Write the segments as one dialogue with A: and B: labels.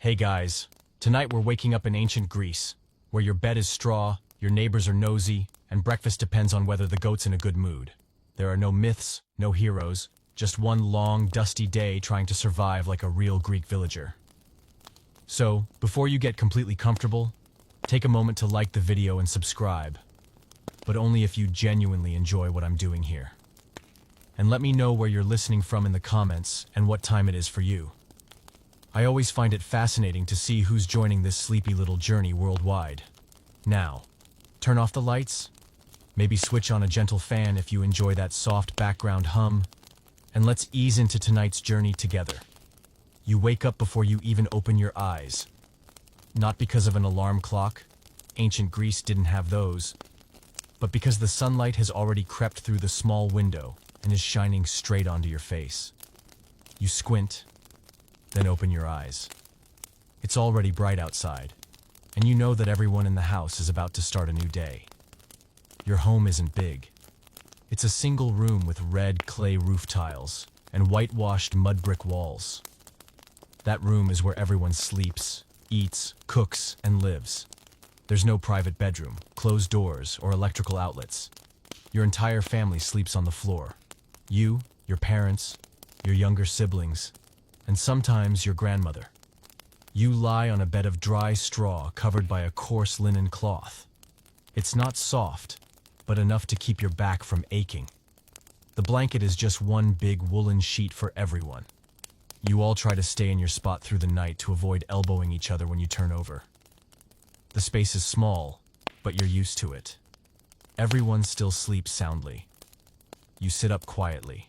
A: Hey guys, tonight we're waking up in ancient Greece, where your bed is straw, your neighbors are nosy, and breakfast depends on whether the goat's in a good mood. There are no myths, no heroes, just one long, dusty day trying to survive like a real Greek villager. So, before you get completely comfortable, take a moment to like the video and subscribe, but only if you genuinely enjoy what I'm doing here. And let me know where you're listening from in the comments and what time it is for you. I always find it fascinating to see who's joining this sleepy little journey worldwide. Now, turn off the lights, maybe switch on a gentle fan if you enjoy that soft background hum, and let's ease into tonight's journey together. You wake up before you even open your eyes. Not because of an alarm clock, ancient Greece didn't have those, but because the sunlight has already crept through the small window and is shining straight onto your face. You squint, then open your eyes. It's already bright outside, and you know that everyone in the house is about to start a new day. Your home isn't big. It's a single room with red clay roof tiles and whitewashed mud brick walls. That room is where everyone sleeps, eats, cooks, and lives. There's no private bedroom, closed doors, or electrical outlets. Your entire family sleeps on the floor. You, your parents, your younger siblings, and sometimes your grandmother. You lie on a bed of dry straw covered by a coarse linen cloth. It's not soft, but enough to keep your back from aching. The blanket is just one big woolen sheet for everyone. You all try to stay in your spot through the night to avoid elbowing each other when you turn over. The space is small, but you're used to it. Everyone still sleeps soundly. You sit up quietly.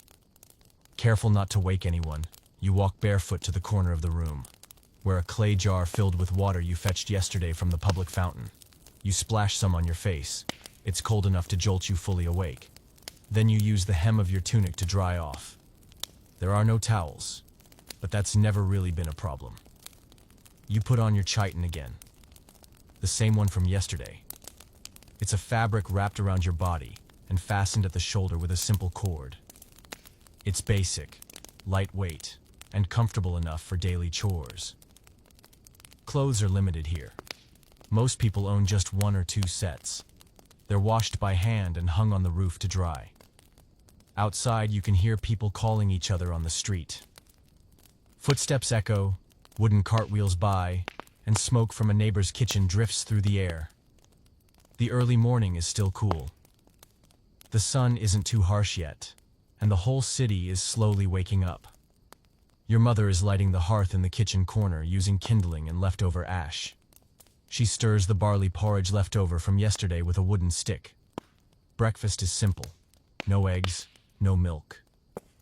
A: Careful not to wake anyone, you walk barefoot to the corner of the room, where a clay jar filled with water you fetched yesterday from the public fountain. You splash some on your face. It's cold enough to jolt you fully awake. Then you use the hem of your tunic to dry off. There are no towels, but that's never really been a problem. You put on your chiton again. The same one from yesterday. It's a fabric wrapped around your body and fastened at the shoulder with a simple cord. It's basic, lightweight, and comfortable enough for daily chores. Clothes are limited here. Most people own just one or two sets. They're washed by hand and hung on the roof to dry. Outside, you can hear people calling each other on the street. Footsteps echo, wooden cartwheels by, and smoke from a neighbor's kitchen drifts through the air. The early morning is still cool. The sun isn't too harsh yet, and the whole city is slowly waking up. Your mother is lighting the hearth in the kitchen corner using kindling and leftover ash. She stirs the barley porridge left over from yesterday with a wooden stick. Breakfast is simple. No eggs, no milk.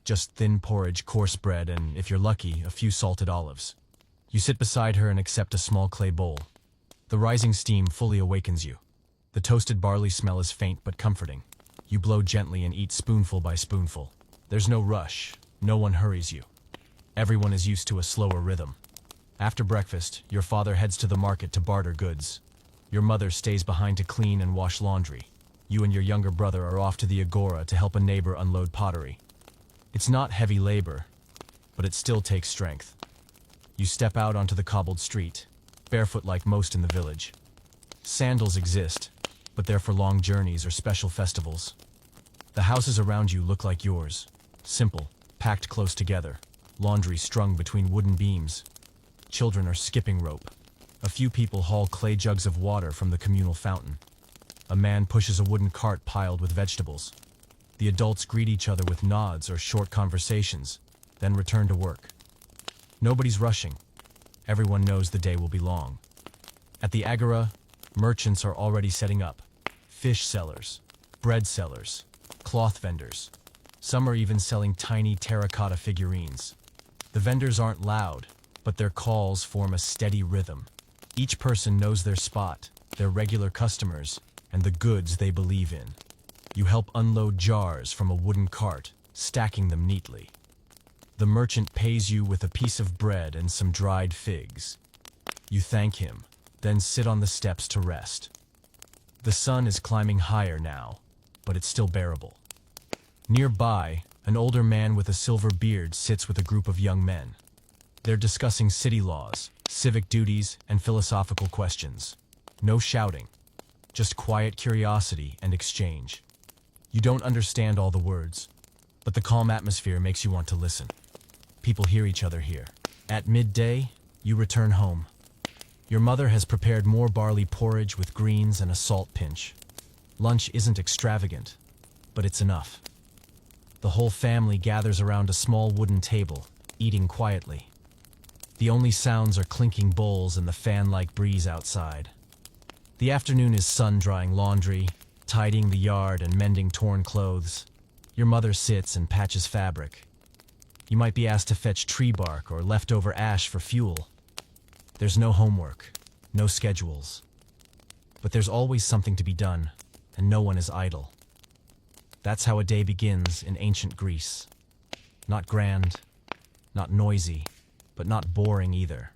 A: Just thin porridge, coarse bread, and, if you're lucky, a few salted olives. You sit beside her and accept a small clay bowl. The rising steam fully awakens you. The toasted barley smell is faint but comforting. You blow gently and eat spoonful by spoonful. There's no rush. No one hurries you. Everyone is used to a slower rhythm. After breakfast, your father heads to the market to barter goods. Your mother stays behind to clean and wash laundry. You and your younger brother are off to the agora to help a neighbor unload pottery. It's not heavy labor, but it still takes strength. You step out onto the cobbled street, barefoot like most in the village. Sandals exist, but they're for long journeys or special festivals. The houses around you look like yours. Simple, packed close together. Laundry strung between wooden beams. Children are skipping rope. A few people haul clay jugs of water from the communal fountain. A man pushes a wooden cart piled with vegetables. The adults greet each other with nods or short conversations, then return to work. Nobody's rushing. Everyone knows the day will be long. At the agora, merchants are already setting up. Fish sellers, bread sellers, cloth vendors. Some are even selling tiny terracotta figurines. The vendors aren't loud, but their calls form a steady rhythm. Each person knows their spot, their regular customers, and the goods they believe in. You help unload jars from a wooden cart, stacking them neatly. The merchant pays you with a piece of bread and some dried figs. You thank him, then sit on the steps to rest. The sun is climbing higher now, but it's still bearable. Nearby, an older man with a silver beard sits with a group of young men. They're discussing city laws, civic duties, and philosophical questions. No shouting, just quiet curiosity and exchange. You don't understand all the words, but the calm atmosphere makes you want to listen. People hear each other here. At midday, you return home. Your mother has prepared more barley porridge with greens and a salt pinch. Lunch isn't extravagant, but it's enough. The whole family gathers around a small wooden table, eating quietly. The only sounds are clinking bowls and the fan-like breeze outside. The afternoon is sun-drying laundry, tidying the yard and mending torn clothes. Your mother sits and patches fabric. You might be asked to fetch tree bark or leftover ash for fuel. There's no homework, no schedules. But there's always something to be done, and no one is idle. That's how a day begins in ancient Greece. Not grand, not noisy, but not boring either.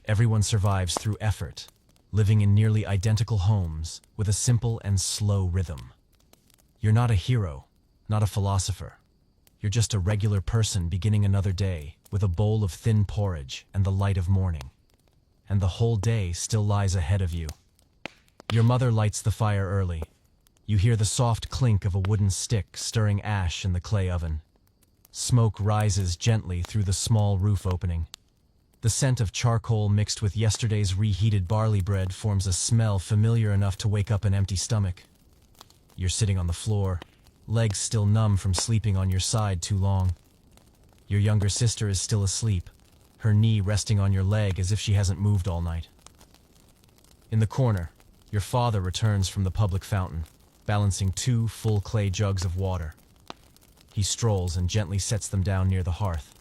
A: Everyone survives through effort, living in nearly identical homes with a simple and slow rhythm. You're not a hero, not a philosopher. You're just a regular person beginning another day with a bowl of thin porridge and the light of morning. And the whole day still lies ahead of you. Your mother lights the fire early. You hear the soft clink of a wooden stick stirring ash in the clay oven. Smoke rises gently through the small roof opening. The scent of charcoal mixed with yesterday's reheated barley bread forms a smell familiar enough to wake up an empty stomach. You're sitting on the floor, legs still numb from sleeping on your side too long. Your younger sister is still asleep, her knee resting on your leg as if she hasn't moved all night. In the corner, your father returns from the public fountain, balancing 2 full clay jugs of water. He strolls and gently sets them down near the hearth.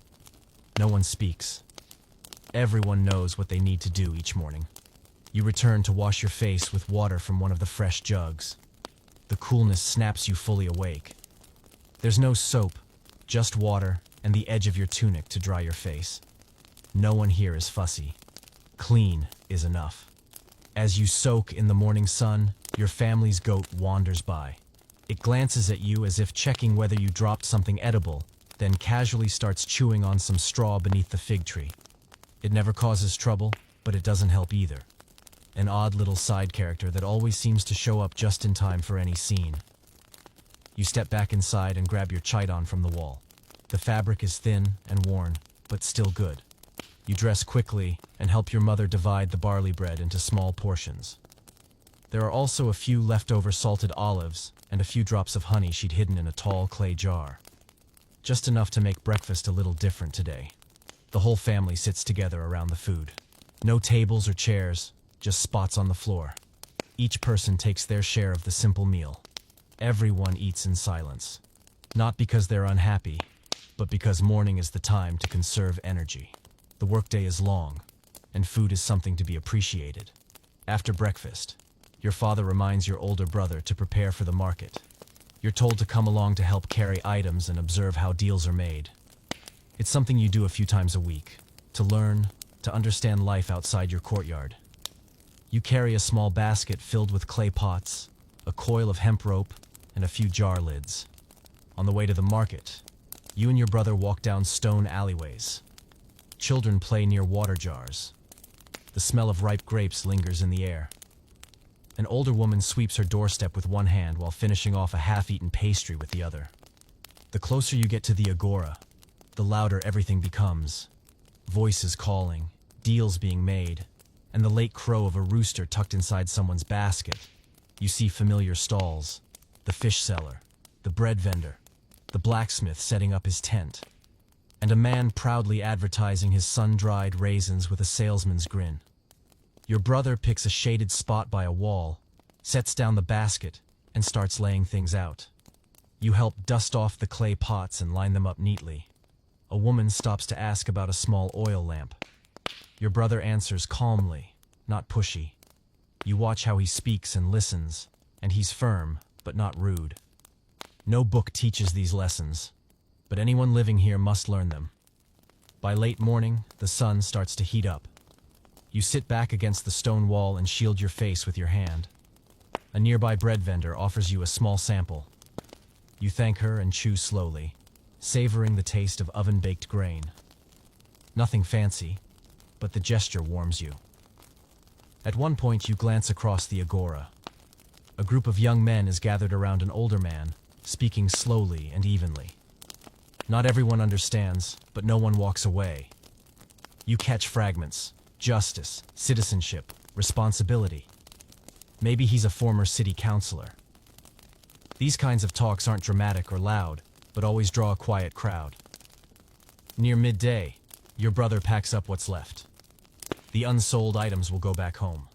A: No one speaks. Everyone knows what they need to do each morning. You return to wash your face with water from one of the fresh jugs. The coolness snaps you fully awake. There's no soap, just water and the edge of your tunic to dry your face. No one here is fussy. Clean is enough. As you soak in the morning sun, your family's goat wanders by. It glances at you as if checking whether you dropped something edible, then casually starts chewing on some straw beneath the fig tree. It never causes trouble, but it doesn't help either. An odd little side character that always seems to show up just in time for any scene. You step back inside and grab your chiton from the wall. The fabric is thin and worn, but still good. You dress quickly and help your mother divide the barley bread into small portions. There are also a few leftover salted olives and a few drops of honey she'd hidden in a tall clay jar. Just enough to make breakfast a little different today. The whole family sits together around the food. No tables or chairs, just spots on the floor. Each person takes their share of the simple meal. Everyone eats in silence. Not because they're unhappy, but because morning is the time to conserve energy. The workday is long, and food is something to be appreciated. After breakfast, your father reminds your older brother to prepare for the market. You're told to come along to help carry items and observe how deals are made. It's something you do a few times a week, to learn, to understand life outside your courtyard. You carry a small basket filled with clay pots, a coil of hemp rope, and a few jar lids. On the way to the market, you and your brother walk down stone alleyways. Children play near water jars. The smell of ripe grapes lingers in the air. An older woman sweeps her doorstep with one hand while finishing off a half-eaten pastry with the other. The closer you get to the agora, the louder everything becomes. Voices calling, deals being made, and the late crow of a rooster tucked inside someone's basket. You see familiar stalls, the fish seller, the bread vendor, the blacksmith setting up his tent, and a man proudly advertising his sun-dried raisins with a salesman's grin. Your brother picks a shaded spot by a wall, sets down the basket, and starts laying things out. You help dust off the clay pots and line them up neatly. A woman stops to ask about a small oil lamp. Your brother answers calmly, not pushy. You watch how he speaks and listens, and he's firm, but not rude. No book teaches these lessons, but anyone living here must learn them. By late morning, the sun starts to heat up. You sit back against the stone wall and shield your face with your hand. A nearby bread vendor offers you a small sample. You thank her and chew slowly, savoring the taste of oven-baked grain. Nothing fancy, but the gesture warms you. At one point, you glance across the agora. A group of young men is gathered around an older man, speaking slowly and evenly. Not everyone understands, but no one walks away. You catch fragments: justice, citizenship, responsibility. Maybe he's a former city councilor. These kinds of talks aren't dramatic or loud, but always draw a quiet crowd. Near midday, your brother packs up what's left. The unsold items will go back home.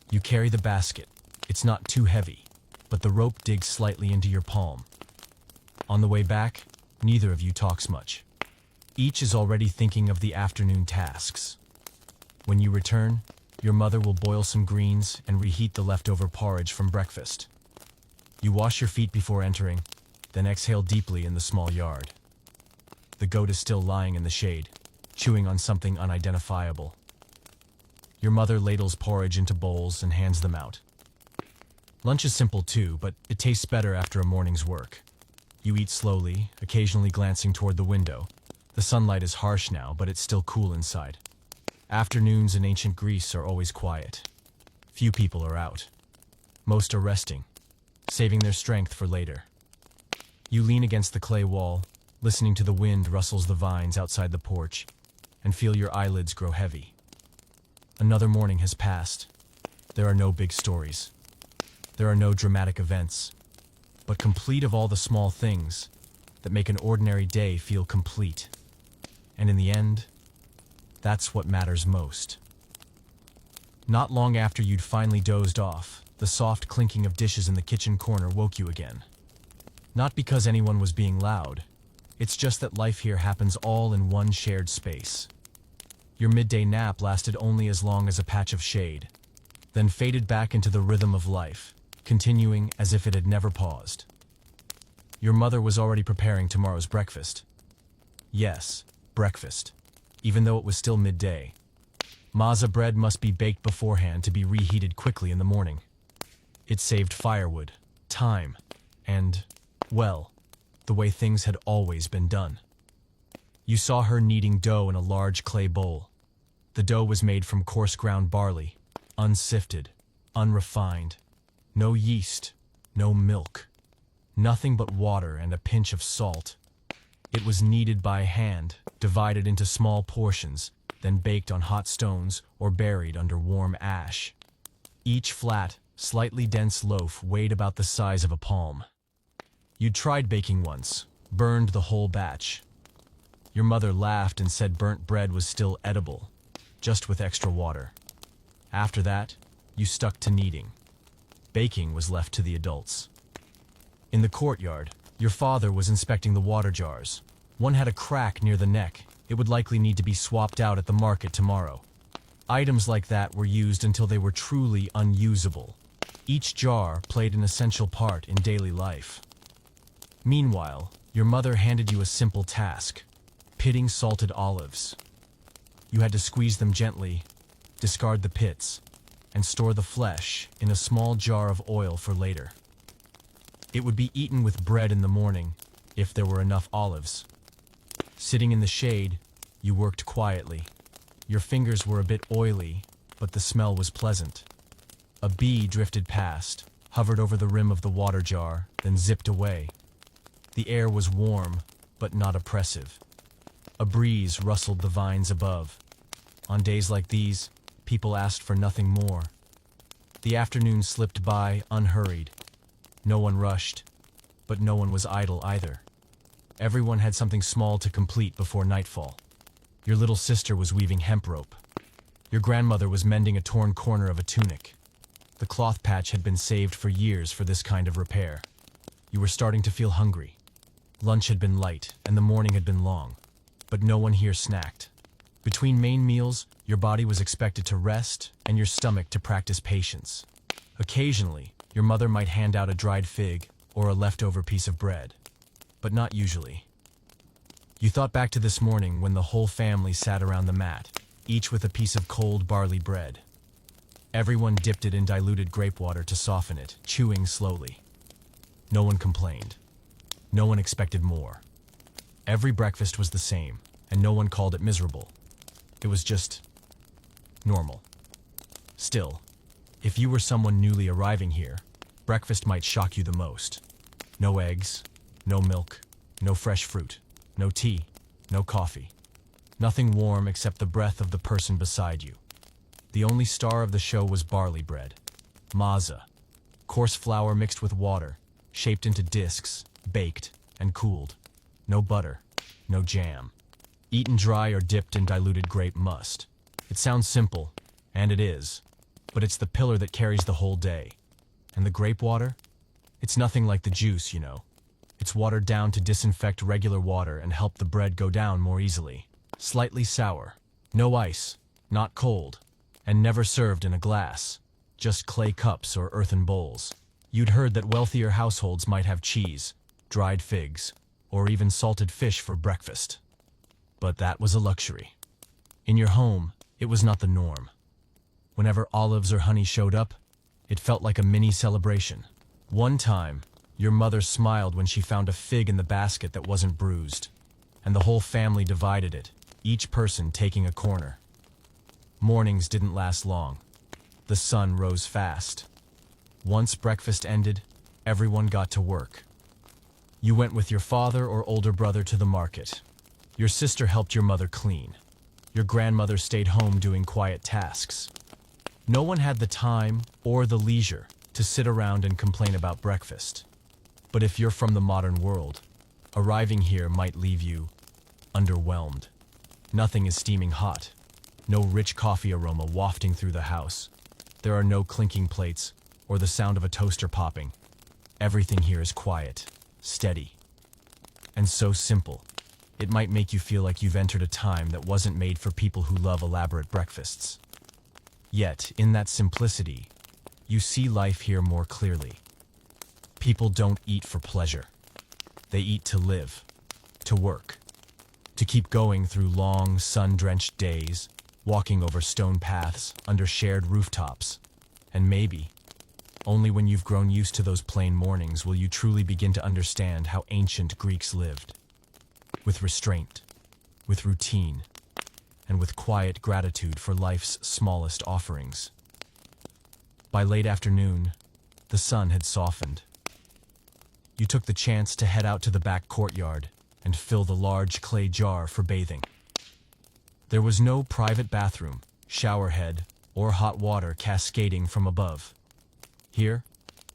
A: You carry the basket. It's not too heavy, but the rope digs slightly into your palm. On the way back, neither of you talks much. Each is already thinking of the afternoon tasks. When you return, your mother will boil some greens and reheat the leftover porridge from breakfast. You wash your feet before entering, then exhale deeply in the small yard. The goat is still lying in the shade, chewing on something unidentifiable. Your mother ladles porridge into bowls and hands them out. Lunch is simple too, but it tastes better after a morning's work. You eat slowly, occasionally glancing toward the window. The sunlight is harsh now, but it's still cool inside. Afternoons in ancient Greece are always quiet. Few people are out. Most are resting, saving their strength for later. You lean against the clay wall, listening to the wind rustles the vines outside the porch, and feel your eyelids grow heavy. Another morning has passed. There are no big stories. There are no dramatic events, but complete of all the small things that make an ordinary day feel complete. And in the end, that's what matters most. Not long after you'd finally dozed off, the soft clinking of dishes in the kitchen corner woke you again. Not because anyone was being loud, it's just that life here happens all in one shared space. Your midday nap lasted only as long as a patch of shade, then faded back into the rhythm of life, continuing as if it had never paused. Your mother was already preparing tomorrow's breakfast. Yes, breakfast, even though it was still midday. Maza bread must be baked beforehand to be reheated quickly in the morning. It saved firewood, time, and, well, the way things had always been done. You saw her kneading dough in a large clay bowl. The dough was made from coarse ground barley, unsifted, unrefined. No yeast, no milk, nothing but water and a pinch of salt. It was kneaded by hand, divided into small portions, then baked on hot stones or buried under warm ash. Each flat, slightly dense loaf weighed about the size of a palm. You'd tried baking once, burned the whole batch. Your mother laughed and said burnt bread was still edible, just with extra water. After that, you stuck to kneading. Baking was left to the adults. In the courtyard, your father was inspecting the water jars. One had a crack near the neck. It would likely need to be swapped out at the market tomorrow. Items like that were used until they were truly unusable. Each jar played an essential part in daily life. Meanwhile, your mother handed you a simple task: pitting salted olives. You had to squeeze them gently, discard the pits, and store the flesh in a small jar of oil for later. It would be eaten with bread in the morning, if there were enough olives. Sitting in the shade, you worked quietly. Your fingers were a bit oily, but the smell was pleasant. A bee drifted past, hovered over the rim of the water jar, then zipped away. The air was warm, but not oppressive. A breeze rustled the vines above. On days like these, people asked for nothing more. The afternoon slipped by unhurried. No one rushed, but no one was idle either. Everyone had something small to complete before nightfall. Your little sister was weaving hemp rope. Your grandmother was mending a torn corner of a tunic. The cloth patch had been saved for years for this kind of repair. You were starting to feel hungry. Lunch had been light, and the morning had been long, but no one here snacked. Between main meals, your body was expected to rest and your stomach to practice patience. Occasionally, your mother might hand out a dried fig or a leftover piece of bread, but not usually. You thought back to this morning when the whole family sat around the mat, each with a piece of cold barley bread. Everyone dipped it in diluted grape water to soften it, chewing slowly. No one complained. No one expected more. Every breakfast was the same, and no one called it miserable. It was just normal. Still, if you were someone newly arriving here, breakfast might shock you the most. No eggs, no milk, no fresh fruit, no tea, no coffee. Nothing warm except the breath of the person beside you. The only star of the show was barley bread, maza, coarse flour mixed with water, shaped into discs, baked, and cooled. No butter, no jam. Eaten dry or dipped in diluted grape must. It sounds simple, and it is, but it's the pillar that carries the whole day. And the grape water? It's nothing like the juice, you know. It's watered down to disinfect regular water and help the bread go down more easily. Slightly sour, no ice, not cold, and never served in a glass, just clay cups or earthen bowls. You'd heard that wealthier households might have cheese, dried figs, or even salted fish for breakfast. But that was a luxury. In your home, it was not the norm. Whenever olives or honey showed up, it felt like a mini celebration. One time, your mother smiled when she found a fig in the basket that wasn't bruised, and the whole family divided it, each person taking a corner. Mornings didn't last long. The sun rose fast. Once breakfast ended, everyone got to work. You went with your father or older brother to the market. Your sister helped your mother clean. Your grandmother stayed home doing quiet tasks. No one had the time or the leisure to sit around and complain about breakfast. But if you're from the modern world, arriving here might leave you underwhelmed. Nothing is steaming hot. No rich coffee aroma wafting through the house. There are no clinking plates or the sound of a toaster popping. Everything here is quiet, steady, and so simple. It might make you feel like you've entered a time that wasn't made for people who love elaborate breakfasts. Yet, in that simplicity, you see life here more clearly. People don't eat for pleasure. They eat to live, to work, to keep going through long, sun-drenched days, walking over stone paths, under shared rooftops. And maybe, only when you've grown used to those plain mornings will you truly begin to understand how ancient Greeks lived. With restraint, with routine, and with quiet gratitude for life's smallest offerings. By late afternoon, the sun had softened. You took the chance to head out to the back courtyard and fill the large clay jar for bathing. There was no private bathroom, shower head, or hot water cascading from above. Here,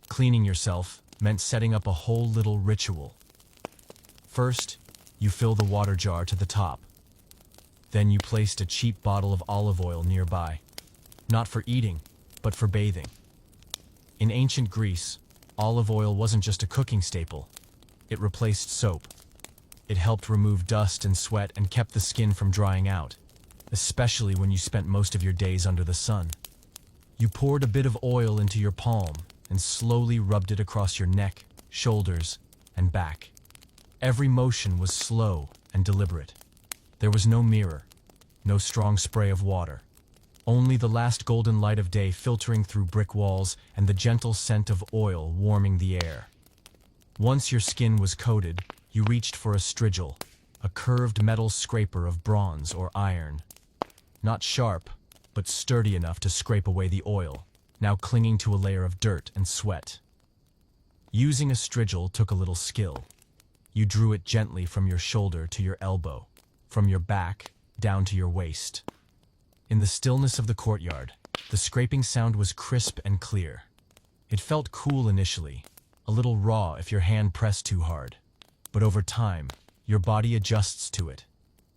A: cleaning yourself meant setting up a whole little ritual. First, you fill the water jar to the top. Then you placed a cheap bottle of olive oil nearby, not for eating, but for bathing. In ancient Greece, olive oil wasn't just a cooking staple. It replaced soap. It helped remove dust and sweat and kept the skin from drying out, especially when you spent most of your days under the sun. You poured a bit of oil into your palm and slowly rubbed it across your neck, shoulders, and back. Every motion was slow and deliberate. There was no mirror, no strong spray of water. Only the last golden light of day filtering through brick walls and the gentle scent of oil warming the air. Once your skin was coated, you reached for a strigil, a curved metal scraper of bronze or iron. Not sharp, but sturdy enough to scrape away the oil, now clinging to a layer of dirt and sweat. Using a strigil took a little skill. You drew it gently from your shoulder to your elbow, from your back down to your waist. In the stillness of the courtyard, the scraping sound was crisp and clear. It felt cool initially, a little raw if your hand pressed too hard. But over time, your body adjusts to it.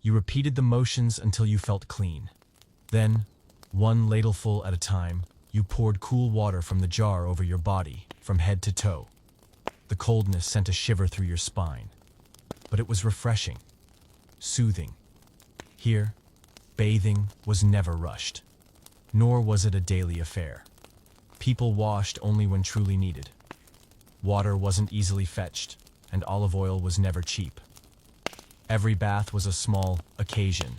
A: You repeated the motions until you felt clean. Then, one ladleful at a time, you poured cool water from the jar over your body, from head to toe. The coldness sent a shiver through your spine. But it was refreshing, soothing. Here, bathing was never rushed. Nor was it a daily affair. People washed only when truly needed. Water wasn't easily fetched, and olive oil was never cheap. Every bath was a small occasion.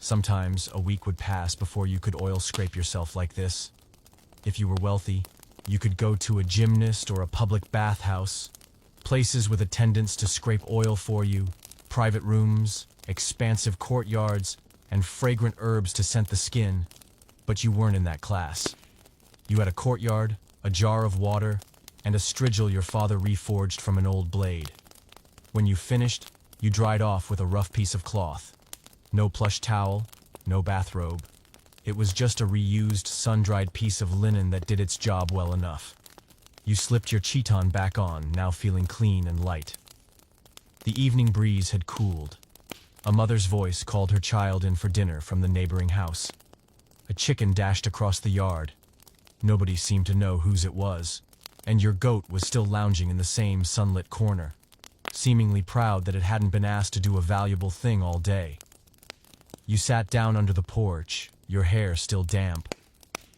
A: Sometimes a week would pass before you could oil scrape yourself like this. If you were wealthy, you could go to a gymnast or a public bathhouse, places with attendants to scrape oil for you, private rooms, expansive courtyards, and fragrant herbs to scent the skin. But you weren't in that class. You had a courtyard, a jar of water, and a strigil your father reforged from an old blade. When you finished, you dried off with a rough piece of cloth. No plush towel, no bathrobe. It was just a reused, sun-dried piece of linen that did its job well enough. You slipped your chiton back on, now feeling clean and light. The evening breeze had cooled. A mother's voice called her child in for dinner from the neighboring house. A chicken dashed across the yard. Nobody seemed to know whose it was, and your goat was still lounging in the same sunlit corner, seemingly proud that it hadn't been asked to do a valuable thing all day. You sat down under the porch, your hair still damp.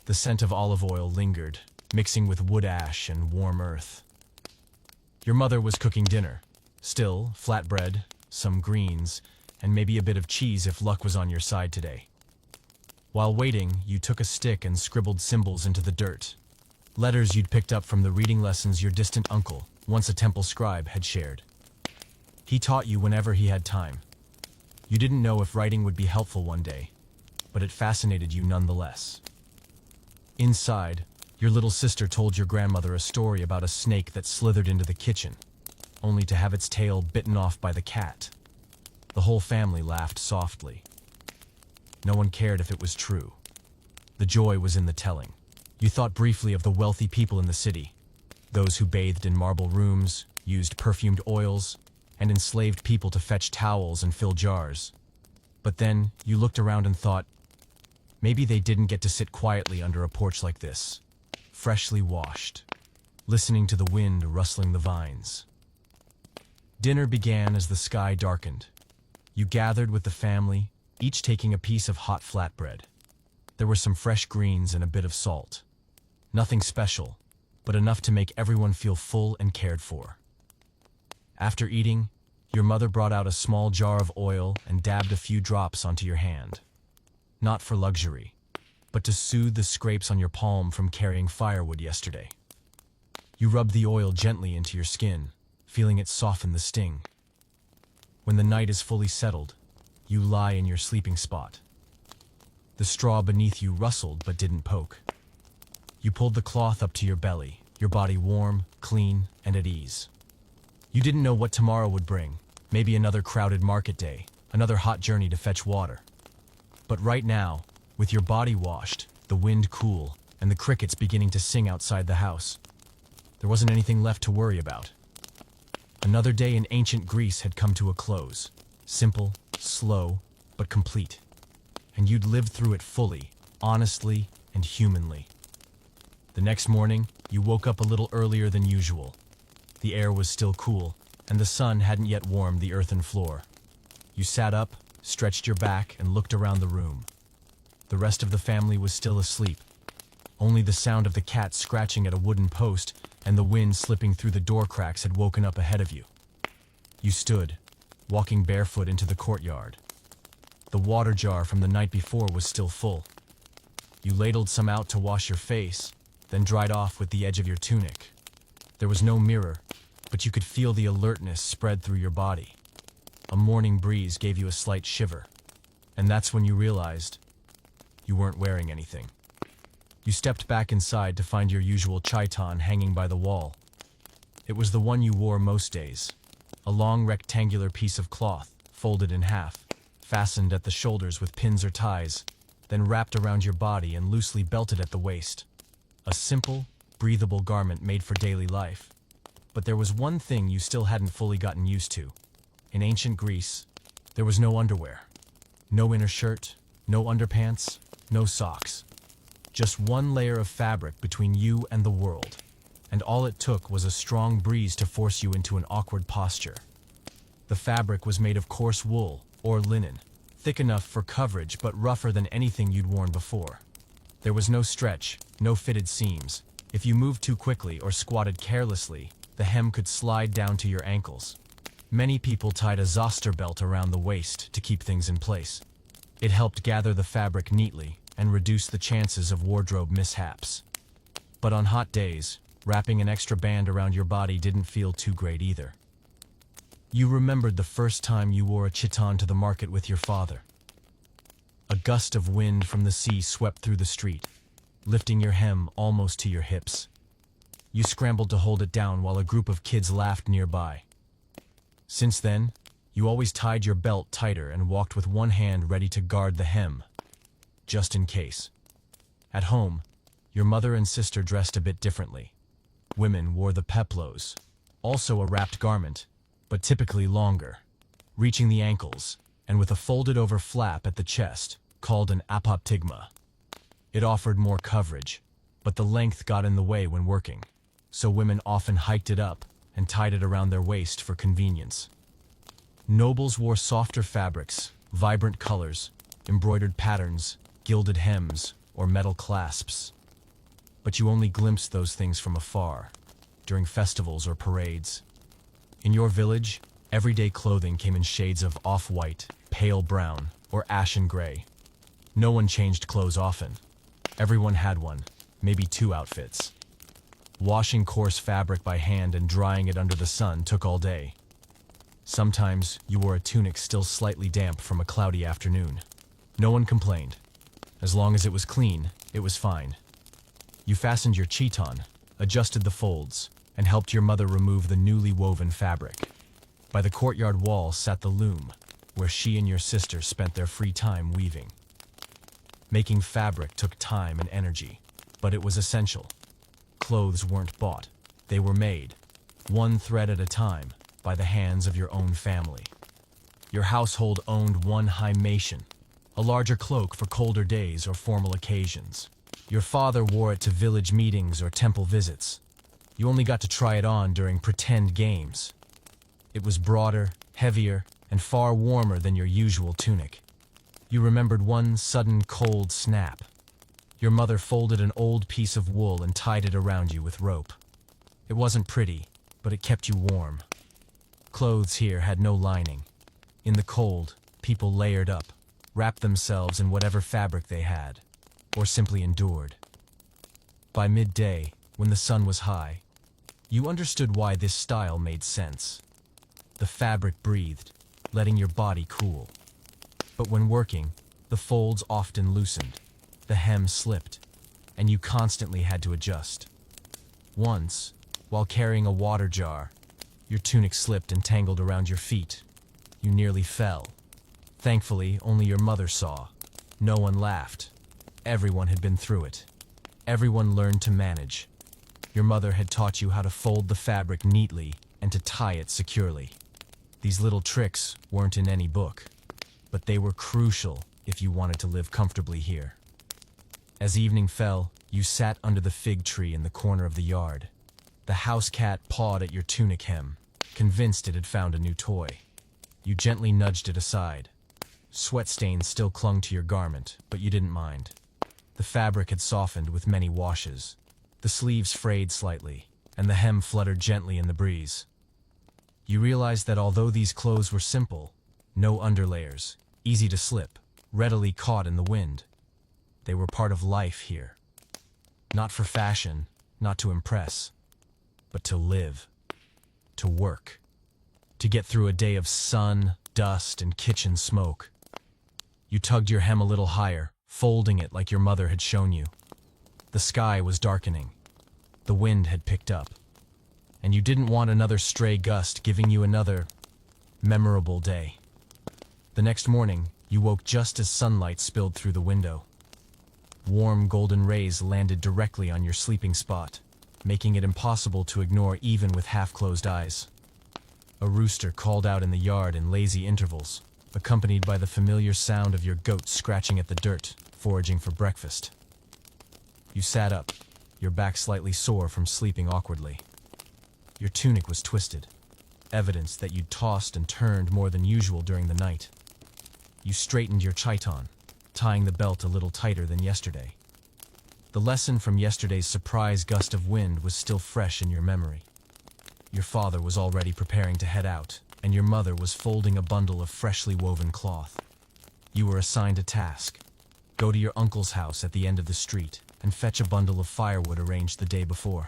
A: The scent of olive oil lingered, mixing with wood ash and warm earth. Your mother was cooking dinner. Still, flatbread, some greens, and maybe a bit of cheese if luck was on your side today. While waiting, you took a stick and scribbled symbols into the dirt. Letters you'd picked up from the reading lessons your distant uncle, once a temple scribe, had shared. He taught you whenever he had time. You didn't know if writing would be helpful one day, but it fascinated you nonetheless. Inside, your little sister told your grandmother a story about a snake that slithered into the kitchen, only to have its tail bitten off by the cat. The whole family laughed softly. No one cared if it was true. The joy was in the telling. You thought briefly of the wealthy people in the city, those who bathed in marble rooms, used perfumed oils, and enslaved people to fetch towels and fill jars. But then you looked around and thought, maybe they didn't get to sit quietly under a porch like this, freshly washed, listening to the wind rustling the vines. Dinner began as the sky darkened. You gathered with the family, each taking a piece of hot flatbread. There were some fresh greens and a bit of salt. Nothing special, but enough to make everyone feel full and cared for. After eating, your mother brought out a small jar of oil and dabbed a few drops onto your hand. Not for luxury, but to soothe the scrapes on your palm from carrying firewood yesterday. You rubbed the oil gently into your skin, feeling it soften the sting. When the night is fully settled, you lie in your sleeping spot. The straw beneath you rustled but didn't poke. You pulled the cloth up to your belly, your body warm, clean, and at ease. You didn't know what tomorrow would bring, maybe another crowded market day, another hot journey to fetch water. But right now, with your body washed, the wind cool, and the crickets beginning to sing outside the house, there wasn't anything left to worry about. Another day in ancient Greece had come to a close, simple, slow, but complete. And you'd lived through it fully, honestly, and humanly. The next morning, you woke up a little earlier than usual. The air was still cool, and the sun hadn't yet warmed the earthen floor. You sat up, stretched your back, and looked around the room. The rest of the family was still asleep. Only the sound of the cat scratching at a wooden post and the wind slipping through the door cracks had woken up ahead of you. You stood, walking barefoot into the courtyard. The water jar from the night before was still full. You ladled some out to wash your face, then dried off with the edge of your tunic. There was no mirror, but you could feel the alertness spread through your body. A morning breeze gave you a slight shiver, and that's when you realized you weren't wearing anything. You stepped back inside to find your usual chiton hanging by the wall. It was the one you wore most days, a long rectangular piece of cloth, folded in half, fastened at the shoulders with pins or ties, then wrapped around your body and loosely belted at the waist. A simple, breathable garment made for daily life. But there was one thing you still hadn't fully gotten used to. In ancient Greece, there was no underwear. No inner shirt, no underpants, no socks. Just one layer of fabric between you and the world. And all it took was a strong breeze to force you into an awkward posture. The fabric was made of coarse wool, or linen, thick enough for coverage but rougher than anything you'd worn before. There was no stretch, no fitted seams. If you moved too quickly or squatted carelessly, the hem could slide down to your ankles. Many people tied a zoster belt around the waist to keep things in place. It helped gather the fabric neatly and reduce the chances of wardrobe mishaps. But on hot days, wrapping an extra band around your body didn't feel too great either. You remembered the first time you wore a chiton to the market with your father. A gust of wind from the sea swept through the street, lifting your hem almost to your hips. You scrambled to hold it down while a group of kids laughed nearby. Since then, you always tied your belt tighter and walked with one hand ready to guard the hem, just in case. At home, your mother and sister dressed a bit differently. Women wore the peplos, also a wrapped garment, but typically longer, reaching the ankles, and with a folded-over flap at the chest, called an apoptygma. It offered more coverage, but the length got in the way when working, so women often hiked it up and tied it around their waist for convenience. Nobles wore softer fabrics, vibrant colors, embroidered patterns, gilded hems, or metal clasps. But you only glimpsed those things from afar, during festivals or parades. In your village, everyday clothing came in shades of off-white, pale brown, or ashen gray. No one changed clothes often. Everyone had one, maybe two outfits. Washing coarse fabric by hand and drying it under the sun took all day. Sometimes you wore a tunic still slightly damp from a cloudy afternoon. No one complained. As long as it was clean, it was fine. You fastened your chiton, adjusted the folds, and helped your mother remove the newly woven fabric. By the courtyard wall sat the loom, where she and your sister spent their free time weaving. Making fabric took time and energy, but it was essential. Clothes weren't bought, they were made, one thread at a time, by the hands of your own family. Your household owned one hymation, a larger cloak for colder days or formal occasions. Your father wore it to village meetings or temple visits. You only got to try it on during pretend games. It was broader, heavier, and far warmer than your usual tunic. You remembered one sudden cold snap. Your mother folded an old piece of wool and tied it around you with rope. It wasn't pretty, but it kept you warm. Clothes here had no lining. In the cold, people layered up, wrapped themselves in whatever fabric they had, or simply endured. By midday, when the sun was high, you understood why this style made sense. The fabric breathed, letting your body cool. But when working, the folds often loosened, the hem slipped, and you constantly had to adjust. Once, while carrying a water jar, your tunic slipped and tangled around your feet. You nearly fell. Thankfully, only your mother saw. No one laughed. Everyone had been through it. Everyone learned to manage. Your mother had taught you how to fold the fabric neatly and to tie it securely. These little tricks weren't in any book, but they were crucial if you wanted to live comfortably here. As evening fell, you sat under the fig tree in the corner of the yard. The house cat pawed at your tunic hem, convinced it had found a new toy. You gently nudged it aside. Sweat stains still clung to your garment, but you didn't mind. The fabric had softened with many washes. The sleeves frayed slightly, and the hem fluttered gently in the breeze. You realized that although these clothes were simple, no underlayers, easy to slip, readily caught in the wind. They were part of life here. Not for fashion, not to impress, but to live, to work, to get through a day of sun, dust, and kitchen smoke. You tugged your hem a little higher, folding it like your mother had shown you. The sky was darkening. The wind had picked up. And you didn't want another stray gust giving you another memorable day. The next morning, you woke just as sunlight spilled through the window. Warm golden rays landed directly on your sleeping spot, making it impossible to ignore even with half-closed eyes. A rooster called out in the yard in lazy intervals, accompanied by the familiar sound of your goat scratching at the dirt, foraging for breakfast. You sat up, your back slightly sore from sleeping awkwardly. Your tunic was twisted, evidence that you'd tossed and turned more than usual during the night. You straightened your chiton, tying the belt a little tighter than yesterday. The lesson from yesterday's surprise gust of wind was still fresh in your memory. Your father was already preparing to head out, and your mother was folding a bundle of freshly woven cloth. You were assigned a task. Go to your uncle's house at the end of the street and fetch a bundle of firewood arranged the day before.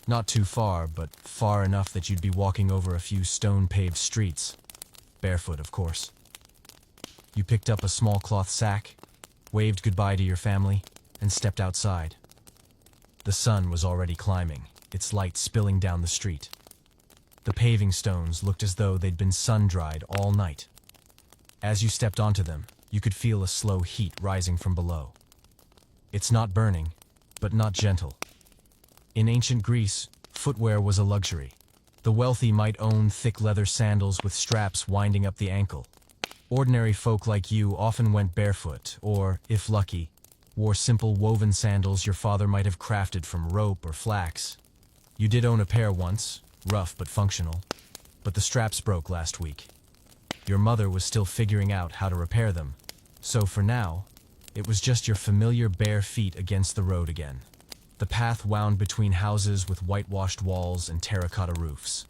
A: Not too far, but far enough that you'd be walking over a few stone-paved streets. Barefoot, of course. You picked up a small cloth sack, waved goodbye to your family, and stepped outside. The sun was already climbing, its light spilling down the street. The paving stones looked as though they'd been sun-dried all night. As you stepped onto them, you could feel a slow heat rising from below. It's not burning, but not gentle. In ancient Greece, footwear was a luxury. The wealthy might own thick leather sandals with straps winding up the ankle. Ordinary folk like you often went barefoot, or, if lucky, wore simple woven sandals your father might have crafted from rope or flax. You did own a pair once, rough but functional, but the straps broke last week. Your mother was still figuring out how to repair them, so for now, it was just your familiar bare feet against the road again. The path wound between houses with whitewashed walls and terracotta roofs.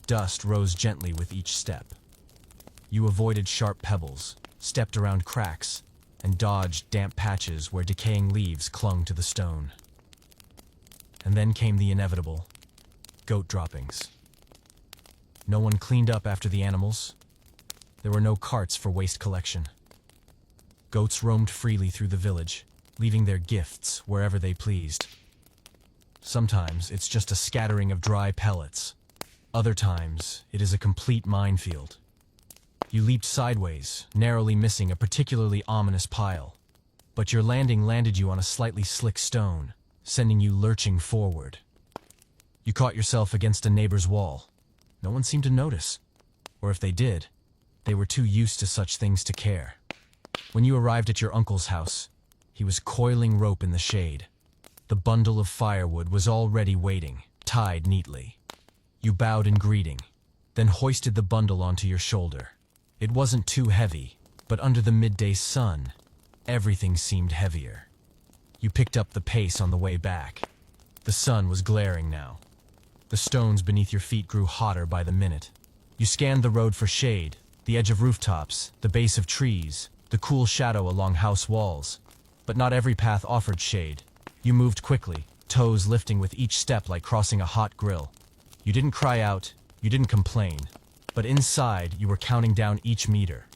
A: Dust rose gently with each step. You avoided sharp pebbles, stepped around cracks, and dodged damp patches where decaying leaves clung to the stone. And then came the inevitable: goat droppings. No one cleaned up after the animals. There were no carts for waste collection. Goats roamed freely through the village, leaving their gifts wherever they pleased. Sometimes it's just a scattering of dry pellets. Other times, it is a complete minefield. You leaped sideways, narrowly missing a particularly ominous pile. But your landing landed you on a slightly slick stone, sending you lurching forward. You caught yourself against a neighbor's wall. No one seemed to notice. Or if they did, they were too used to such things to care. When you arrived at your uncle's house, he was coiling rope in the shade. The bundle of firewood was already waiting, tied neatly. You bowed in greeting, then hoisted the bundle onto your shoulder. It wasn't too heavy, but under the midday sun, everything seemed heavier. You picked up the pace on the way back. The sun was glaring now. The stones beneath your feet grew hotter by the minute. You scanned the road for shade, the edge of rooftops, the base of trees, the cool shadow along house walls. But not every path offered shade. You moved quickly, toes lifting with each step like crossing a hot grill. You didn't cry out, you didn't complain. But inside, you were counting down each meter.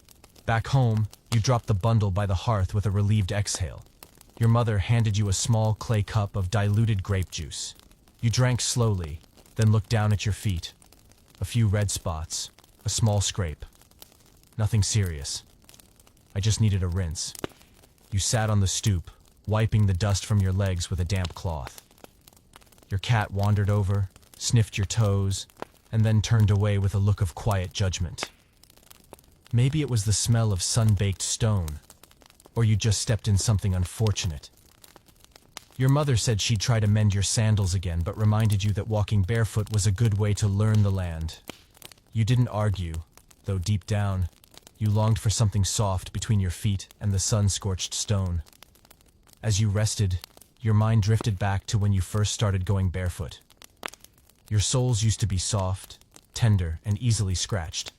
A: Back home, you dropped the bundle by the hearth with a relieved exhale. Your mother handed you a small clay cup of diluted grape juice. You drank slowly, then looked down at your feet. A few red spots, a small scrape. Nothing serious. I just needed a rinse. You sat on the stoop, wiping the dust from your legs with a damp cloth. Your cat wandered over, sniffed your toes, and then turned away with a look of quiet judgment. Maybe it was the smell of sun-baked stone, or you just stepped in something unfortunate. Your mother said she'd try to mend your sandals again, but reminded you that walking barefoot was a good way to learn the land. You didn't argue, though deep down, you longed for something soft between your feet and the sun-scorched stone. As you rested, your mind drifted back to when you first started going barefoot. Your soles used to be soft, tender, and easily scratched.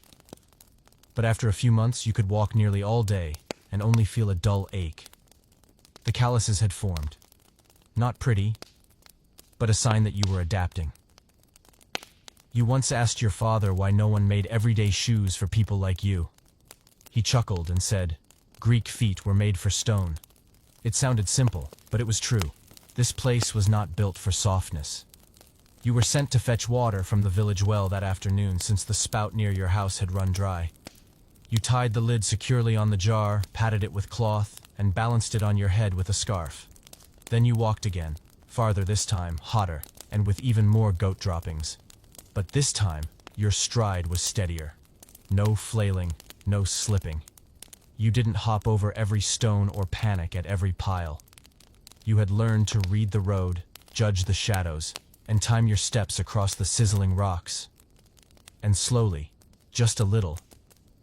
A: But after a few months, you could walk nearly all day and only feel a dull ache. The calluses had formed. Not pretty, but a sign that you were adapting. You once asked your father why no one made everyday shoes for people like you. He chuckled and said, "Greek feet were made for stone." It sounded simple, but it was true. This place was not built for softness. You were sent to fetch water from the village well that afternoon since the spout near your house had run dry. You tied the lid securely on the jar, patted it with cloth, and balanced it on your head with a scarf. Then you walked again, farther this time, hotter, and with even more goat droppings. But this time, your stride was steadier. No flailing, no slipping. You didn't hop over every stone or panic at every pile. You had learned to read the road, judge the shadows, and time your steps across the sizzling rocks. And slowly, just a little,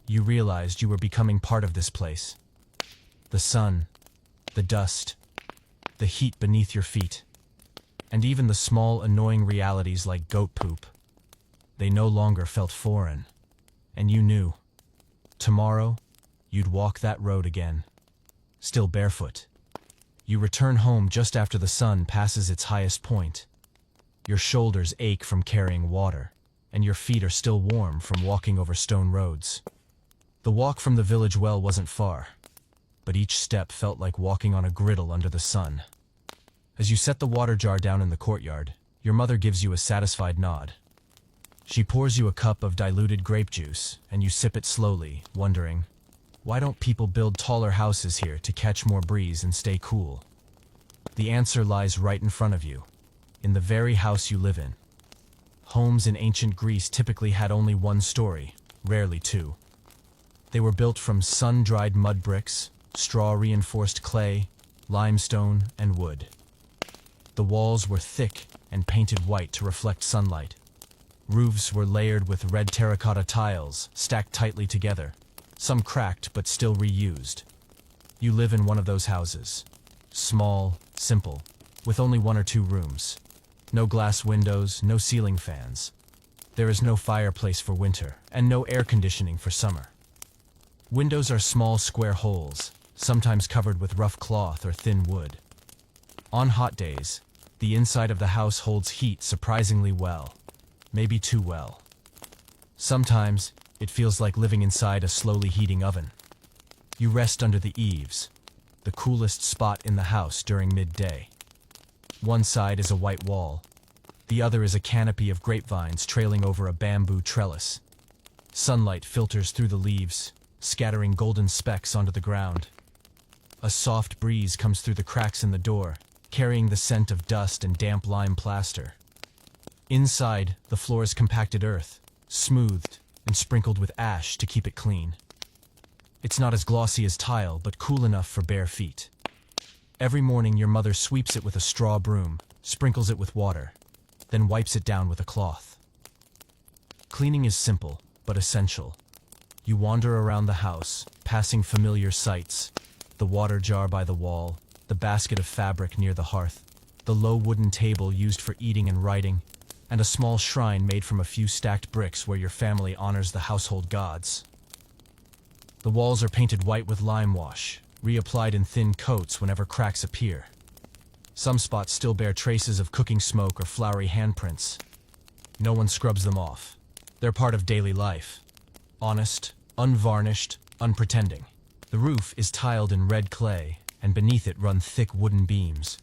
A: you realized you were becoming part of this place. The sun, the dust, the heat beneath your feet, and even the small annoying realities like goat poop. They no longer felt foreign. And you knew, tomorrow, you'd walk that road again, still barefoot. You return home just after the sun passes its highest point. Your shoulders ache from carrying water, and your feet are still warm from walking over stone roads. The walk from the village well wasn't far, but each step felt like walking on a griddle under the sun. As you set the water jar down in the courtyard, your mother gives you a satisfied nod. She pours you a cup of diluted grape juice, and you sip it slowly, wondering, why don't people build taller houses here to catch more breeze and stay cool? The answer lies right in front of you, in the very house you live in. Homes in ancient Greece typically had only one story, rarely two. They were built from sun-dried mud bricks, straw-reinforced clay, limestone, and wood. The walls were thick and painted white to reflect sunlight. Roofs were layered with red terracotta tiles, stacked tightly together, some cracked but still reused. You live in one of those houses. Small, simple, with only one or two rooms. No glass windows, no ceiling fans. There is no fireplace for winter, and no air conditioning for summer. Windows are small square holes, sometimes covered with rough cloth or thin wood. On hot days, the inside of the house holds heat surprisingly well, maybe too well. Sometimes, it feels like living inside a slowly heating oven. You rest under the eaves, the coolest spot in the house during midday. One side is a white wall. The other is a canopy of grapevines trailing over a bamboo trellis. Sunlight filters through the leaves, scattering golden specks onto the ground. A soft breeze comes through the cracks in the door, carrying the scent of dust and damp lime plaster. Inside, the floor is compacted earth, smoothed and sprinkled with ash to keep it clean. It's not as glossy as tile, but cool enough for bare feet. Every morning, your mother sweeps it with a straw broom, sprinkles it with water, then wipes it down with a cloth. Cleaning is simple, but essential. You wander around the house, passing familiar sights: the water jar by the wall, the basket of fabric near the hearth, the low wooden table used for eating and writing, and a small shrine made from a few stacked bricks where your family honors the household gods. The walls are painted white with lime wash, reapplied in thin coats whenever cracks appear. Some spots still bear traces of cooking smoke or floury handprints. No one scrubs them off. They're part of daily life. Honest, unvarnished, unpretending. The roof is tiled in red clay, and beneath it run thick wooden beams.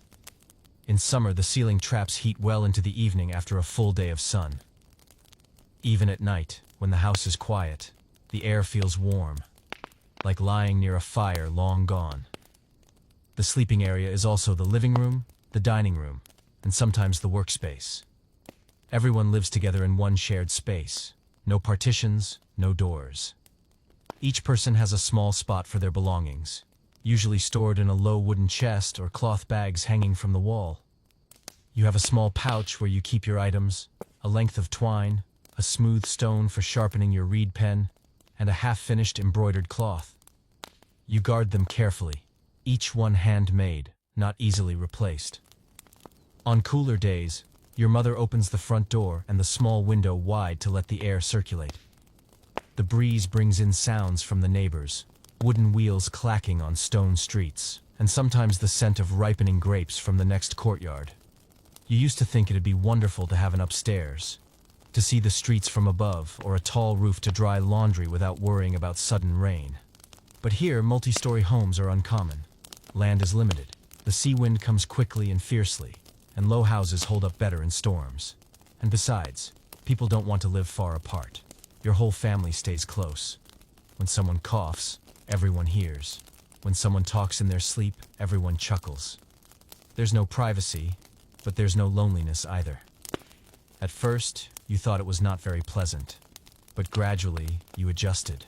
A: In summer, the ceiling traps heat well into the evening after a full day of sun. Even at night, when the house is quiet, the air feels warm, like lying near a fire long gone. The sleeping area is also the living room, the dining room, and sometimes the workspace. Everyone lives together in one shared space. No partitions, no doors. Each person has a small spot for their belongings, usually stored in a low wooden chest or cloth bags hanging from the wall. You have a small pouch where you keep your items, a length of twine, a smooth stone for sharpening your reed pen, and a half-finished embroidered cloth. You guard them carefully, each one handmade, not easily replaced. On cooler days, your mother opens the front door and the small window wide to let the air circulate. The breeze brings in sounds from the neighbors, wooden wheels clacking on stone streets, and sometimes the scent of ripening grapes from the next courtyard. You used to think it'd be wonderful to have an upstairs, to see the streets from above, or a tall roof to dry laundry without worrying about sudden rain. But here, multi-story homes are uncommon. Land is limited. The sea wind comes quickly and fiercely, and low houses hold up better in storms. And besides, people don't want to live far apart. Your whole family stays close. When someone coughs, everyone hears. When someone talks in their sleep, everyone chuckles. There's no privacy, but there's no loneliness either. At first, you thought it was not very pleasant, but gradually, you adjusted.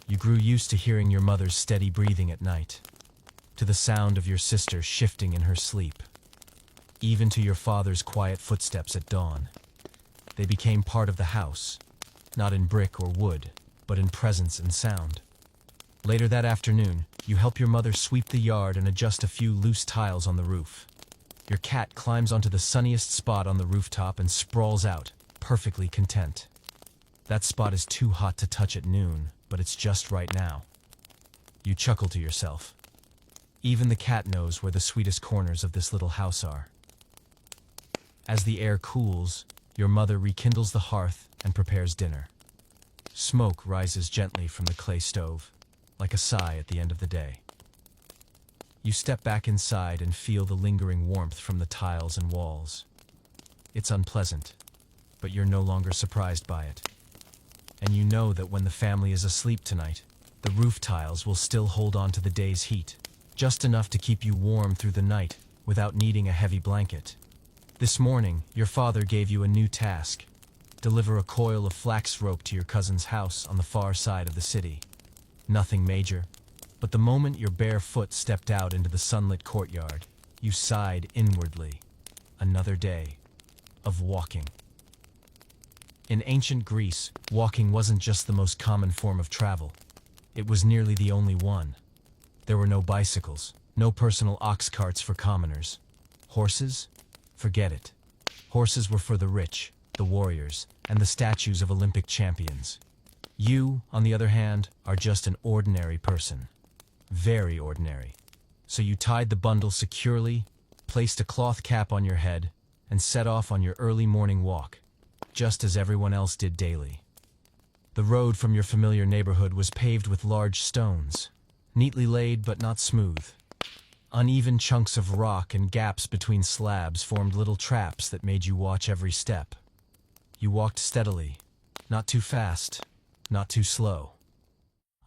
A: You grew used to hearing your mother's steady breathing at night, to the sound of your sister shifting in her sleep, even to your father's quiet footsteps at dawn. They became part of the house, not in brick or wood, but in presence and sound. Later that afternoon, you help your mother sweep the yard and adjust a few loose tiles on the roof. Your cat climbs onto the sunniest spot on the rooftop and sprawls out, perfectly content. That spot is too hot to touch at noon, but it's just right now. You chuckle to yourself. Even the cat knows where the sweetest corners of this little house are. As the air cools, your mother rekindles the hearth and prepares dinner. Smoke rises gently from the clay stove, like a sigh at the end of the day. You step back inside and feel the lingering warmth from the tiles and walls. It's unpleasant, but you're no longer surprised by it. And you know that when the family is asleep tonight, the roof tiles will still hold on to the day's heat, just enough to keep you warm through the night without needing a heavy blanket. This morning, your father gave you a new task: deliver a coil of flax rope to your cousin's house on the far side of the city. Nothing major, but the moment your bare foot stepped out into the sunlit courtyard, you sighed inwardly. Another day of walking. In ancient Greece, walking wasn't just the most common form of travel. It was nearly the only one. There were no bicycles, no personal ox carts for commoners. Horses? Forget it. Horses were for the rich, the warriors, and the statues of Olympic champions. You, on the other hand, are just an ordinary person. Very ordinary. So you tied the bundle securely, placed a cloth cap on your head, and set off on your early morning walk, just as everyone else did daily. The road from your familiar neighborhood was paved with large stones, neatly laid but not smooth. Uneven chunks of rock and gaps between slabs formed little traps that made you watch every step. You walked steadily, not too fast, not too slow.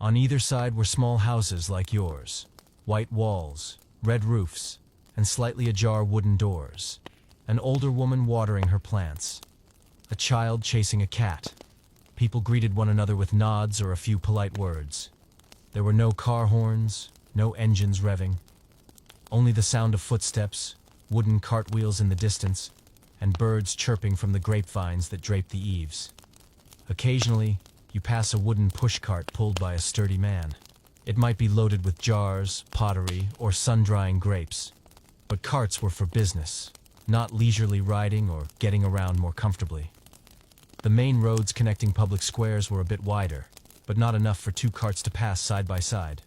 A: On either side were small houses like yours, white walls, red roofs, and slightly ajar wooden doors. An older woman watering her plants, a child chasing a cat. People greeted one another with nods or a few polite words. There were no car horns, no engines revving, only the sound of footsteps, wooden cartwheels in the distance, and birds chirping from the grapevines that draped the eaves. Occasionally, you pass a wooden pushcart pulled by a sturdy man. It might be loaded with jars, pottery, or sun-drying grapes. But carts were for business, not leisurely riding or getting around more comfortably. The main roads connecting public squares were a bit wider, but not enough for two carts to pass side by side.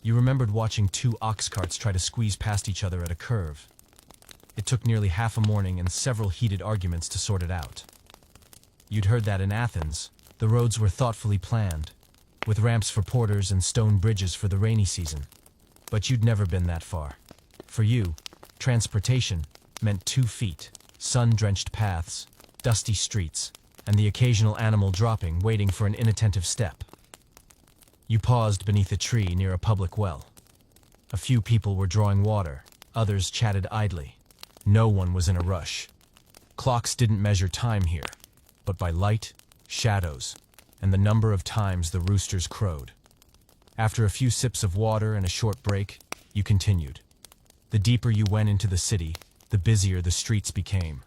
A: You remembered watching two ox carts try to squeeze past each other at a curve. It took nearly half a morning and several heated arguments to sort it out. You'd heard that in Athens, the roads were thoughtfully planned, with ramps for porters and stone bridges for the rainy season. But you'd never been that far. For you, transportation meant 2 feet, sun-drenched paths, dusty streets, and the occasional animal dropping, waiting for an inattentive step. You paused beneath a tree near a public well. A few people were drawing water, others chatted idly. No one was in a rush. Clocks didn't measure time here, but by light, shadows, and the number of times the roosters crowed. After a few sips of water and a short break, you continued. The deeper you went into the city, the busier the streets became.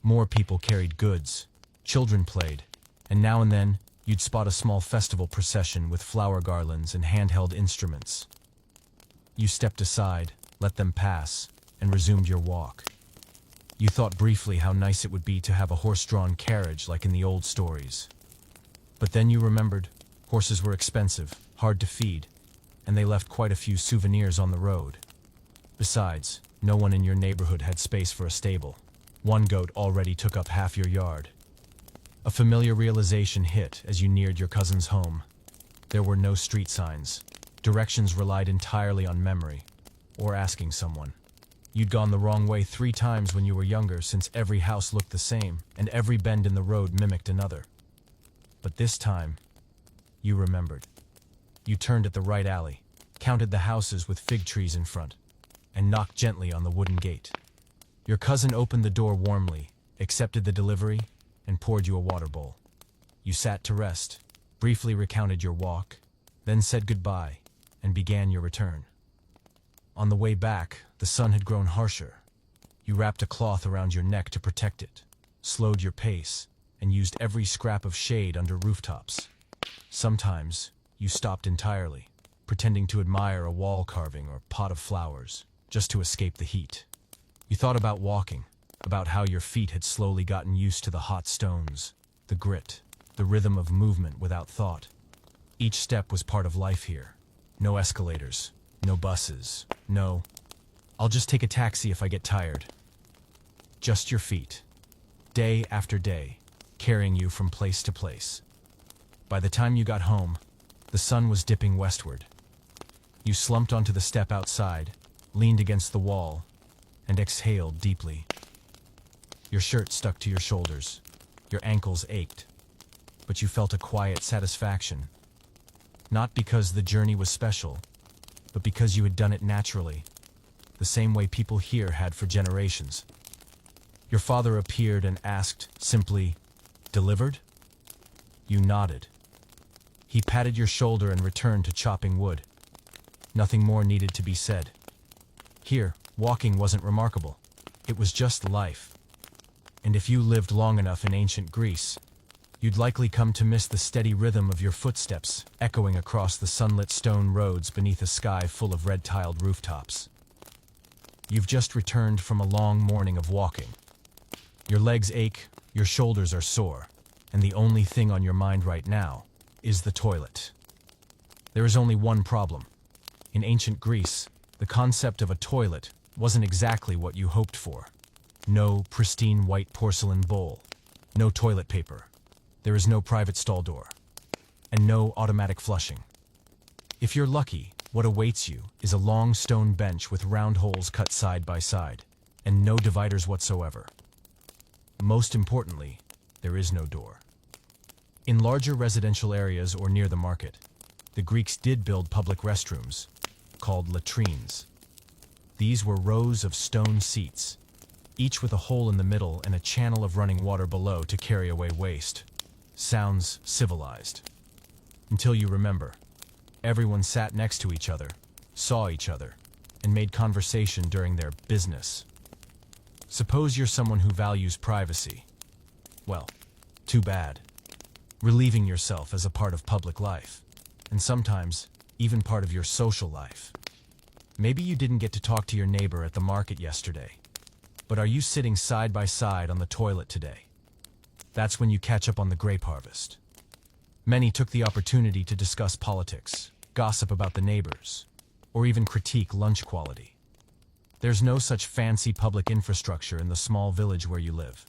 A: More people carried goods, children played, and now and then, you'd spot a small festival procession with flower garlands and handheld instruments. You stepped aside, let them pass, and resumed your walk. You thought briefly how nice it would be to have a horse-drawn carriage like in the old stories. But then you remembered, horses were expensive, hard to feed, and they left quite a few souvenirs on the road. Besides, no one in your neighborhood had space for a stable. One goat already took up half your yard. A familiar realization hit as you neared your cousin's home. There were no street signs. Directions relied entirely on memory, or asking someone. You'd gone the wrong way 3 times when you were younger, since every house looked the same, and every bend in the road mimicked another. But this time, you remembered. You turned at the right alley, counted the houses with fig trees in front, and knocked gently on the wooden gate. Your cousin opened the door warmly, accepted the delivery, and poured you a water bowl. You sat to rest, briefly recounted your walk, then said goodbye, and began your return. On the way back, the sun had grown harsher. You wrapped a cloth around your neck to protect it, slowed your pace, and used every scrap of shade under rooftops. Sometimes, you stopped entirely, pretending to admire a wall carving or pot of flowers, just to escape the heat. You thought about walking, about how your feet had slowly gotten used to the hot stones, the grit, the rhythm of movement without thought. Each step was part of life here. No escalators, no buses, no, "I'll just take a taxi if I get tired." Just your feet, day after day, carrying you from place to place. By the time you got home, the sun was dipping westward. You slumped onto the step outside, leaned against the wall, and exhaled deeply. Your shirt stuck to your shoulders. Your ankles ached. But you felt a quiet satisfaction. Not because the journey was special, but because you had done it naturally, the same way people here had for generations. Your father appeared and asked, simply, "Delivered?" You nodded. He patted your shoulder and returned to chopping wood. Nothing more needed to be said. Here, walking wasn't remarkable. It was just life. And if you lived long enough in ancient Greece, you'd likely come to miss the steady rhythm of your footsteps echoing across the sunlit stone roads beneath a sky full of red-tiled rooftops. You've just returned from a long morning of walking. Your legs ache, your shoulders are sore, and the only thing on your mind right now is the toilet. There is only one problem. In ancient Greece, the concept of a toilet wasn't exactly what you hoped for. No pristine white porcelain bowl, no toilet paper. There is no private stall door, and no automatic flushing. If you're lucky, what awaits you is a long stone bench with round holes cut side by side, and no dividers whatsoever. Most importantly, there is no door. In larger residential areas or near the market, the Greeks did build public restrooms, called latrines. These were rows of stone seats, each with a hole in the middle and a channel of running water below to carry away waste. Sounds civilized. Until you remember. Everyone sat next to each other, saw each other, and made conversation during their business. Suppose you're someone who values privacy. Well, too bad. Relieving yourself as a part of public life, and sometimes even part of your social life. Maybe you didn't get to talk to your neighbor at the market yesterday, but are you sitting side by side on the toilet today? That's when you catch up on the grape harvest. Many took the opportunity to discuss politics, gossip about the neighbors, or even critique lunch quality. There's no such fancy public infrastructure in the small village where you live.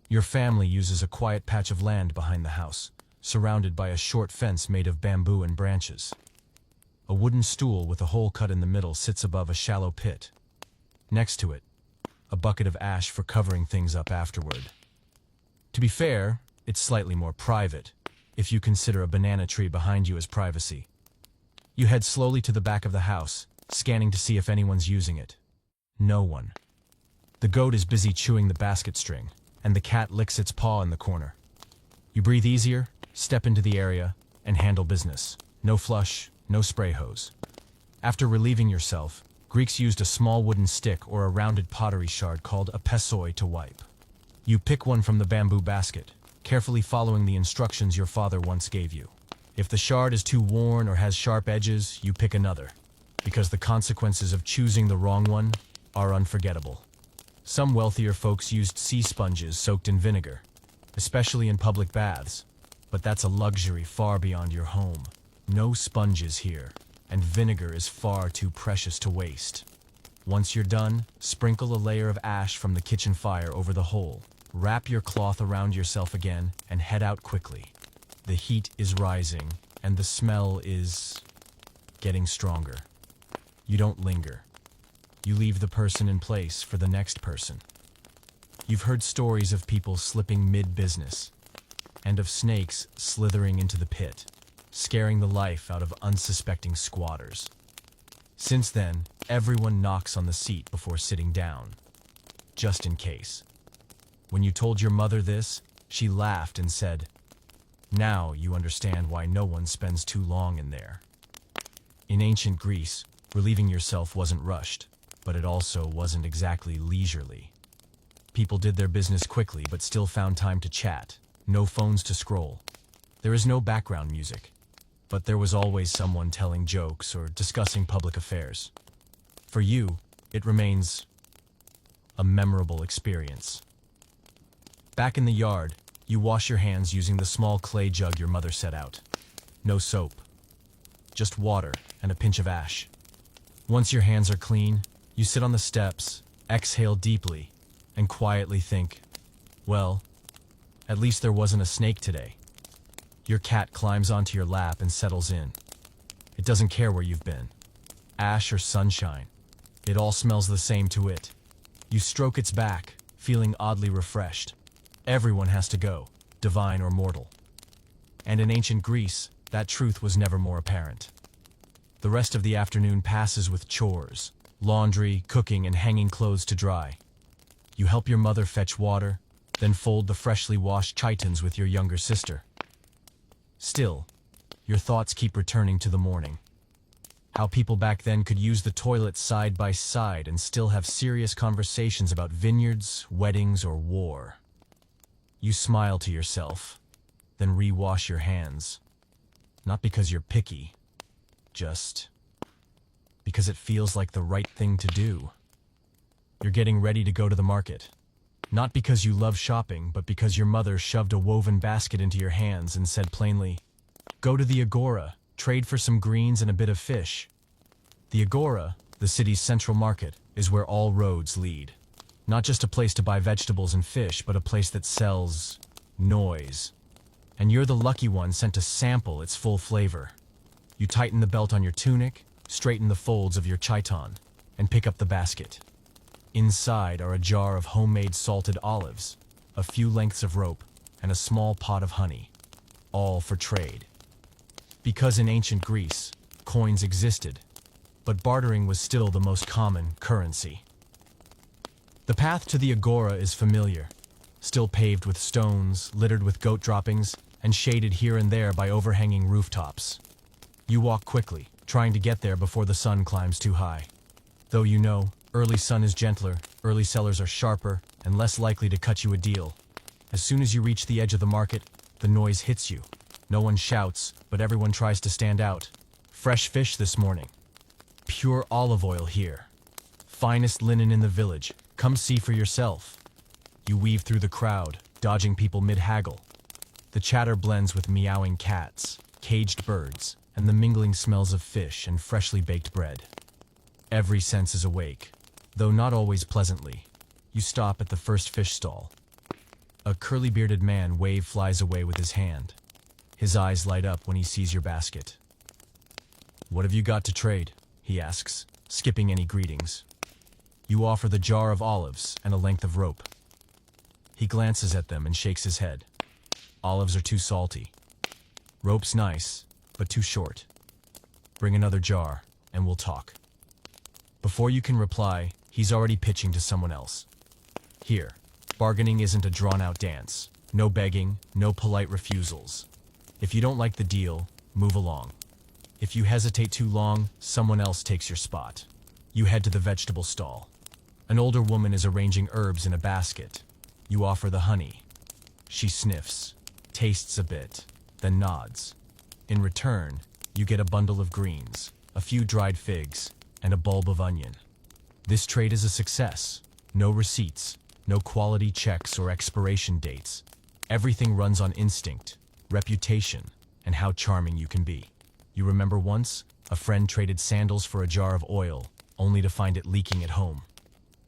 A: Your family uses a quiet patch of land behind the house, surrounded by a short fence made of bamboo and branches. A wooden stool with a hole cut in the middle sits above a shallow pit. Next to it, a bucket of ash for covering things up afterward. To be fair, it's slightly more private, if you consider a banana tree behind you as privacy. You head slowly to the back of the house, scanning to see if anyone's using it. No one. The goat is busy chewing the basket string, and the cat licks its paw in the corner. You breathe easier, step into the area, and handle business. No flush, no spray hose. After relieving yourself, Greeks used a small wooden stick or a rounded pottery shard called a pessoi to wipe. You pick one from the bamboo basket, carefully following the instructions your father once gave you. If the shard is too worn or has sharp edges, you pick another, because the consequences of choosing the wrong one are unforgettable. Some wealthier folks used sea sponges soaked in vinegar, especially in public baths, but that's a luxury far beyond your home. No sponges here, and vinegar is far too precious to waste. Once you're done, sprinkle a layer of ash from the kitchen fire over the hole. Wrap your cloth around yourself again and head out quickly. The heat is rising, and the smell is getting stronger. You don't linger. You leave the person in place for the next person. You've heard stories of people slipping mid-business, and of snakes slithering into the pit, scaring the life out of unsuspecting squatters. Since then, everyone knocks on the seat before sitting down, just in case. When you told your mother this, she laughed and said, "Now you understand why no one spends too long in there." In ancient Greece, relieving yourself wasn't rushed, but it also wasn't exactly leisurely. People did their business quickly but still found time to chat, no phones to scroll. There is no background music, but there was always someone telling jokes or discussing public affairs. For you, it remains a memorable experience. Back in the yard, you wash your hands using the small clay jug your mother set out. No soap, just water and a pinch of ash. Once your hands are clean, you sit on the steps, exhale deeply, and quietly think, well, at least there wasn't a snake today. Your cat climbs onto your lap and settles in. It doesn't care where you've been. Ash or sunshine. It all smells the same to it. You stroke its back, feeling oddly refreshed. Everyone has to go, divine or mortal. And in ancient Greece, that truth was never more apparent. The rest of the afternoon passes with chores, laundry, cooking, and hanging clothes to dry. You help your mother fetch water, then fold the freshly washed chitons with your younger sister. Still, your thoughts keep returning to the morning. How people back then could use the toilet side by side and still have serious conversations about vineyards, weddings, or war. You smile to yourself, then re-wash your hands. Not because you're picky, just because it feels like the right thing to do. You're getting ready to go to the market. Not because you love shopping, but because your mother shoved a woven basket into your hands and said plainly, "Go to the Agora, trade for some greens and a bit of fish." The Agora, the city's central market, is where all roads lead. Not just a place to buy vegetables and fish, but a place that sells noise. And you're the lucky one sent to sample its full flavor. You tighten the belt on your tunic, straighten the folds of your chiton, and pick up the basket. Inside are a jar of homemade salted olives, a few lengths of rope, and a small pot of honey, all for trade. Because in ancient Greece, coins existed, but bartering was still the most common currency. The path to the Agora is familiar, still paved with stones, littered with goat droppings, and shaded here and there by overhanging rooftops. You walk quickly, trying to get there before the sun climbs too high. Though you know, early sun is gentler, early sellers are sharper, and less likely to cut you a deal. As soon as you reach the edge of the market, the noise hits you. No one shouts, but everyone tries to stand out. Fresh fish this morning. Pure olive oil here. Finest linen in the village. Come see for yourself. You weave through the crowd, dodging people mid-haggle. The chatter blends with meowing cats, caged birds, and the mingling smells of fish and freshly baked bread. Every sense is awake, though not always pleasantly. You stop at the first fish stall. A curly-bearded man flies away with his hand. His eyes light up when he sees your basket. "What have you got to trade?" he asks, skipping any greetings. You offer the jar of olives and a length of rope. He glances at them and shakes his head. Olives are too salty. Rope's nice, but too short. Bring another jar, and we'll talk. Before you can reply, he's already pitching to someone else. Here, bargaining isn't a drawn-out dance. No begging, no polite refusals. If you don't like the deal, move along. If you hesitate too long, someone else takes your spot. You head to the vegetable stall. An older woman is arranging herbs in a basket. You offer the honey. She sniffs, tastes a bit, then nods. In return, you get a bundle of greens, a few dried figs, and a bulb of onion. This trade is a success. No receipts, no quality checks or expiration dates. Everything runs on instinct, reputation, and how charming you can be. You remember once, a friend traded sandals for a jar of oil, only to find it leaking at home.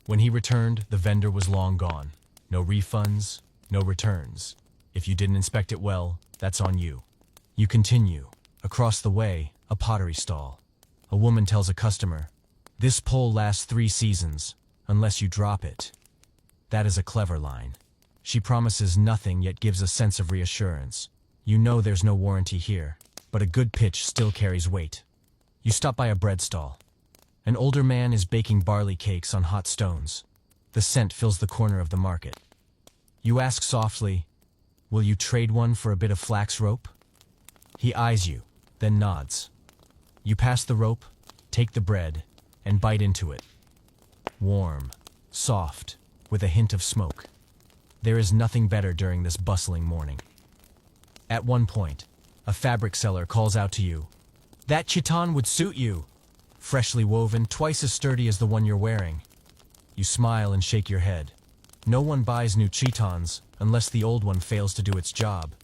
A: When he returned, the vendor was long gone. No refunds, no returns. If you didn't inspect it well, that's on you. You continue. Across the way, a pottery stall. A woman tells a customer, "This pole lasts 3 seasons, unless you drop it." That is a clever line. She promises nothing yet gives a sense of reassurance. You know there's no warranty here, but a good pitch still carries weight. You stop by a bread stall. An older man is baking barley cakes on hot stones. The scent fills the corner of the market. You ask softly, "Will you trade one for a bit of flax rope?" He eyes you, then nods. You pass the rope, take the bread, and bite into it. Warm, soft, with a hint of smoke. There is nothing better during this bustling morning. At one point, a fabric seller calls out to you, "That chiton would suit you. Freshly woven, twice as sturdy as the one you're wearing." You smile and shake your head. No one buys new chitons unless the old one fails to do its job.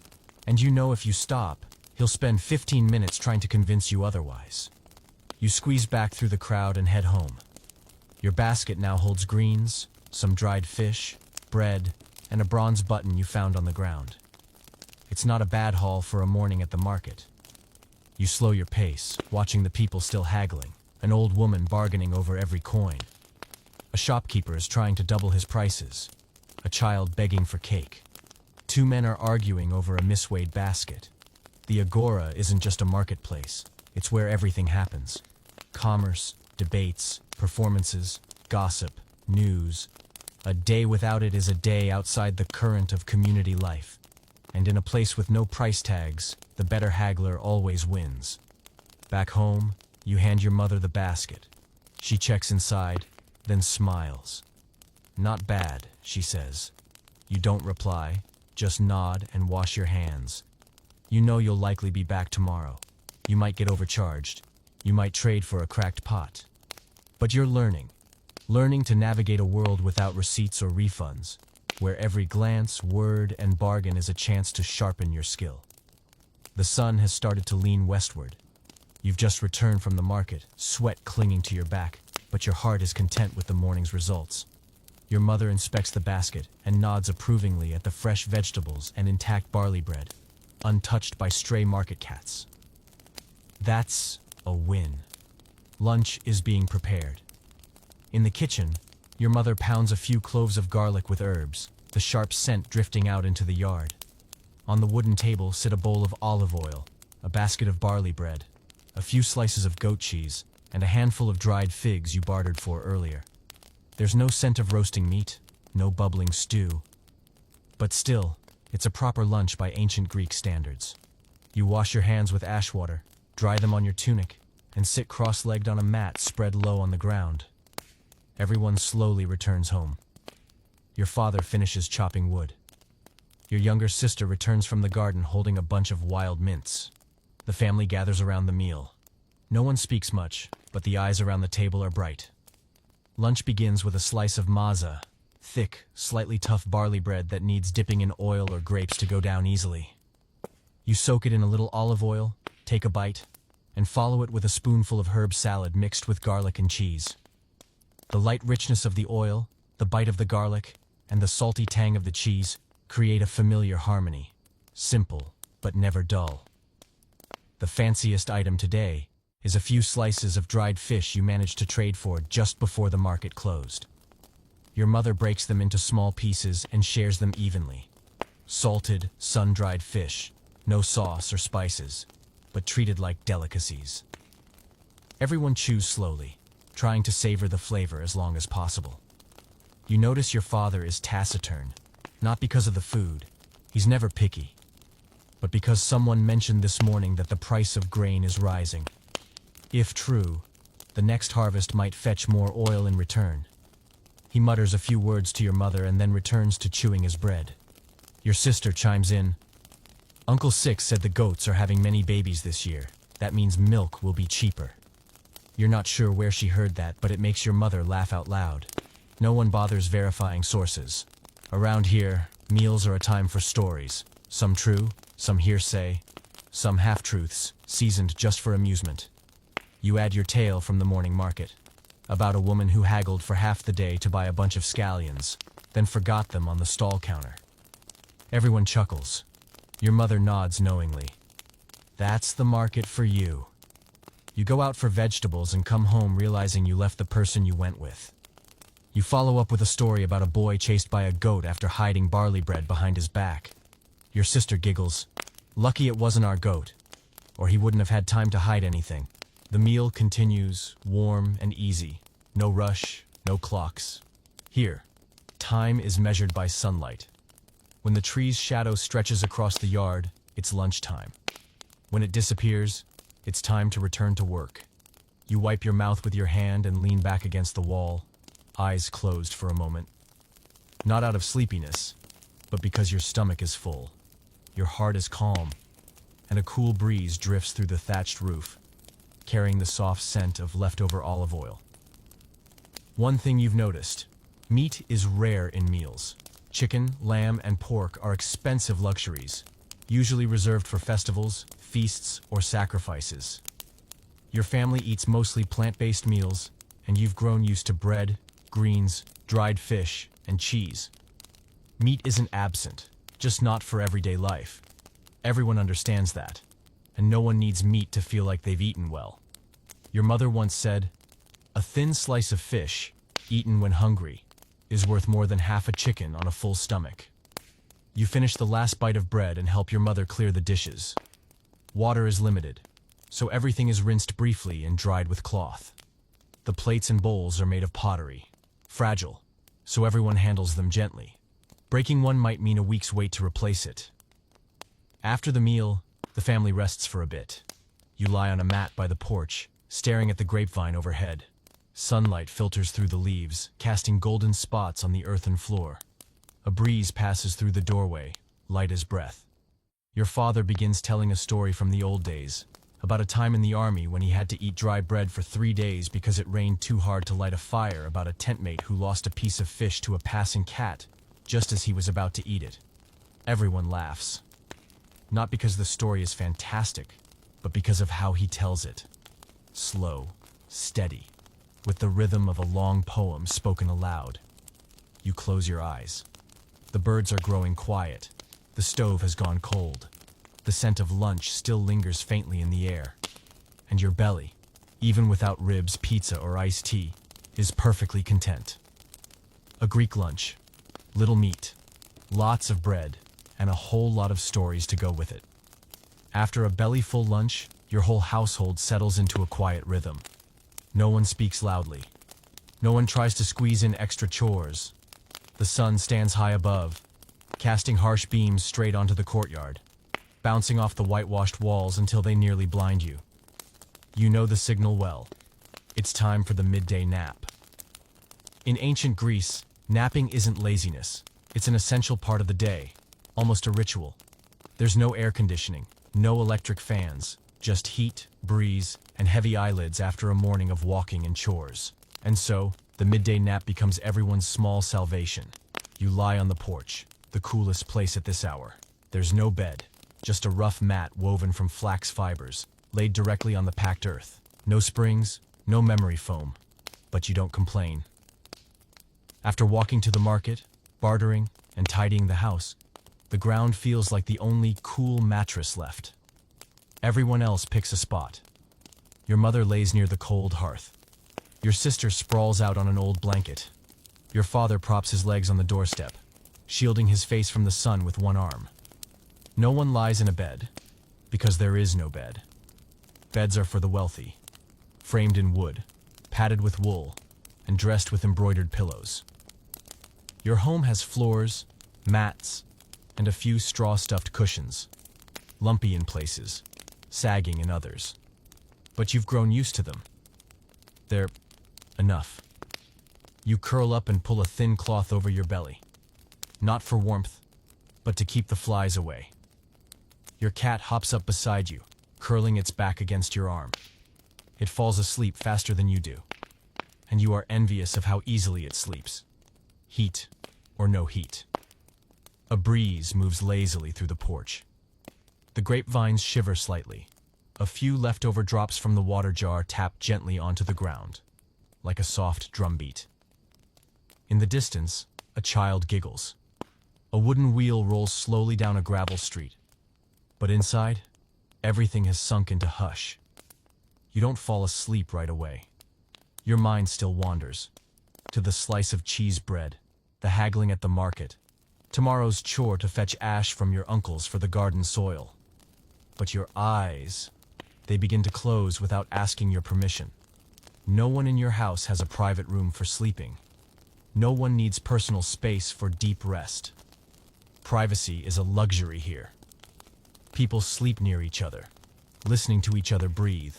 A: And you know if you stop, he'll spend 15 minutes trying to convince you otherwise. You squeeze back through the crowd and head home. Your basket now holds greens, some dried fish, bread, and a bronze button you found on the ground. It's not a bad haul for a morning at the market. You slow your pace, watching the people still haggling, an old woman bargaining over every coin. A shopkeeper is trying to double his prices, a child begging for cake. Two men are arguing over a misweighed basket. The agora isn't just a marketplace, it's where everything happens. Commerce, debates, performances, gossip, news. A day without it is a day outside the current of community life. And in a place with no price tags, the better haggler always wins. Back home, you hand your mother the basket. She checks inside, then smiles. "Not bad," she says. You don't reply, just nod and wash your hands. You know you'll likely be back tomorrow. You might get overcharged. You might trade for a cracked pot. But you're learning to navigate a world without receipts or refunds, where every glance, word, and bargain is a chance to sharpen your skill. The sun has started to lean westward. You've just returned from the market, sweat clinging to your back, but your heart is content with the morning's results. Your mother inspects the basket and nods approvingly at the fresh vegetables and intact barley bread, untouched by stray market cats. That's a win. Lunch is being prepared. In the kitchen, your mother pounds a few cloves of garlic with herbs, the sharp scent drifting out into the yard. On the wooden table sit a bowl of olive oil, a basket of barley bread, a few slices of goat cheese, and a handful of dried figs you bartered for earlier. There's no scent of roasting meat, no bubbling stew. But still, it's a proper lunch by ancient Greek standards. You wash your hands with ash water, dry them on your tunic, and sit cross-legged on a mat spread low on the ground. Everyone slowly returns home. Your father finishes chopping wood. Your younger sister returns from the garden holding a bunch of wild mints. The family gathers around the meal. No one speaks much, but the eyes around the table are bright. Lunch begins with a slice of maza, thick, slightly tough barley bread that needs dipping in oil or grapes to go down easily. You soak it in a little olive oil, take a bite, and follow it with a spoonful of herb salad mixed with garlic and cheese. The light richness of the oil, the bite of the garlic, and the salty tang of the cheese create a familiar harmony, simple but never dull. The fanciest item today is a few slices of dried fish you managed to trade for just before the market closed. Your mother breaks them into small pieces and shares them evenly. Salted, sun-dried fish, no sauce or spices, but treated like delicacies. Everyone chews slowly, trying to savor the flavor as long as possible. You notice your father is taciturn, not because of the food, he's never picky, but because someone mentioned this morning that the price of grain is rising. If true, the next harvest might fetch more oil in return. He mutters a few words to your mother and then returns to chewing his bread. Your sister chimes in. "Uncle Six said the goats are having many babies this year. That means milk will be cheaper." You're not sure where she heard that, but it makes your mother laugh out loud. No one bothers verifying sources. Around here, meals are a time for stories. Some true, some hearsay, some half-truths, seasoned just for amusement. You add your tale from the morning market, about a woman who haggled for half the day to buy a bunch of scallions, then forgot them on the stall counter. Everyone chuckles. Your mother nods knowingly. That's the market for you. You go out for vegetables and come home realizing you left the person you went with. You follow up with a story about a boy chased by a goat after hiding barley bread behind his back. Your sister giggles. "Lucky it wasn't our goat, or he wouldn't have had time to hide anything." The meal continues, warm and easy. No rush, no clocks. Here, time is measured by sunlight. When the tree's shadow stretches across the yard, it's lunchtime. When it disappears, it's time to return to work. You wipe your mouth with your hand and lean back against the wall, eyes closed for a moment. Not out of sleepiness, but because your stomach is full. Your heart is calm, and a cool breeze drifts through the thatched roof, carrying the soft scent of leftover olive oil. One thing you've noticed: meat is rare in meals. Chicken, lamb, and pork are expensive luxuries, usually reserved for festivals, feasts, or sacrifices. Your family eats mostly plant-based meals, and you've grown used to bread, greens, dried fish, and cheese. Meat isn't absent, just not for everyday life. Everyone understands that, and no one needs meat to feel like they've eaten well. Your mother once said, "A thin slice of fish, eaten when hungry, is worth more than half a chicken on a full stomach." You finish the last bite of bread and help your mother clear the dishes. Water is limited, so everything is rinsed briefly and dried with cloth. The plates and bowls are made of pottery, fragile, so everyone handles them gently. Breaking one might mean a week's wait to replace it. After the meal, the family rests for a bit. You lie on a mat by the porch, staring at the grapevine overhead. Sunlight filters through the leaves, casting golden spots on the earthen floor. A breeze passes through the doorway, light as breath. Your father begins telling a story from the old days, about a time in the army when he had to eat dry bread for 3 days because it rained too hard to light a fire, about a tentmate who lost a piece of fish to a passing cat just as he was about to eat it. Everyone laughs. Not because the story is fantastic, but because of how he tells it. Slow, steady, with the rhythm of a long poem spoken aloud. You close your eyes. The birds are growing quiet. The stove has gone cold. The scent of lunch still lingers faintly in the air. And your belly, even without ribs, pizza, or iced tea, is perfectly content. A Greek lunch. Little meat, lots of bread, and a whole lot of stories to go with it. After a belly-full lunch, your whole household settles into a quiet rhythm. No one speaks loudly. No one tries to squeeze in extra chores. The sun stands high above, casting harsh beams straight onto the courtyard, bouncing off the whitewashed walls until they nearly blind you. You know the signal well. It's time for the midday nap. In ancient Greece, napping isn't laziness. It's an essential part of the day, almost a ritual. There's no air conditioning, no electric fans, just heat, breeze, and heavy eyelids after a morning of walking and chores. And so, the midday nap becomes everyone's small salvation. You lie on the porch, the coolest place at this hour. There's no bed, just a rough mat woven from flax fibers, laid directly on the packed earth. No springs, no memory foam, but you don't complain. After walking to the market, bartering, and tidying the house, the ground feels like the only cool mattress left. Everyone else picks a spot. Your mother lays near the cold hearth. Your sister sprawls out on an old blanket. Your father props his legs on the doorstep, shielding his face from the sun with one arm. No one lies in a bed, because there is no bed. Beds are for the wealthy, framed in wood, padded with wool, and dressed with embroidered pillows. Your home has floors, mats, and a few straw-stuffed cushions, lumpy in places, sagging in others. But you've grown used to them. They're enough. You curl up and pull a thin cloth over your belly, not for warmth, but to keep the flies away. Your cat hops up beside you, curling its back against your arm. It falls asleep faster than you do, and you are envious of how easily it sleeps. Heat or no heat. A breeze moves lazily through the porch. The grapevines shiver slightly. A few leftover drops from the water jar tap gently onto the ground, like a soft drumbeat. In the distance, a child giggles. A wooden wheel rolls slowly down a gravel street. But inside, everything has sunk into hush. You don't fall asleep right away. Your mind still wanders. To the slice of cheese bread, the haggling at the market, tomorrow's chore to fetch ash from your uncles for the garden soil. But your eyes, they begin to close without asking your permission. No one in your house has a private room for sleeping. No one needs personal space for deep rest. Privacy is a luxury here. People sleep near each other, listening to each other breathe,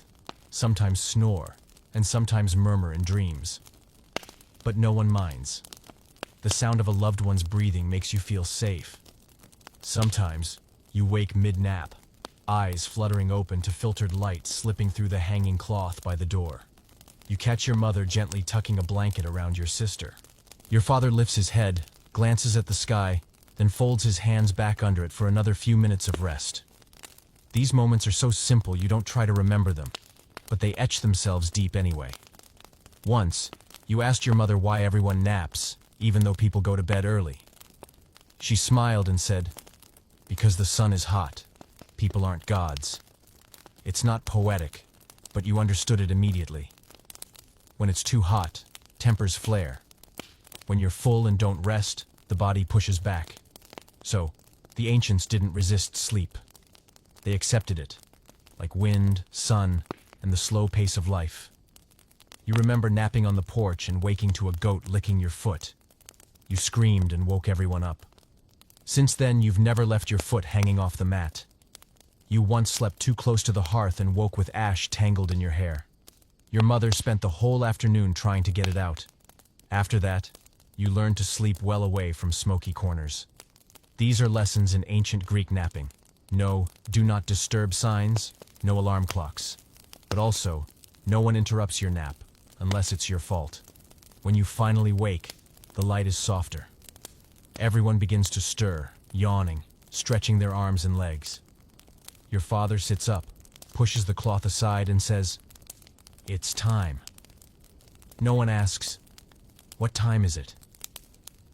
A: sometimes snore, and sometimes murmur in dreams. But no one minds. The sound of a loved one's breathing makes you feel safe. Sometimes, you wake mid-nap, eyes fluttering open to filtered light slipping through the hanging cloth by the door. You catch your mother gently tucking a blanket around your sister. Your father lifts his head, glances at the sky, then folds his hands back under it for another few minutes of rest. These moments are so simple you don't try to remember them, but they etch themselves deep anyway. Once, you asked your mother why everyone naps, even though people go to bed early. She smiled and said, "Because the sun is hot, people aren't gods. It's not poetic, but you understood it immediately. When it's too hot, tempers flare. When you're full and don't rest, the body pushes back. So, the ancients didn't resist sleep. They accepted it, like wind, sun, and the slow pace of life. You remember napping on the porch and waking to a goat licking your foot. You screamed and woke everyone up. Since then, you've never left your foot hanging off the mat. You once slept too close to the hearth and woke with ash tangled in your hair. Your mother spent the whole afternoon trying to get it out. After that, you learned to sleep well away from smoky corners. These are lessons in ancient Greek napping. No do not disturb signs, no alarm clocks. But also, no one interrupts your nap, unless it's your fault. When you finally wake, the light is softer. Everyone begins to stir, yawning, stretching their arms and legs. Your father sits up, pushes the cloth aside and says, "It's time." No one asks, "What time is it?"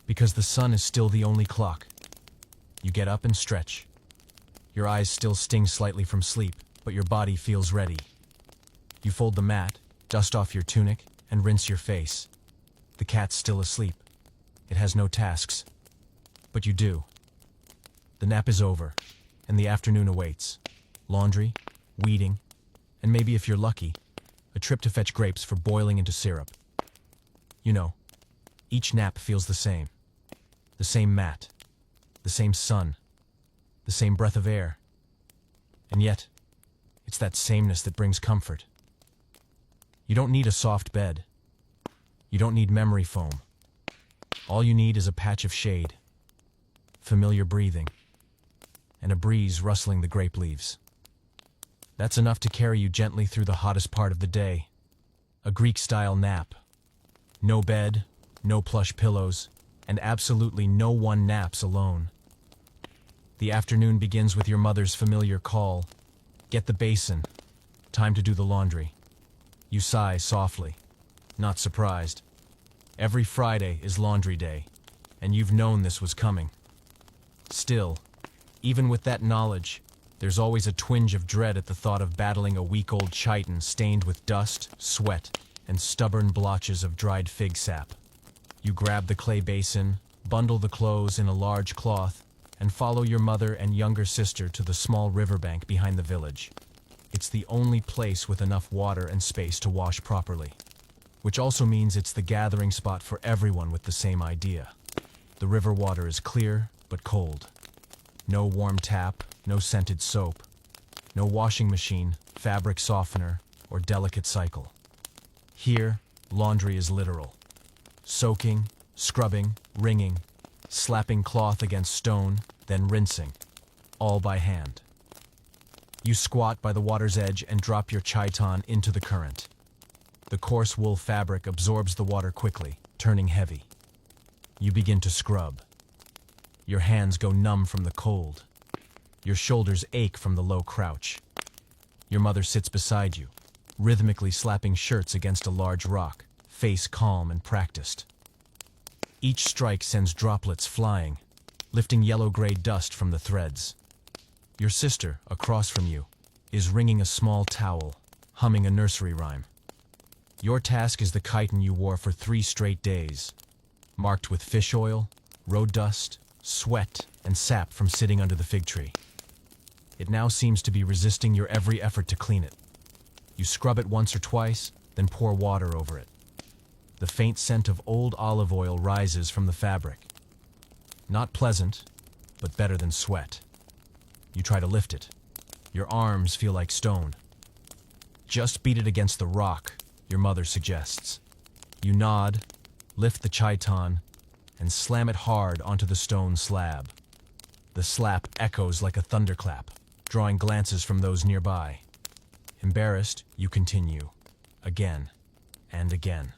A: Because the sun is still the only clock. You get up and stretch. Your eyes still sting slightly from sleep, but your body feels ready. You fold the mat, dust off your tunic, and rinse your face. The cat's still asleep. It has no tasks. But you do. The nap is over, and the afternoon awaits. Laundry, weeding, and maybe if you're lucky, a trip to fetch grapes for boiling into syrup. You know, each nap feels the same. The same mat, the same sun, the same breath of air. And yet, it's that sameness that brings comfort. You don't need a soft bed. You don't need memory foam. All you need is a patch of shade, familiar breathing, and a breeze rustling the grape leaves. That's enough to carry you gently through the hottest part of the day. A Greek-style nap. No bed, no plush pillows, and absolutely no one naps alone. The afternoon begins with your mother's familiar call. "Get the basin. Time to do the laundry." You sigh softly, not surprised. Every Friday is laundry day, and you've known this was coming. Still, even with that knowledge, there's always a twinge of dread at the thought of battling a week-old chiton stained with dust, sweat, and stubborn blotches of dried fig sap. You grab the clay basin, bundle the clothes in a large cloth, and follow your mother and younger sister to the small riverbank behind the village. It's the only place with enough water and space to wash properly, which also means it's the gathering spot for everyone with the same idea. The river water is clear but cold. No warm tap, no scented soap, no washing machine, fabric softener, or delicate cycle. Here, laundry is literal. Soaking, scrubbing, wringing, slapping cloth against stone, then rinsing, all by hand. You squat by the water's edge and drop your chiton into the current. The coarse wool fabric absorbs the water quickly, turning heavy. You begin to scrub. Your hands go numb from the cold. Your shoulders ache from the low crouch. Your mother sits beside you, rhythmically slapping shirts against a large rock, face calm and practiced. Each strike sends droplets flying, lifting yellow-gray dust from the threads. Your sister, across from you, is wringing a small towel, humming a nursery rhyme. Your task is the chiton you wore for 3 straight days, marked with fish oil, road dust, sweat, and sap from sitting under the fig tree. It now seems to be resisting your every effort to clean it. You scrub it once or twice, then pour water over it. The faint scent of old olive oil rises from the fabric. Not pleasant, but better than sweat. You try to lift it. Your arms feel like stone. "Just beat it against the rock," your mother suggests. You nod, lift the chiton, and slam it hard onto the stone slab. The slap echoes like a thunderclap, drawing glances from those nearby. Embarrassed, you continue, again and again,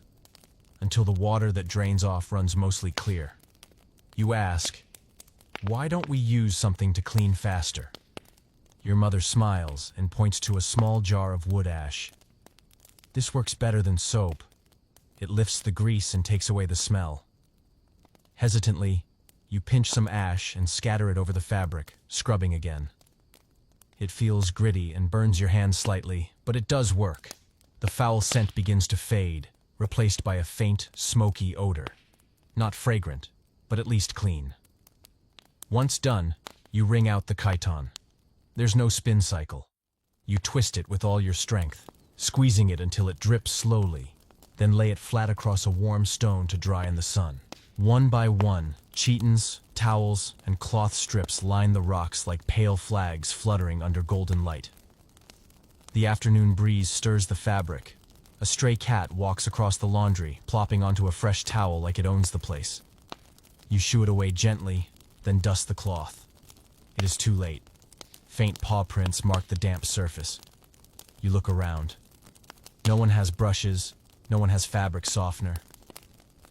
A: until the water that drains off runs mostly clear. You ask, "Why don't we use something to clean faster?" Your mother smiles and points to a small jar of wood ash. "This works better than soap. It lifts the grease and takes away the smell." Hesitantly, you pinch some ash and scatter it over the fabric, scrubbing again. It feels gritty and burns your hand slightly, but it does work. The foul scent begins to fade, replaced by a faint, smoky odor. Not fragrant, but at least clean. Once done, you wring out the chiton. There's no spin cycle. You twist it with all your strength, squeezing it until it drips slowly, then lay it flat across a warm stone to dry in the sun. One by one, chitons, towels, and cloth strips line the rocks like pale flags fluttering under golden light. The afternoon breeze stirs the fabric. A stray cat walks across the laundry, plopping onto a fresh towel like it owns the place. You shoo it away gently, then dust the cloth. It is too late. Faint paw prints mark the damp surface. You look around. No one has brushes, no one has fabric softener.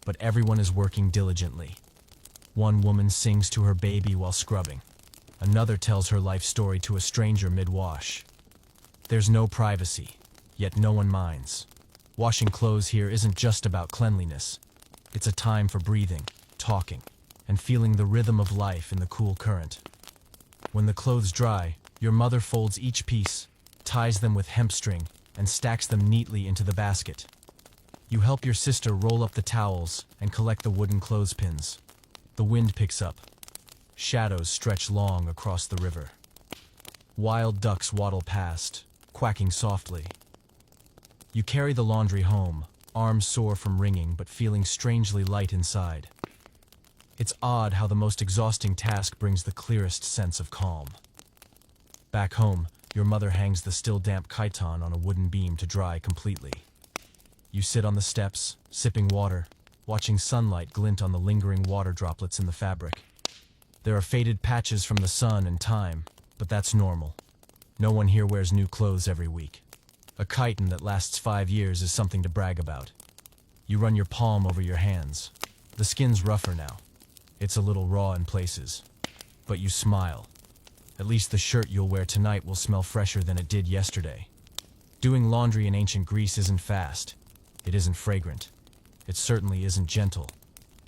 A: But everyone is working diligently. One woman sings to her baby while scrubbing. Another tells her life story to a stranger mid-wash. There's no privacy, yet no one minds. Washing clothes here isn't just about cleanliness. It's a time for breathing, talking, and feeling the rhythm of life in the cool current. When the clothes dry, your mother folds each piece, ties them with hemp string, and stacks them neatly into the basket. You help your sister roll up the towels and collect the wooden clothespins. The wind picks up. Shadows stretch long across the river. Wild ducks waddle past, quacking softly. You carry the laundry home, arms sore from wringing but feeling strangely light inside. It's odd how the most exhausting task brings the clearest sense of calm. Back home, your mother hangs the still damp chiton on a wooden beam to dry completely. You sit on the steps, sipping water, watching sunlight glint on the lingering water droplets in the fabric. There are faded patches from the sun and time, but that's normal. No one here wears new clothes every week. A chiton that lasts 5 years is something to brag about. You run your palm over your hands. The skin's rougher now. It's a little raw in places. But you smile. At least the shirt you'll wear tonight will smell fresher than it did yesterday. Doing laundry in ancient Greece isn't fast. It isn't fragrant. It certainly isn't gentle.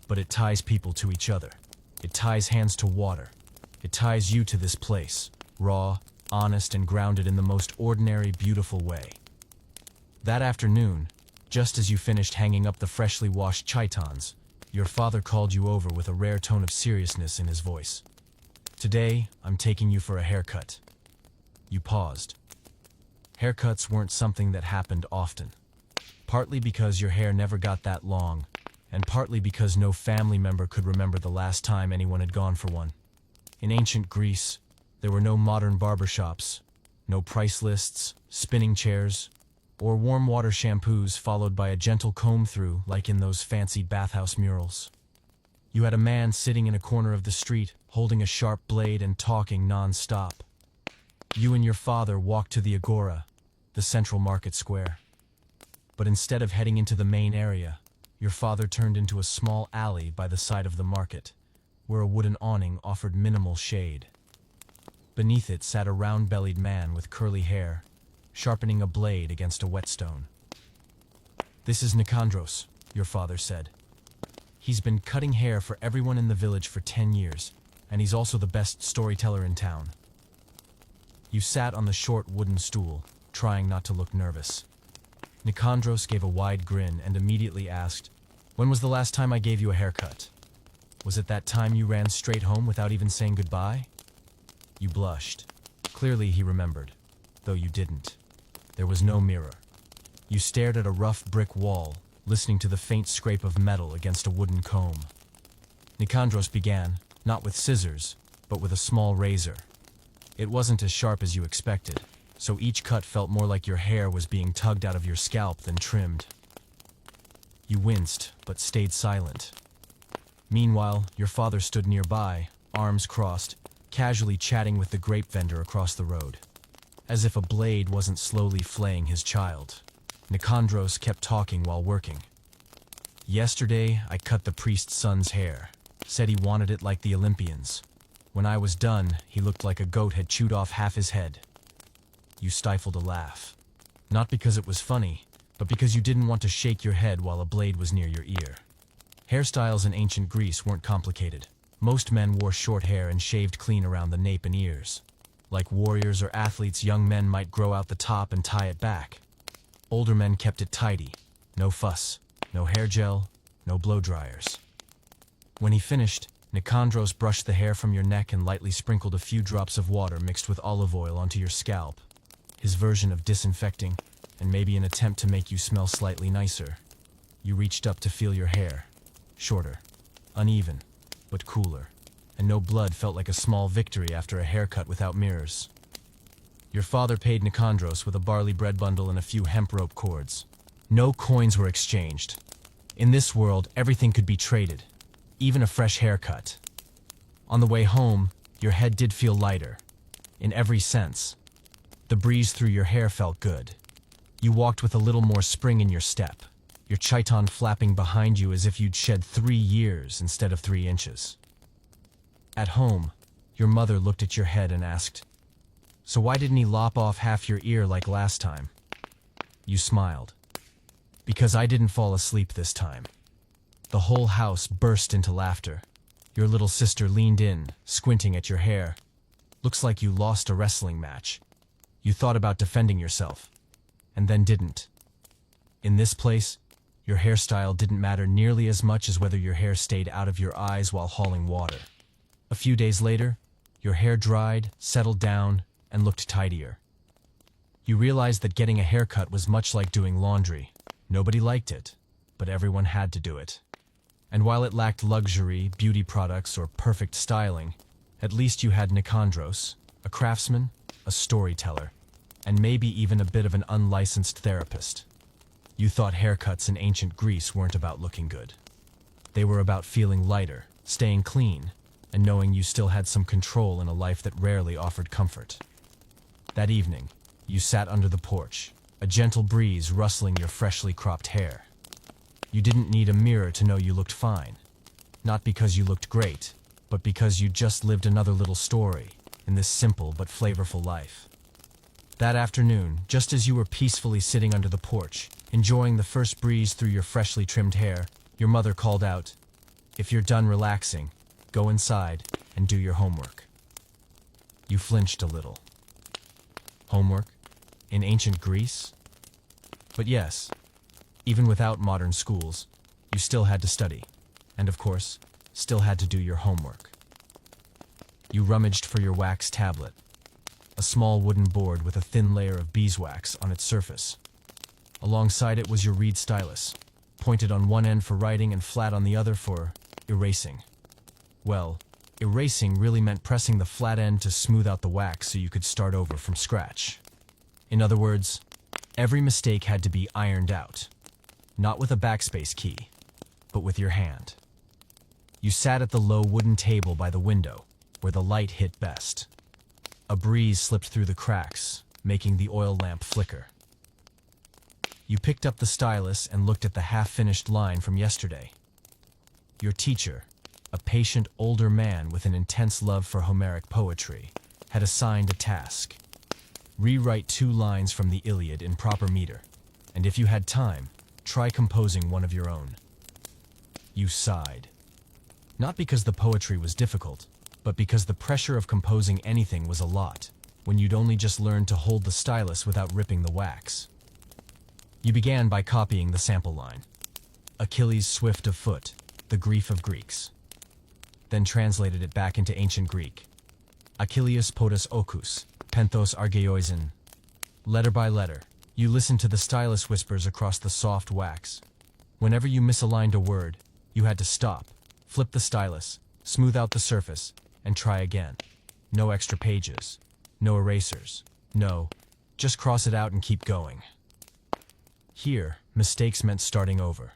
A: But it ties people to each other. It ties hands to water. It ties you to this place, raw, honest, and grounded in the most ordinary, beautiful way. That afternoon, just as you finished hanging up the freshly washed chitons, your father called you over with a rare tone of seriousness in his voice. "Today, I'm taking you for a haircut." You paused. Haircuts weren't something that happened often. Partly because your hair never got that long, and partly because no family member could remember the last time anyone had gone for one. In ancient Greece, there were no modern barbershops, no price lists, spinning chairs, or warm water shampoos followed by a gentle comb-through like in those fancy bathhouse murals. You had a man sitting in a corner of the street, holding a sharp blade and talking non-stop. You and your father walked to the agora, the central market square. But instead of heading into the main area, your father turned into a small alley by the side of the market, where a wooden awning offered minimal shade. Beneath it sat a round-bellied man with curly hair, sharpening a blade against a whetstone. "This is Nicandros," your father said. "He's been cutting hair for everyone in the village for 10 years, and he's also the best storyteller in town." You sat on the short wooden stool, trying not to look nervous. Nicandros gave a wide grin and immediately asked, "When was the last time I gave you a haircut? Was it that time you ran straight home without even saying goodbye?" You blushed. Clearly he remembered, though you didn't. There was no mirror. You stared at a rough brick wall, listening to the faint scrape of metal against a wooden comb. Nicandros began, not with scissors, but with a small razor. It wasn't as sharp as you expected, so each cut felt more like your hair was being tugged out of your scalp than trimmed. You winced, but stayed silent. Meanwhile, your father stood nearby, arms crossed, casually chatting with the grape vendor across the road. As if a blade wasn't slowly flaying his child, Nicandros kept talking while working. "Yesterday, I cut the priest's son's hair. Said he wanted it like the Olympians. When I was done, he looked like a goat had chewed off half his head." You stifled a laugh. Not because it was funny, but because you didn't want to shake your head while a blade was near your ear. Hairstyles in ancient Greece weren't complicated. Most men wore short hair and shaved clean around the nape and ears. Like warriors or athletes, young men might grow out the top and tie it back. Older men kept it tidy. No fuss, no hair gel, no blow dryers. When he finished, Nicandros brushed the hair from your neck and lightly sprinkled a few drops of water mixed with olive oil onto your scalp. His version of disinfecting, and maybe an attempt to make you smell slightly nicer. You reached up to feel your hair. Shorter, uneven, but cooler. And no blood felt like a small victory after a haircut without mirrors. Your father paid Nicandros with a barley bread bundle and a few hemp rope cords. No coins were exchanged. In this world, everything could be traded, even a fresh haircut. On the way home, your head did feel lighter, in every sense. The breeze through your hair felt good. You walked with a little more spring in your step, your chiton flapping behind you as if you'd shed 3 years instead of 3 inches. At home, your mother looked at your head and asked, "So why didn't he lop off half your ear like last time?" You smiled. "Because I didn't fall asleep this time." The whole house burst into laughter. Your little sister leaned in, squinting at your hair. "Looks like you lost a wrestling match. You thought about defending yourself, and then didn't." In this place, your hairstyle didn't matter nearly as much as whether your hair stayed out of your eyes while hauling water. A few days later, your hair dried, settled down, and looked tidier. You realized that getting a haircut was much like doing laundry. Nobody liked it, but everyone had to do it. And while it lacked luxury, beauty products, or perfect styling, at least you had Nicandros, a craftsman, a storyteller, and maybe even a bit of an unlicensed therapist. You thought haircuts in ancient Greece weren't about looking good. They were about feeling lighter, staying clean, and knowing you still had some control in a life that rarely offered comfort. That evening, you sat under the porch, a gentle breeze rustling your freshly cropped hair. You didn't need a mirror to know you looked fine. Not because you looked great, but because you just lived another little story in this simple but flavorful life. That afternoon, just as you were peacefully sitting under the porch, enjoying the first breeze through your freshly trimmed hair, your mother called out, "If you're done relaxing, go inside and do your homework." You flinched a little. Homework? In ancient Greece? But yes, even without modern schools, you still had to study, and of course, still had to do your homework. You rummaged for your wax tablet, a small wooden board with a thin layer of beeswax on its surface. Alongside it was your reed stylus, pointed on one end for writing and flat on the other for erasing. Well, erasing really meant pressing the flat end to smooth out the wax so you could start over from scratch. In other words, every mistake had to be ironed out, not with a backspace key, but with your hand. You sat at the low wooden table by the window, where the light hit best. A breeze slipped through the cracks, making the oil lamp flicker. You picked up the stylus and looked at the half-finished line from yesterday. Your teacher, a patient older man with an intense love for Homeric poetry, had assigned a task. Rewrite 2 lines from the Iliad in proper meter, and if you had time, try composing one of your own. You sighed. Not because the poetry was difficult, but because the pressure of composing anything was a lot, when you'd only just learned to hold the stylus without ripping the wax. You began by copying the sample line. Achilles swift of foot, the grief of Greeks. Then translated it back into ancient Greek. Achilleus potus ocus, penthos argeioisin. Letter by letter, you listened to the stylus whispers across the soft wax. Whenever you misaligned a word, you had to stop, flip the stylus, smooth out the surface, and try again. No extra pages, no erasers, no, just cross it out and keep going. Here, mistakes meant starting over.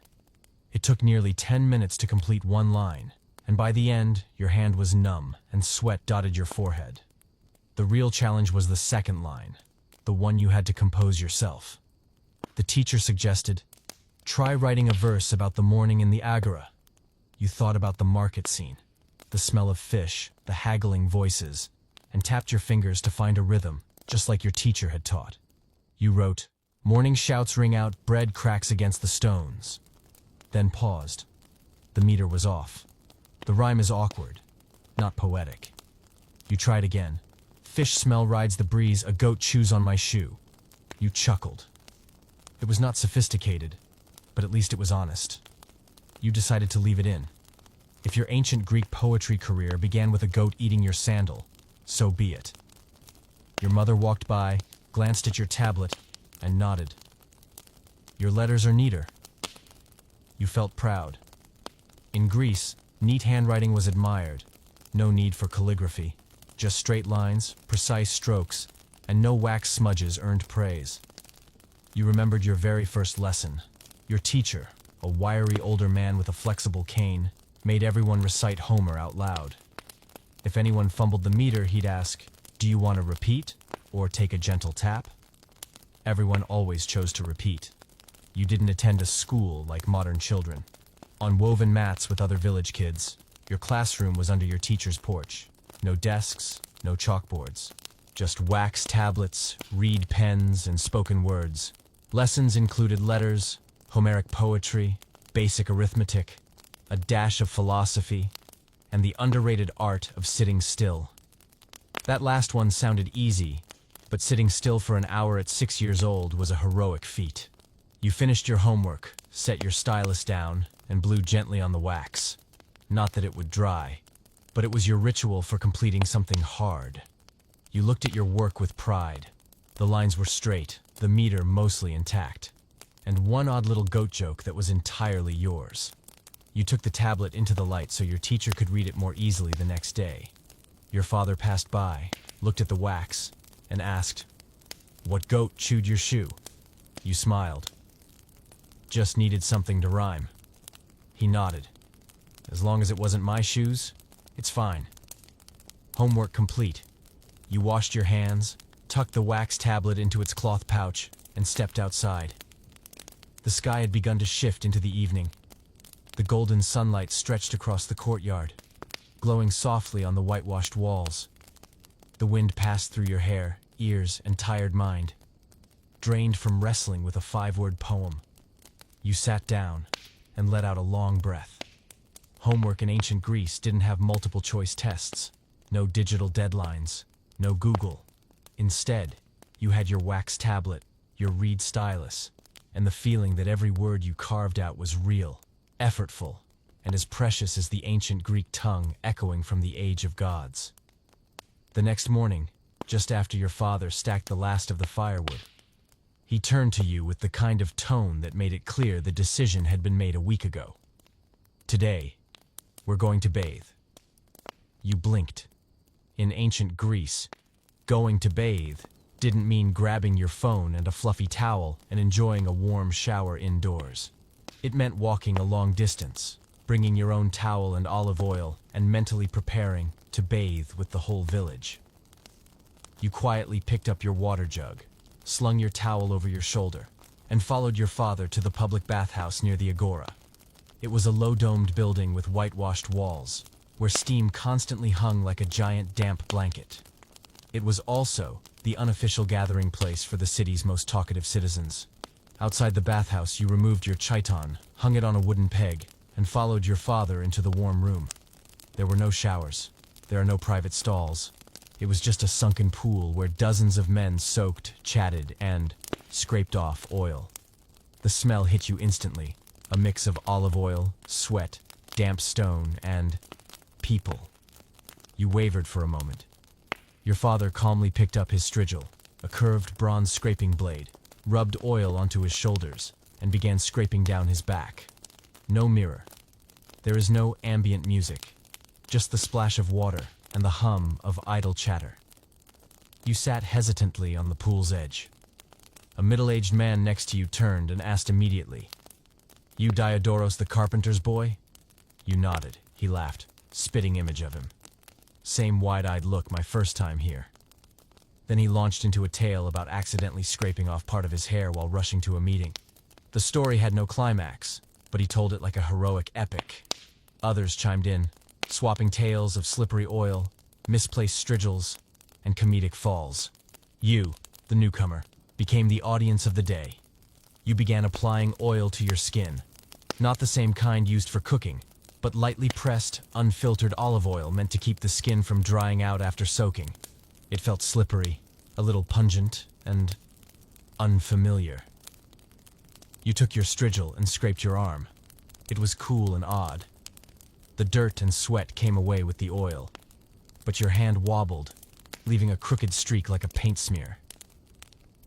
A: It took nearly 10 minutes to complete one line, and by the end, your hand was numb and sweat dotted your forehead. The real challenge was the second line, the one you had to compose yourself. The teacher suggested, try writing a verse about the morning in the agora. You thought about the market scene, the smell of fish, the haggling voices, and tapped your fingers to find a rhythm, just like your teacher had taught. You wrote, morning shouts ring out, bread cracks against the stones. Then paused. The meter was off. The rhyme is awkward, not poetic. You tried again, Fish smell rides the breeze, a goat chews on my shoe. You chuckled. It was not sophisticated, but at least it was honest. You decided to leave it in. If your ancient Greek poetry career began with a goat eating your sandal, so be it. Your mother walked by, glanced at your tablet, and nodded. Your letters are neater. You felt proud. In Greece, neat handwriting was admired. No need for calligraphy. Just straight lines, precise strokes, and no wax smudges earned praise. You remembered your very first lesson. Your teacher, a wiry older man with a flexible cane, made everyone recite Homer out loud. If anyone fumbled the meter, he'd ask, "Do you want to repeat or take a gentle tap?" Everyone always chose to repeat. You didn't attend a school like modern children. On woven mats with other village kids, your classroom was under your teacher's porch. No desks, no chalkboards. Just wax tablets, reed pens, and spoken words. Lessons included letters, Homeric poetry, basic arithmetic, a dash of philosophy, and the underrated art of sitting still. That last one sounded easy, but sitting still for an hour at 6 years old was a heroic feat. You finished your homework, set your stylus down, and blew gently on the wax. Not that it would dry, but it was your ritual for completing something hard. You looked at your work with pride. The lines were straight, the meter mostly intact, and one odd little goat joke that was entirely yours. You took the tablet into the light so your teacher could read it more easily the next day. Your father passed by, looked at the wax, and asked, "What goat chewed your shoe?" You smiled. "Just needed something to rhyme." He nodded. "As long as it wasn't my shoes, it's fine." Homework complete. You washed your hands, tucked the wax tablet into its cloth pouch, and stepped outside. The sky had begun to shift into the evening. The golden sunlight stretched across the courtyard, glowing softly on the whitewashed walls. The wind passed through your hair, ears, and tired mind, drained from wrestling with a 5-word poem. You sat down and let out a long breath. Homework in ancient Greece didn't have multiple choice tests, no digital deadlines, no Google. Instead, you had your wax tablet, your reed stylus, and the feeling that every word you carved out was real, effortful, and as precious as the ancient Greek tongue echoing from the age of gods. The next morning, just after your father stacked the last of the firewood, he turned to you with the kind of tone that made it clear the decision had been made a week ago. "Today, we're going to bathe." You blinked. In ancient Greece, going to bathe didn't mean grabbing your phone and a fluffy towel and enjoying a warm shower indoors. It meant walking a long distance, bringing your own towel and olive oil, and mentally preparing to bathe with the whole village. You quietly picked up your water jug, slung your towel over your shoulder, and followed your father to the public bathhouse near the agora. It was a low-domed building with whitewashed walls, where steam constantly hung like a giant damp blanket. It was also the unofficial gathering place for the city's most talkative citizens. Outside the bathhouse, you removed your chiton, hung it on a wooden peg, and followed your father into the warm room. There were no showers. There are no private stalls. It was just a sunken pool where dozens of men soaked, chatted, and scraped off oil. The smell hit you instantly, a mix of olive oil, sweat, damp stone, and people. You wavered for a moment. Your father calmly picked up his strigil, a curved bronze scraping blade, rubbed oil onto his shoulders, and began scraping down his back. No mirror. There is no ambient music, just the splash of water and the hum of idle chatter. You sat hesitantly on the pool's edge. A middle-aged man next to you turned and asked immediately, "You Diodoros the carpenter's boy?" You nodded. He laughed, spitting image of him. Same wide-eyed look my first time here. Then he launched into a tale about accidentally scraping off part of his hair while rushing to a meeting. The story had no climax, but he told it like a heroic epic. Others chimed in, swapping tales of slippery oil, misplaced strigils, and comedic falls. You, the newcomer, became the audience of the day. You began applying oil to your skin. Not the same kind used for cooking, but lightly pressed, unfiltered olive oil meant to keep the skin from drying out after soaking. It felt slippery, a little pungent, and unfamiliar. You took your strigil and scraped your arm. It was cool and odd. The dirt and sweat came away with the oil, but your hand wobbled, leaving a crooked streak like a paint smear.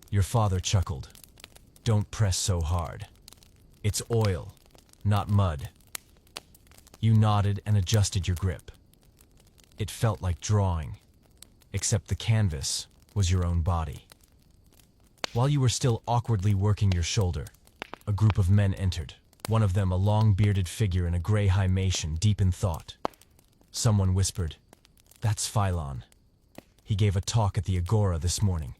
A: Your father chuckled. "Don't press so hard. It's oil, not mud." You nodded and adjusted your grip. It felt like drawing, except the canvas was your own body. While you were still awkwardly working your shoulder, a group of men entered, one of them a long-bearded figure in a gray himation deep in thought. Someone whispered, "That's Phylon. He gave a talk at the Agora this morning."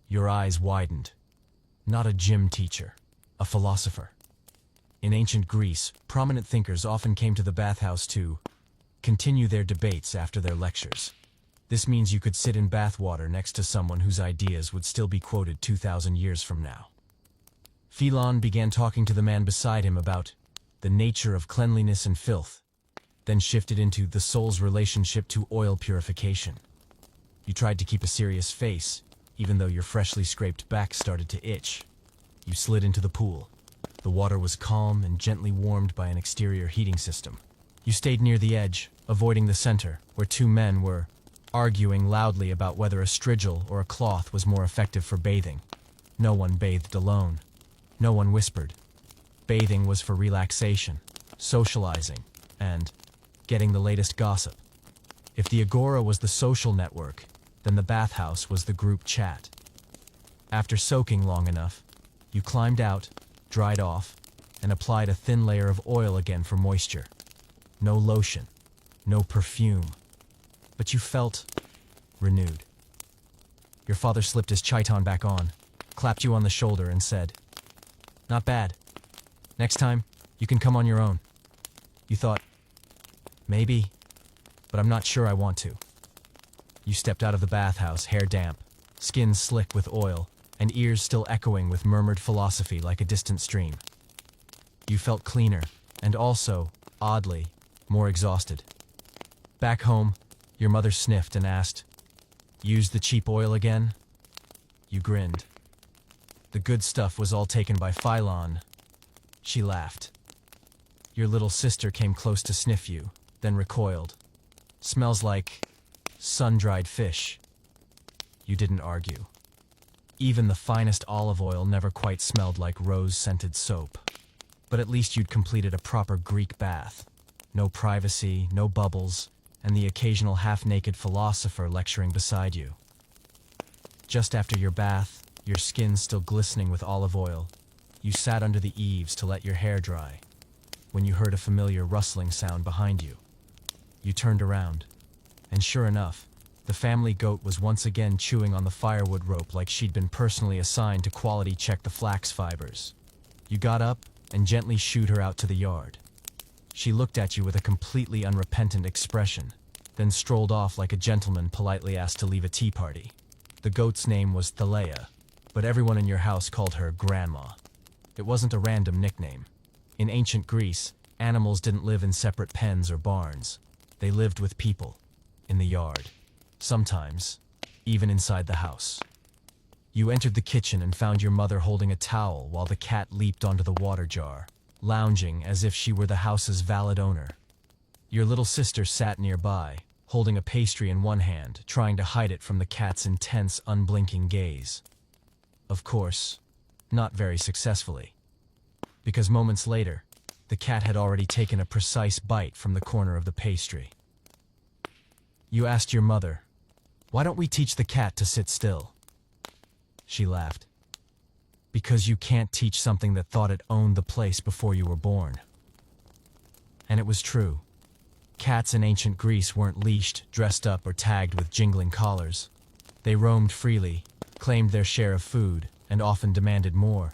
A: Your eyes widened. Not a gym teacher, a philosopher. In ancient Greece, prominent thinkers often came to the bathhouse to continue their debates after their lectures. This means you could sit in bathwater next to someone whose ideas would still be quoted 2,000 years from now. Phylon began talking to the man beside him about the nature of cleanliness and filth, then shifted into the soul's relationship to oil purification. You tried to keep a serious face, even though your freshly scraped back started to itch. You slid into the pool. The water was calm and gently warmed by an exterior heating system. You stayed near the edge, avoiding the center, where two men were arguing loudly about whether a strigil or a cloth was more effective for bathing. No one bathed alone. No one whispered. Bathing was for relaxation, socializing, and getting the latest gossip. If the Agora was the social network, then the bathhouse was the group chat. After soaking long enough, you climbed out, dried off, and applied a thin layer of oil again for moisture. No lotion, no perfume, but you felt renewed. Your father slipped his chiton back on, clapped you on the shoulder, and said, "Not bad. Next time, you can come on your own." You thought, "Maybe, but I'm not sure I want to." You stepped out of the bathhouse, hair damp, skin slick with oil, and ears still echoing with murmured philosophy like a distant stream. You felt cleaner, and also, oddly, more exhausted. Back home, your mother sniffed and asked, "Use the cheap oil again?" You grinned. The good stuff was all taken by Phylon. She laughed. Your little sister came close to sniff you, then recoiled. "Smells like sun-dried fish." You didn't argue. Even the finest olive oil never quite smelled like rose-scented soap. But at least you'd completed a proper Greek bath. No privacy, no bubbles, and the occasional half-naked philosopher lecturing beside you. Just after your bath, your skin still glistening with olive oil, you sat under the eaves to let your hair dry, when you heard a familiar rustling sound behind you. You turned around, and sure enough, the family goat was once again chewing on the firewood rope like she'd been personally assigned to quality check the flax fibers. You got up and gently shooed her out to the yard. She looked at you with a completely unrepentant expression, then strolled off like a gentleman politely asked to leave a tea party. The goat's name was Thalea, but everyone in your house called her Grandma. It wasn't a random nickname. In ancient Greece, animals didn't live in separate pens or barns. They lived with people, in the yard, sometimes even inside the house. You entered the kitchen and found your mother holding a towel while the cat leaped onto the water jar, lounging as if she were the house's valid owner. Your little sister sat nearby, holding a pastry in one hand, trying to hide it from the cat's intense, unblinking gaze. Of course, not very successfully, because moments later, the cat had already taken a precise bite from the corner of the pastry. You asked your mother, "Why don't we teach the cat to sit still?" She laughed. "Because you can't teach something that thought it owned the place before you were born." And it was true. Cats in ancient Greece weren't leashed, dressed up, or tagged with jingling collars. They roamed freely, claimed their share of food, and often demanded more.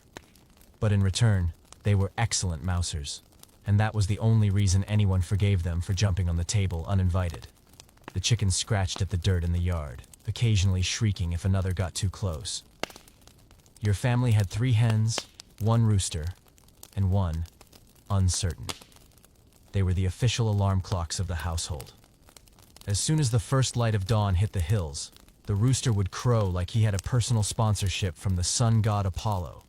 A: But in return, they were excellent mousers, and that was the only reason anyone forgave them for jumping on the table uninvited. The chickens scratched at the dirt in the yard, occasionally shrieking if another got too close. Your family had 3 hens, 1 rooster, and 1 uncertain. They were the official alarm clocks of the household. As soon as the first light of dawn hit the hills, The rooster would crow like he had a personal sponsorship from the sun god Apollo.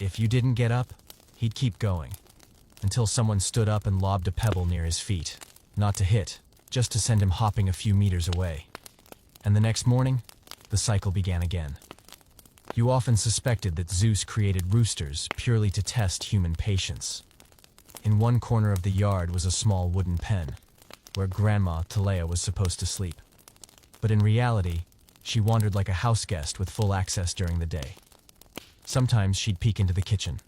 A: If you didn't get up, he'd keep going, until someone stood up and lobbed a pebble near his feet. Not to hit, just to send him hopping a few meters away. And the next morning, the cycle began again. You often suspected that Zeus created roosters purely to test human patience. In one corner of the yard was a small wooden pen, where Grandma Talea was supposed to sleep. But in reality, she wandered like a house guest with full access during the day. Sometimes she'd peek into the kitchen.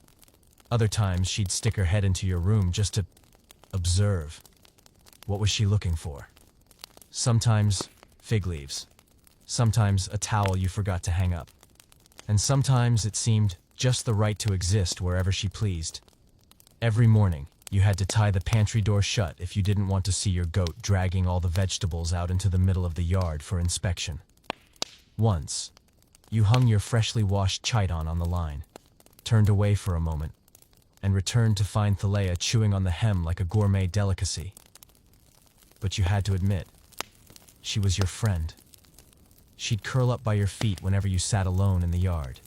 A: Other times she'd stick her head into your room just to observe. What was she looking for? Sometimes fig leaves. Sometimes a towel you forgot to hang up. And sometimes it seemed just the right to exist wherever she pleased. Every morning, you had to tie the pantry door shut if you didn't want to see your goat dragging all the vegetables out into the middle of the yard for inspection. Once, you hung your freshly washed chiton on the line, turned away for a moment, and returned to find Thalea chewing on the hem like a gourmet delicacy. But you had to admit, she was your friend. She'd curl up by your feet whenever you sat alone in the yard.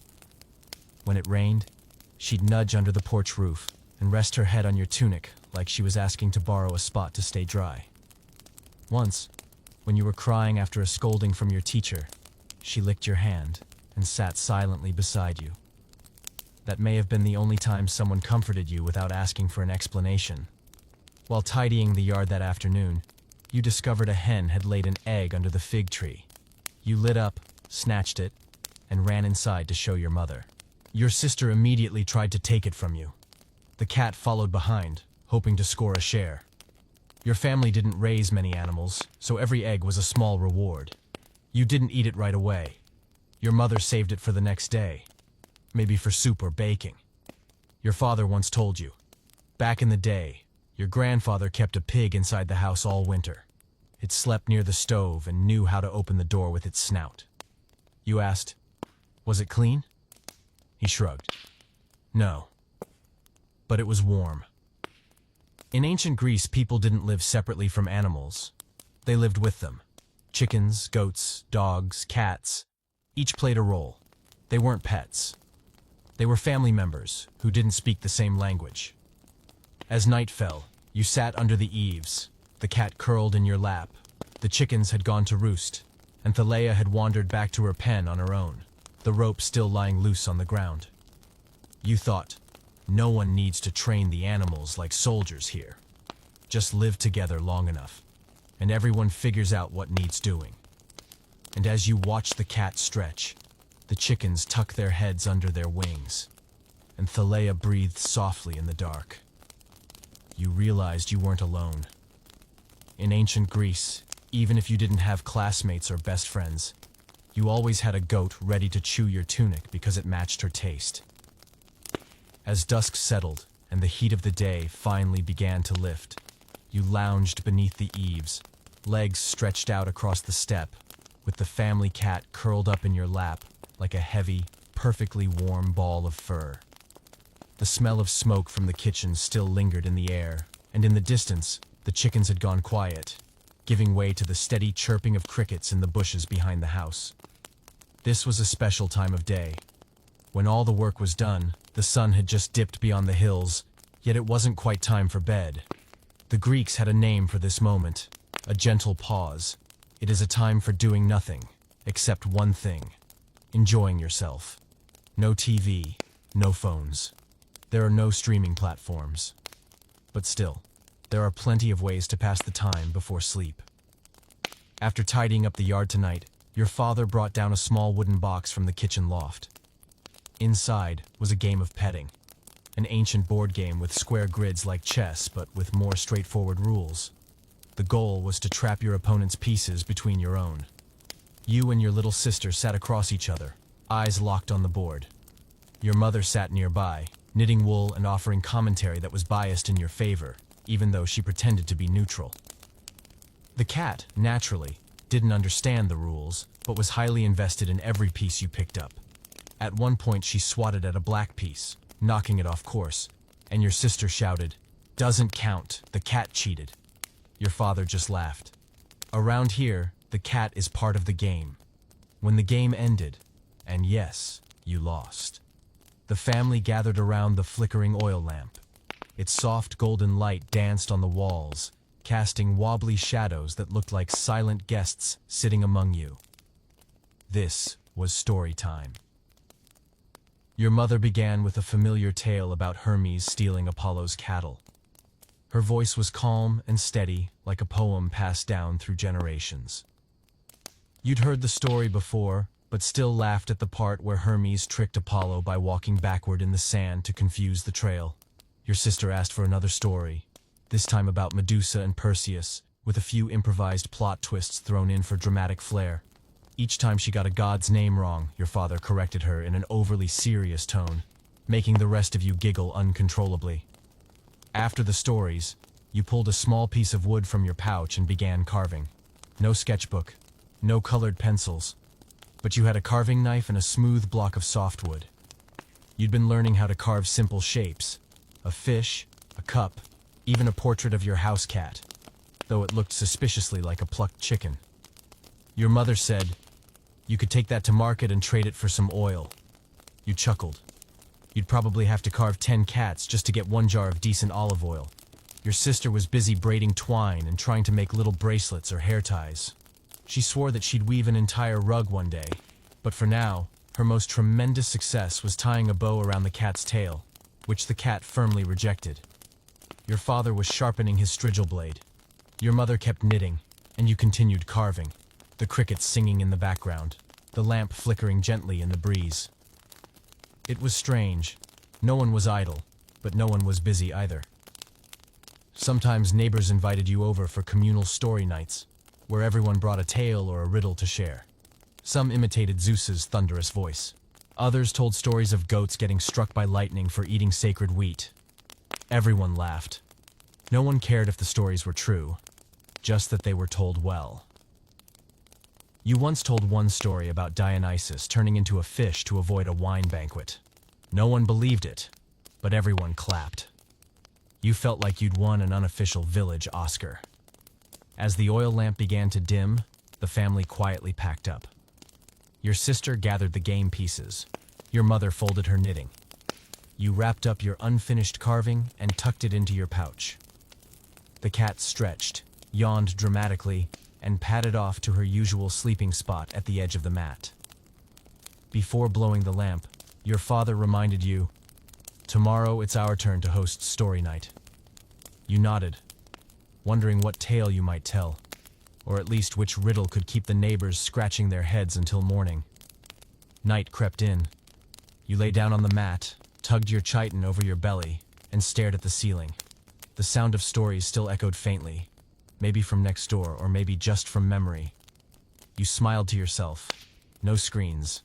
A: When it rained, she'd nudge under the porch roof and rest her head on your tunic like she was asking to borrow a spot to stay dry. Once, when you were crying after a scolding from your teacher, she licked your hand and sat silently beside you. That may have been the only time someone comforted you without asking for an explanation. While tidying the yard that afternoon, you discovered a hen had laid an egg under the fig tree. You lit up, snatched it, and ran inside to show your mother. Your sister immediately tried to take it from you. The cat followed behind, hoping to score a share. Your family didn't raise many animals, so every egg was a small reward. You didn't eat it right away. Your mother saved it for the next day, maybe for soup or baking. Your father once told you, back in the day, your grandfather kept a pig inside the house all winter. It slept near the stove and knew how to open the door with its snout. You asked, "Was it clean?" He shrugged. "No. But it was warm." In ancient Greece, people didn't live separately from animals. They lived with them. Chickens, goats, dogs, cats. Each played a role. They weren't pets. They were family members who didn't speak the same language. As night fell, you sat under the eaves. The cat curled in your lap. The chickens had gone to roost, and Thalea had wandered back to her pen on her own, the rope still lying loose on the ground. You thought, no one needs to train the animals like soldiers here. Just live together long enough, and everyone figures out what needs doing. And as you watch the cat stretch, the chickens tuck their heads under their wings, and Thalea breathed softly in the dark. You realized you weren't alone. In ancient Greece, even if you didn't have classmates or best friends, you always had a goat ready to chew your tunic because it matched her taste. As dusk settled and the heat of the day finally began to lift, you lounged beneath the eaves, legs stretched out across the step, with the family cat curled up in your lap like a heavy, perfectly warm ball of fur. The smell of smoke from the kitchen still lingered in the air, and in the distance, the chickens had gone quiet, giving way to the steady chirping of crickets in the bushes behind the house. This was a special time of day. When all the work was done, the sun had just dipped beyond the hills, yet it wasn't quite time for bed. The Greeks had a name for this moment, a gentle pause. It is a time for doing nothing, except one thing: enjoying yourself. No TV, no phones. There are no streaming platforms. But still, there are plenty of ways to pass the time before sleep. After tidying up the yard tonight, your father brought down a small wooden box from the kitchen loft. Inside was a game of petting, an ancient board game with square grids like chess but with more straightforward rules. The goal was to trap your opponent's pieces between your own. You and your little sister sat across each other, eyes locked on the board. Your mother sat nearby, knitting wool and offering commentary that was biased in your favor, even though she pretended to be neutral. The cat, naturally, didn't understand the rules, but was highly invested in every piece you picked up. At one point she swatted at a black piece, knocking it off course, and your sister shouted, "Doesn't count, the cat cheated." Your father just laughed. Around here, the cat is part of the game. When the game ended, and yes, you lost, the family gathered around the flickering oil lamp. Its soft golden light danced on the walls, casting wobbly shadows that looked like silent guests sitting among you. This was story time. Your mother began with a familiar tale about Hermes stealing Apollo's cattle. Her voice was calm and steady, like a poem passed down through generations. You'd heard the story before, but still laughed at the part where Hermes tricked Apollo by walking backward in the sand to confuse the trail. Your sister asked for another story, this time about Medusa and Perseus, with a few improvised plot twists thrown in for dramatic flair. Each time she got a god's name wrong, your father corrected her in an overly serious tone, making the rest of you giggle uncontrollably. After the stories, you pulled a small piece of wood from your pouch and began carving. No sketchbook, no colored pencils, but you had a carving knife and a smooth block of softwood. You'd been learning how to carve simple shapes, a fish, a cup, even a portrait of your house cat, though it looked suspiciously like a plucked chicken. Your mother said, you could take that to market and trade it for some oil. You chuckled. You'd probably have to carve 10 cats just to get 1 jar of decent olive oil. Your sister was busy braiding twine and trying to make little bracelets or hair ties. She swore that she'd weave an entire rug one day, but for now, her most tremendous success was tying a bow around the cat's tail, which the cat firmly rejected. Your father was sharpening his strigil blade. Your mother kept knitting, and you continued carving, the crickets singing in the background, the lamp flickering gently in the breeze. It was strange. No one was idle, but no one was busy either. Sometimes neighbors invited you over for communal story nights, where everyone brought a tale or a riddle to share. Some imitated Zeus's thunderous voice. Others told stories of goats getting struck by lightning for eating sacred wheat. Everyone laughed. No one cared if the stories were true, just that they were told well. You once told one story about Dionysus turning into a fish to avoid a wine banquet. No one believed it, but everyone clapped. You felt like you'd won an unofficial village Oscar. As the oil lamp began to dim, the family quietly packed up. Your sister gathered the game pieces. Your mother folded her knitting. You wrapped up your unfinished carving and tucked it into your pouch. The cat stretched, yawned dramatically, and padded off to her usual sleeping spot at the edge of the mat. Before blowing the lamp, your father reminded you, "Tomorrow it's our turn to host story night." You nodded, wondering what tale you might tell, or at least which riddle could keep the neighbors scratching their heads until morning. Night crept in. You lay down on the mat, tugged your chiton over your belly, and stared at the ceiling. The sound of stories still echoed faintly, maybe from next door or maybe just from memory. You smiled to yourself. No screens.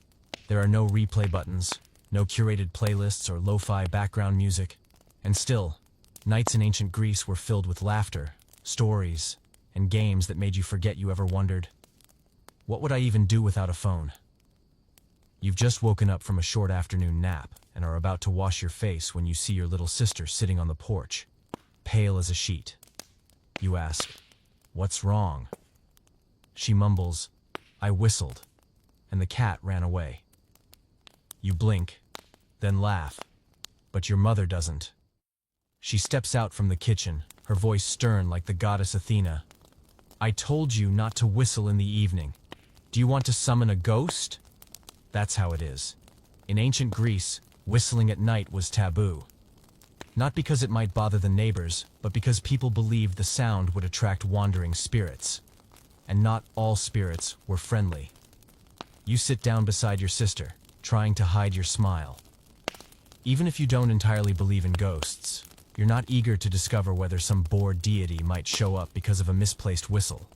A: There are no replay buttons, no curated playlists or lo-fi background music. And still, nights in ancient Greece were filled with laughter, stories, and games that made you forget you ever wondered, what would I even do without a phone? You've just woken up from a short afternoon nap and are about to wash your face when you see your little sister sitting on the porch, pale as a sheet. You ask, "What's wrong?" She mumbles, "I whistled," and the cat ran away. You blink, then laugh, but your mother doesn't. She steps out from the kitchen, her voice stern like the goddess Athena. "I told you not to whistle in the evening. Do you want to summon a ghost?" That's how it is. In ancient Greece, whistling at night was taboo. Not because it might bother the neighbors, but because people believed the sound would attract wandering spirits. And not all spirits were friendly. You sit down beside your sister, trying to hide your smile. Even if you don't entirely believe in ghosts, you're not eager to discover whether some bored deity might show up because of a misplaced whistle.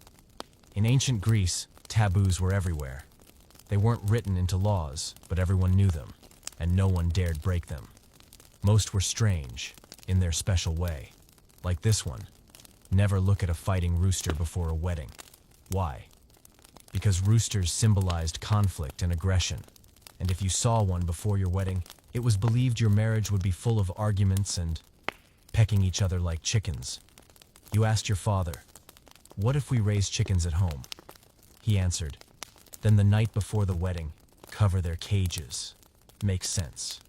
A: In ancient Greece, taboos were everywhere. They weren't written into laws, but everyone knew them, and no one dared break them. Most were strange, in their special way. Like this one, never look at a fighting rooster before a wedding. Why? Because roosters symbolized conflict and aggression, and if you saw one before your wedding, it was believed your marriage would be full of arguments and pecking each other like chickens. You asked your father, "What if we raise chickens at home?" He answered, Then the night before the wedding, cover their cages. Makes sense.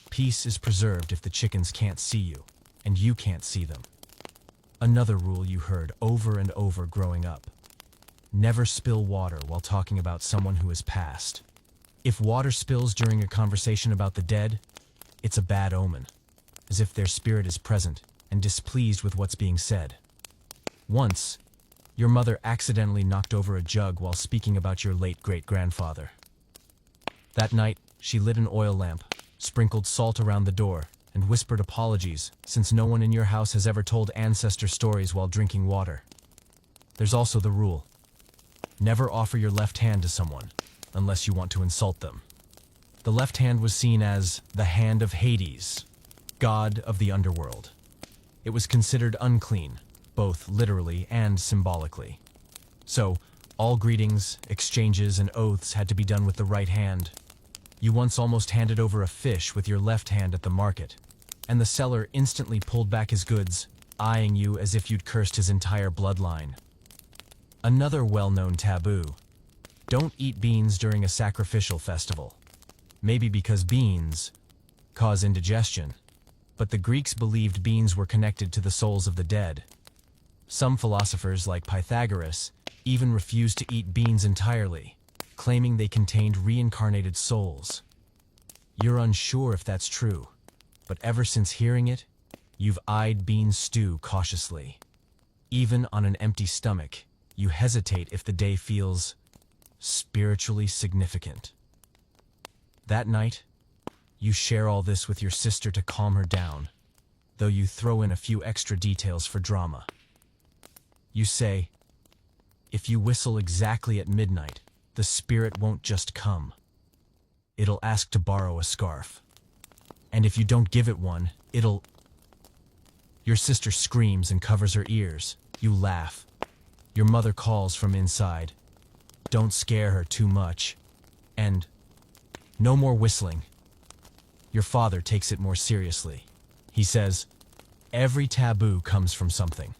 A: Peace is preserved if the chickens can't see you, and you can't see them. Another rule you heard over and over growing up. Never spill water while talking about someone who has passed. If water spills during a conversation about the dead, it's a bad omen, as if their spirit is present and displeased with what's being said. Once, your mother accidentally knocked over a jug while speaking about your late great-grandfather. That night, she lit an oil lamp, sprinkled salt around the door, and whispered apologies, since no one in your house has ever told ancestor stories while drinking water. There's also the rule: never offer your left hand to someone, unless you want to insult them. The left hand was seen as the hand of Hades, god of the underworld. It was considered unclean, both literally and symbolically. So, all greetings, exchanges, and oaths had to be done with the right hand. You once almost handed over a fish with your left hand at the market, and the seller instantly pulled back his goods, eyeing you as if you'd cursed his entire bloodline. Another well-known taboo: don't eat beans during a sacrificial festival. Maybe because beans cause indigestion, but the Greeks believed beans were connected to the souls of the dead. Some philosophers, like Pythagoras, even refused to eat beans entirely, claiming they contained reincarnated souls. You're unsure if that's true, but ever since hearing it, you've eyed bean stew cautiously. Even on an empty stomach, you hesitate if the day feels spiritually significant. That night, you share all this with your sister to calm her down, though you throw in a few extra details for drama. You say, if you whistle exactly at midnight, the spirit won't just come. It'll ask to borrow a scarf. And if you don't give it one, it'll... Your sister screams and covers her ears. You laugh. Your mother calls from inside. Don't scare her too much. And no more whistling. Your father takes it more seriously. He says, every taboo comes from something.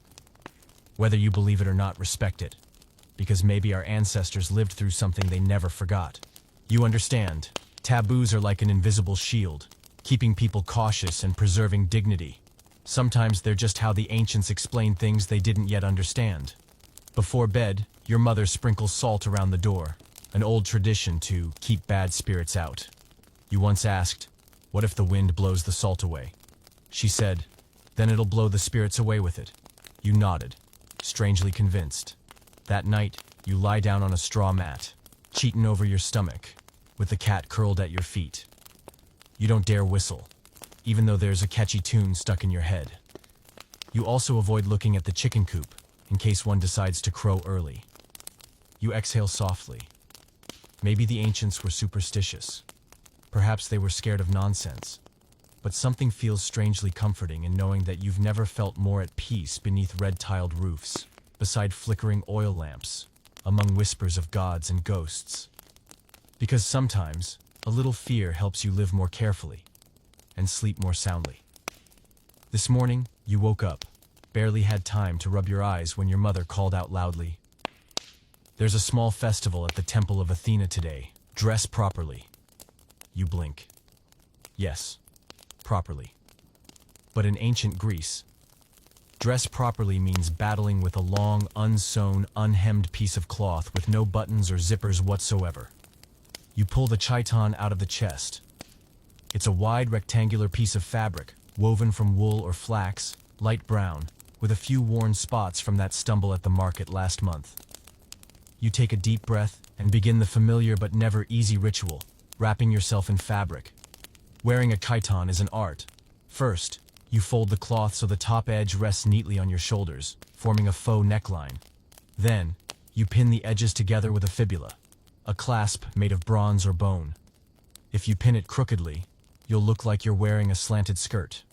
A: Whether you believe it or not, respect it, because maybe our ancestors lived through something they never forgot. You understand, taboos are like an invisible shield, keeping people cautious and preserving dignity. Sometimes they're just how the ancients explained things they didn't yet understand. Before bed, your mother sprinkles salt around the door, an old tradition to keep bad spirits out. You once asked, what if the wind blows the salt away? She said, then it'll blow the spirits away with it. You nodded, strangely convinced. That night, you lie down on a straw mat, cheating over your stomach, with the cat curled at your feet. You don't dare whistle, even though there's a catchy tune stuck in your head. You also avoid looking at the chicken coop, in case one decides to crow early. You exhale softly. Maybe the ancients were superstitious. Perhaps they were scared of nonsense. But something feels strangely comforting in knowing that you've never felt more at peace beneath red-tiled roofs, beside flickering oil lamps, among whispers of gods and ghosts. Because sometimes, a little fear helps you live more carefully and sleep more soundly. This morning, you woke up, barely had time to rub your eyes when your mother called out loudly, there's a small festival at the Temple of Athena today. Dress properly. You blink. Yes, properly. But in ancient Greece, dress properly means battling with a long, unsewn, unhemmed piece of cloth with no buttons or zippers whatsoever. You pull the chiton out of the chest. It's a wide rectangular piece of fabric, woven from wool or flax, light brown, with a few worn spots from that stumble at the market last month. You take a deep breath and begin the familiar but never easy ritual, wrapping yourself in fabric. Wearing a chiton is an art. First, you fold the cloth so the top edge rests neatly on your shoulders, forming a faux neckline. Then, you pin the edges together with a fibula, a clasp made of bronze or bone. If you pin it crookedly, you'll look like you're wearing a slanted skirt.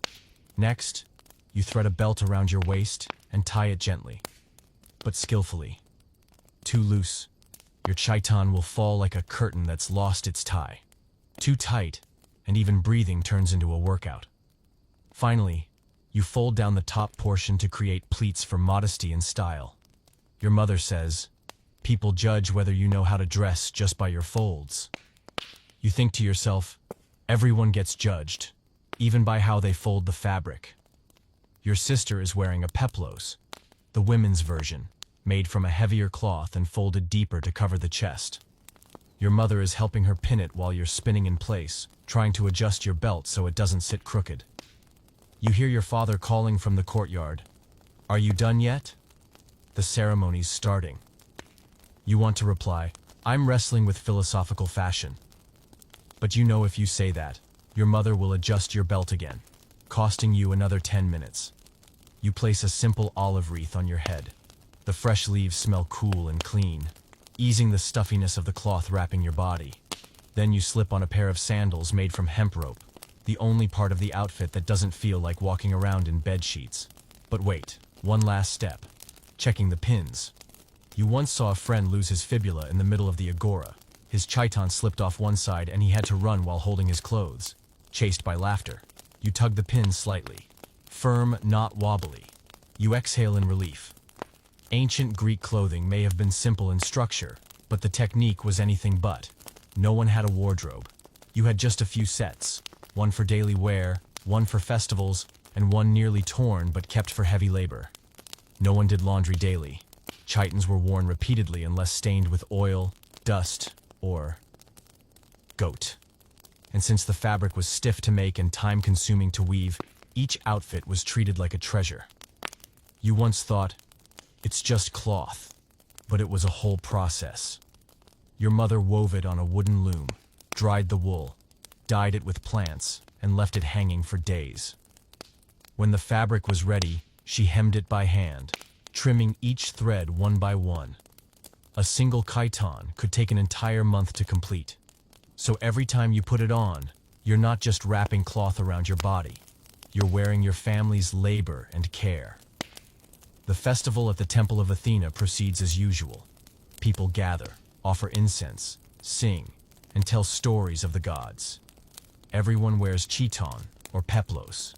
A: Next, you thread a belt around your waist and tie it gently, but skillfully. Too loose, your chiton will fall like a curtain that's lost its tie. Too tight, and even breathing turns into a workout. Finally, you fold down the top portion to create pleats for modesty and style. Your mother says, People judge whether you know how to dress just by your folds. You think to yourself, everyone gets judged, even by how they fold the fabric. Your sister is wearing a peplos, the women's version, made from a heavier cloth and folded deeper to cover the chest. Your mother is helping her pin it while you're spinning in place, trying to adjust your belt so it doesn't sit crooked. You hear your father calling from the courtyard. Are you done yet? The ceremony's starting. You want to reply, I'm wrestling with philosophical fashion. But you know if you say that, your mother will adjust your belt again, costing you another 10 minutes. You place a simple olive wreath on your head. The fresh leaves smell cool and clean, easing the stuffiness of the cloth wrapping your body. Then you slip on a pair of sandals made from hemp rope, the only part of the outfit that doesn't feel like walking around in bed sheets. But wait, one last step. Checking the pins. You once saw a friend lose his fibula in the middle of the agora. His chiton slipped off one side and he had to run while holding his clothes, chased by laughter. You tug the pins slightly. Firm, not wobbly. You exhale in relief. Ancient Greek clothing may have been simple in structure, but the technique was anything but. No one had a wardrobe. You had just a few sets. One for daily wear, one for festivals, and one nearly torn but kept for heavy labor. No one did laundry daily. Chitons were worn repeatedly unless stained with oil, dust, or goat. And since the fabric was stiff to make and time-consuming to weave, each outfit was treated like a treasure. You once thought, it's just cloth, but it was a whole process. Your mother wove it on a wooden loom, dried the wool, dyed it with plants, and left it hanging for days. When the fabric was ready, she hemmed it by hand, trimming each thread one by one. A single chiton could take an entire month to complete. So every time you put it on, you're not just wrapping cloth around your body. You're wearing your family's labor and care. The festival at the Temple of Athena proceeds as usual. People gather, offer incense, sing, and tell stories of the gods. Everyone wears chiton, or peplos.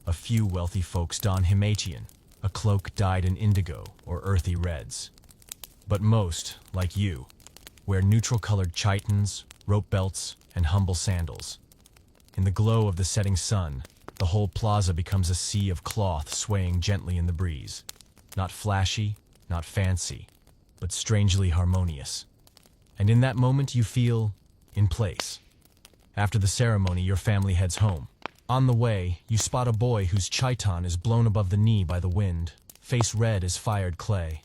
A: A few wealthy folks don himation, a cloak dyed in indigo or earthy reds. But most, like you, wear neutral-colored chitons, rope belts, and humble sandals. In the glow of the setting sun, the whole plaza becomes a sea of cloth swaying gently in the breeze. Not flashy, not fancy, but strangely harmonious. And in that moment you feel in place. After the ceremony, your family heads home. On the way, you spot a boy whose chiton is blown above the knee by the wind, face red as fired clay.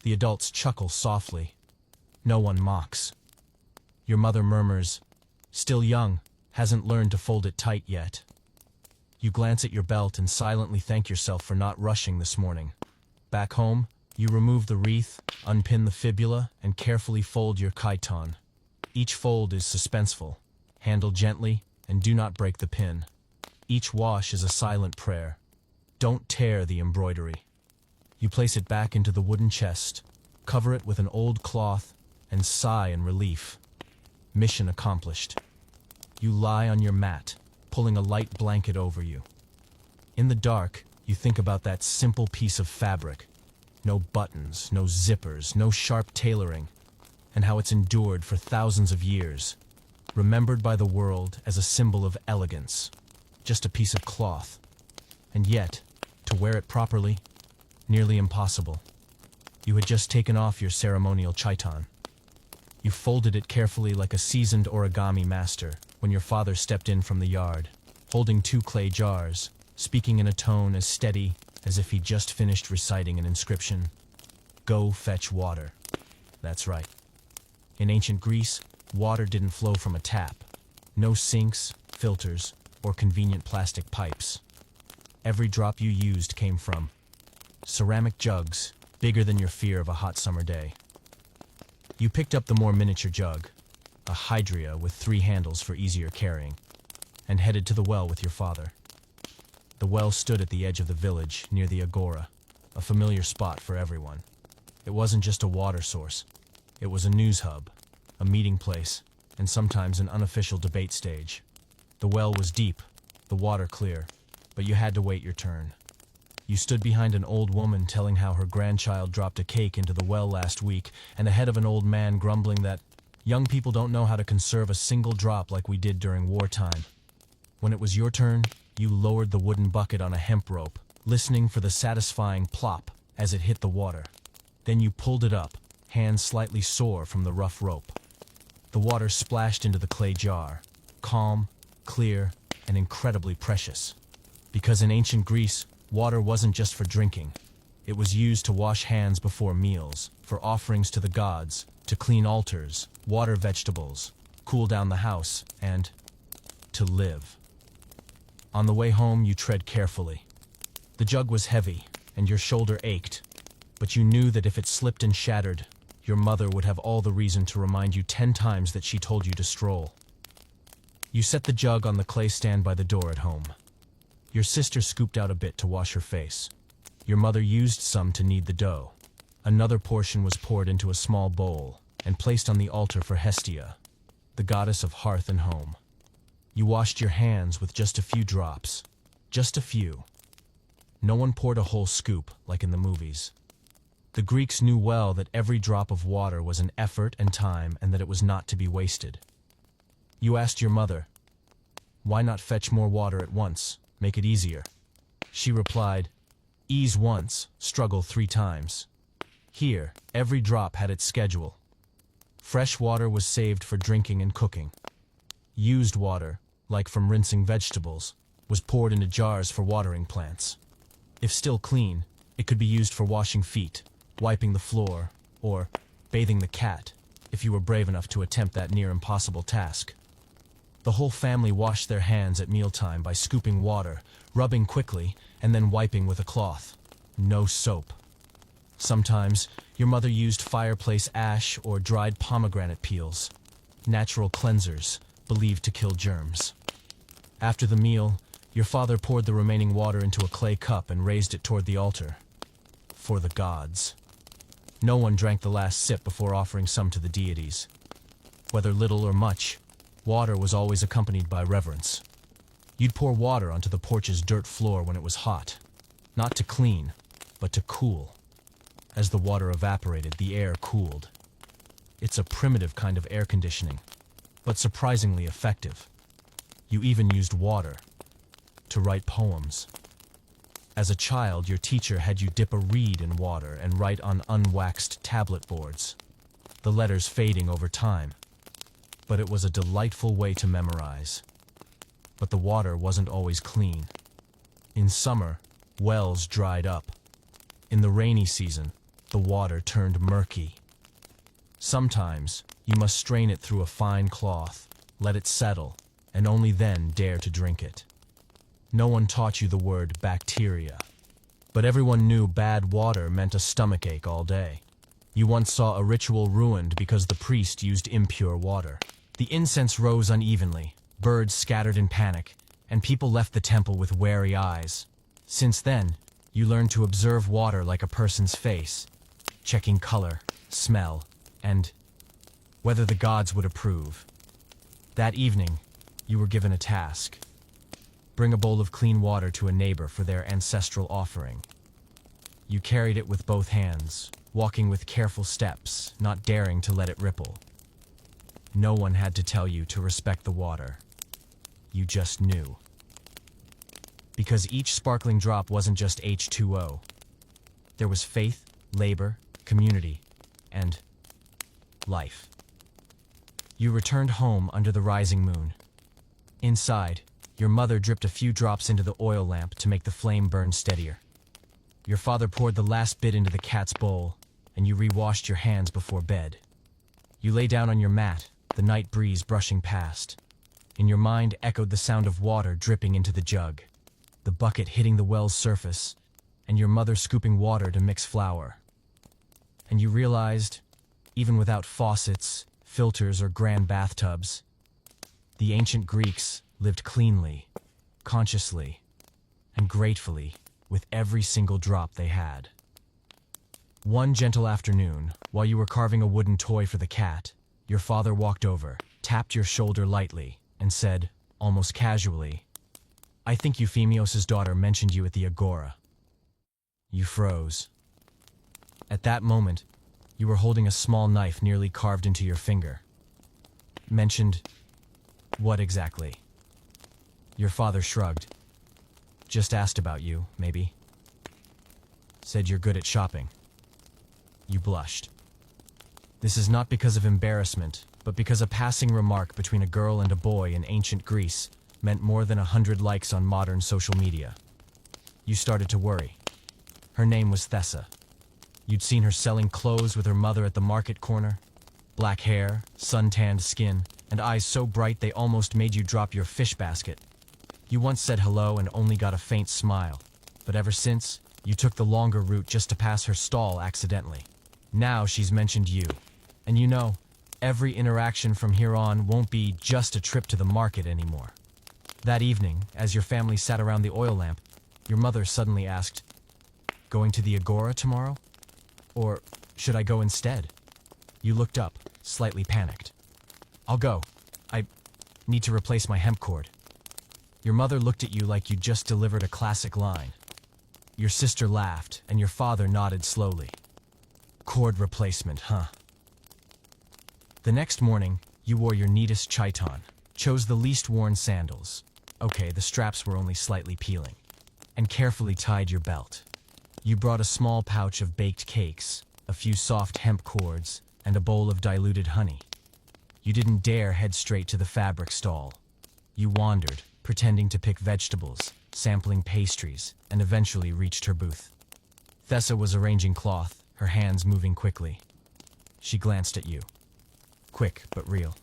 A: The adults chuckle softly. No one mocks. Your mother murmurs, still young, hasn't learned to fold it tight yet. You glance at your belt and silently thank yourself for not rushing this morning. Back home, you remove the wreath, unpin the fibula, and carefully fold your chiton. Each fold is suspenseful. Handle gently, and do not break the pin. Each wash is a silent prayer. Don't tear the embroidery. You place it back into the wooden chest, cover it with an old cloth, and sigh in relief. Mission accomplished. You lie on your mat, pulling a light blanket over you. In the dark, you think about that simple piece of fabric. No buttons, no zippers, no sharp tailoring, and how it's endured for thousands of years. Remembered by the world as a symbol of elegance. Just a piece of cloth. And yet, to wear it properly, nearly impossible. You had just taken off your ceremonial chiton. You folded it carefully like a seasoned origami master when your father stepped in from the yard, holding 2 clay jars, speaking in a tone as steady as if he just finished reciting an inscription. Go fetch water. That's right. In ancient Greece, water didn't flow from a tap. No sinks, filters, or convenient plastic pipes. Every drop you used came from ceramic jugs, bigger than your fear of a hot summer day. You picked up the more miniature jug, a hydria with 3 handles for easier carrying, and headed to the well with your father. The well stood at the edge of the village, near the agora, a familiar spot for everyone. It wasn't just a water source. It was a news hub, a meeting place, and sometimes an unofficial debate stage. The well was deep, the water clear, but you had to wait your turn. You stood behind an old woman telling how her grandchild dropped a cake into the well last week, and ahead of an old man grumbling that young people don't know how to conserve a single drop like we did during wartime. When it was your turn, you lowered the wooden bucket on a hemp rope, listening for the satisfying plop as it hit the water. Then you pulled it up, hands slightly sore from the rough rope. The water splashed into the clay jar, calm, clear, and incredibly precious. Because in ancient Greece, water wasn't just for drinking. It was used to wash hands before meals, for offerings to the gods, to clean altars, water vegetables, cool down the house, and to live. On the way home, you tread carefully. The jug was heavy, and your shoulder ached, but you knew that if it slipped and shattered, your mother would have all the reason to remind you 10 times that she told you to stroll. You set the jug on the clay stand by the door at home. Your sister scooped out a bit to wash her face. Your mother used some to knead the dough. Another portion was poured into a small bowl and placed on the altar for Hestia, the goddess of hearth and home. You washed your hands with just a few drops. Just a few. No one poured a whole scoop like in the movies. The Greeks knew well that every drop of water was an effort and time and that it was not to be wasted. You asked your mother, "Why not fetch more water at once? Make it easier." She replied, "Ease once, struggle 3 times." Here, every drop had its schedule. Fresh water was saved for drinking and cooking. Used water, like from rinsing vegetables, was poured into jars for watering plants. If still clean, it could be used for washing feet, wiping the floor, or bathing the cat, if you were brave enough to attempt that near impossible task. The whole family washed their hands at mealtime by scooping water, rubbing quickly, and then wiping with a cloth. No soap. Sometimes, your mother used fireplace ash or dried pomegranate peels, natural cleansers, believed to kill germs. After the meal, your father poured the remaining water into a clay cup and raised it toward the altar. For the gods. No one drank the last sip before offering some to the deities. Whether little or much, water was always accompanied by reverence. You'd pour water onto the porch's dirt floor when it was hot, not to clean, but to cool. As the water evaporated, the air cooled. It's a primitive kind of air conditioning, but surprisingly effective. You even used water to write poems. As a child, your teacher had you dip a reed in water and write on unwaxed tablet boards, the letters fading over time. But it was a delightful way to memorize. But the water wasn't always clean. In summer, wells dried up. In the rainy season, the water turned murky. Sometimes, you must strain it through a fine cloth, let it settle, and only then dare to drink it. No one taught you the word bacteria, but everyone knew bad water meant a stomachache all day. You once saw a ritual ruined because the priest used impure water. The incense rose unevenly, birds scattered in panic, and people left the temple with wary eyes. Since then, you learned to observe water like a person's face, checking color, smell, and whether the gods would approve. That evening, you were given a task. Bring a bowl of clean water to a neighbor for their ancestral offering. You carried it with both hands, walking with careful steps, not daring to let it ripple. No one had to tell you to respect the water. You just knew. Because each sparkling drop wasn't just H2O. There was faith, labor, community, and life. You returned home under the rising moon. Inside, your mother dripped a few drops into the oil lamp to make the flame burn steadier. Your father poured the last bit into the cat's bowl, and you re-washed your hands before bed. You lay down on your mat, the night breeze brushing past. In your mind echoed the sound of water dripping into the jug, the bucket hitting the well's surface, and your mother scooping water to mix flour. And you realized, even without faucets, filters, or grand bathtubs, the ancient Greeks lived cleanly, consciously, and gratefully with every single drop they had. One gentle afternoon, while you were carving a wooden toy for the cat, your father walked over, tapped your shoulder lightly, and said, almost casually, "I think Euphemios's daughter mentioned you at the agora." You froze. At that moment, you were holding a small knife nearly carved into your finger. Mentioned what exactly? Your father shrugged. Just asked about you, maybe. Said you're good at shopping. You blushed. This is not because of embarrassment, but because a passing remark between a girl and a boy in ancient Greece meant more than 100 likes on modern social media. You started to worry. Her name was Thessa. You'd seen her selling clothes with her mother at the market corner. Black hair, sun-tanned skin, and eyes so bright they almost made you drop your fish basket. You once said hello and only got a faint smile, but ever since, you took the longer route just to pass her stall accidentally. Now she's mentioned you. And you know, every interaction from here on won't be just a trip to the market anymore. That evening, as your family sat around the oil lamp, your mother suddenly asked, "Going to the Agora tomorrow? Or should I go instead?" You looked up, slightly panicked. "I'll go. I need to replace my hemp cord." Your mother looked at you like you just delivered a classic line. Your sister laughed, and your father nodded slowly. Cord replacement, huh? The next morning, you wore your neatest chiton, chose the least worn sandals. Okay, the straps were only slightly peeling. And carefully tied your belt. You brought a small pouch of baked cakes, a few soft hemp cords, and a bowl of diluted honey. You didn't dare head straight to the fabric stall. You wandered, pretending to pick vegetables, sampling pastries, and eventually reached her booth. Thessa was arranging cloth, her hands moving quickly. She glanced at you. Quick, but real.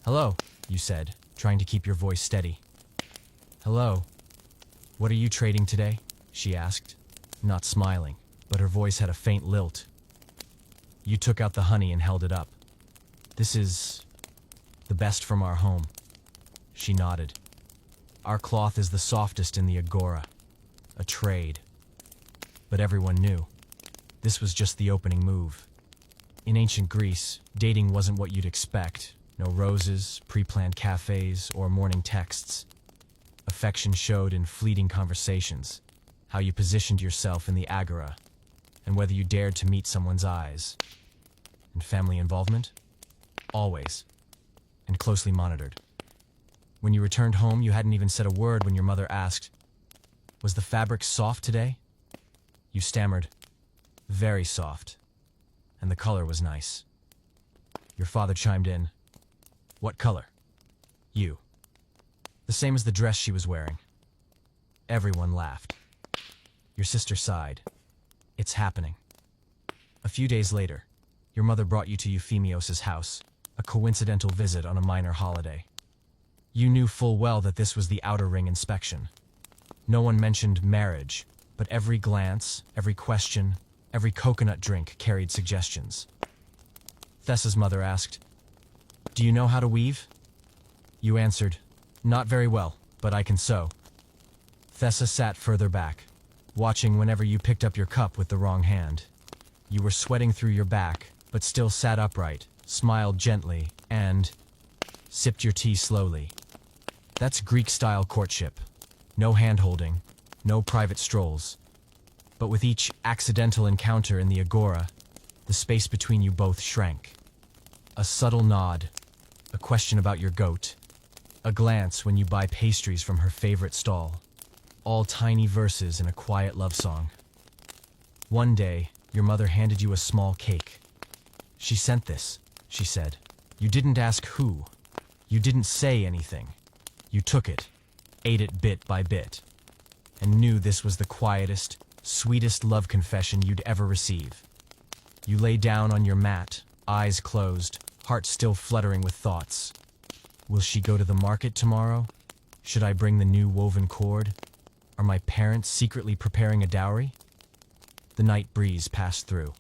A: "Hello," you said, trying to keep your voice steady. "Hello. What are you trading today?" she asked, not smiling, but her voice had a faint lilt. You took out the honey and held it up. "This is the best from our home." She nodded. "Our cloth is the softest in the Agora. A trade." But everyone knew. This was just the opening move. In ancient Greece, dating wasn't what you'd expect. No roses, pre-planned cafes, or morning texts. Affection showed in fleeting conversations, how you positioned yourself in the agora, and whether you dared to meet someone's eyes. And family involvement? Always. And closely monitored. When you returned home, you hadn't even said a word when your mother asked, "Was the fabric soft today?" You stammered, "Very soft. And the color was nice." Your father chimed in, "What color?" "You." "The same as the dress she was wearing." Everyone laughed. Your sister sighed. "It's happening." A few days later, your mother brought you to Euphemios's house, a coincidental visit on a minor holiday. You knew full well that this was the outer ring inspection. No one mentioned marriage, but every glance, every question, every coconut drink carried suggestions. Thessa's mother asked, "Do you know how to weave?" You answered, "Not very well, but I can sew." Thessa sat further back, watching whenever you picked up your cup with the wrong hand. You were sweating through your back, but still sat upright, smiled gently, and sipped your tea slowly. That's Greek-style courtship. No hand-holding, no private strolls. But with each accidental encounter in the Agora, the space between you both shrank. A subtle nod, a question about your goat, a glance when you buy pastries from her favorite stall, all tiny verses in a quiet love song. One day, your mother handed you a small cake. "She sent this," she said. "You didn't ask who. You didn't say anything. You took it, ate it bit by bit, and knew this was the quietest, sweetest love confession you'd ever receive." You lay down on your mat, eyes closed, heart still fluttering with thoughts. Will she go to the market tomorrow? Should I bring the new woven cord? Are my parents secretly preparing a dowry? The night breeze passed through.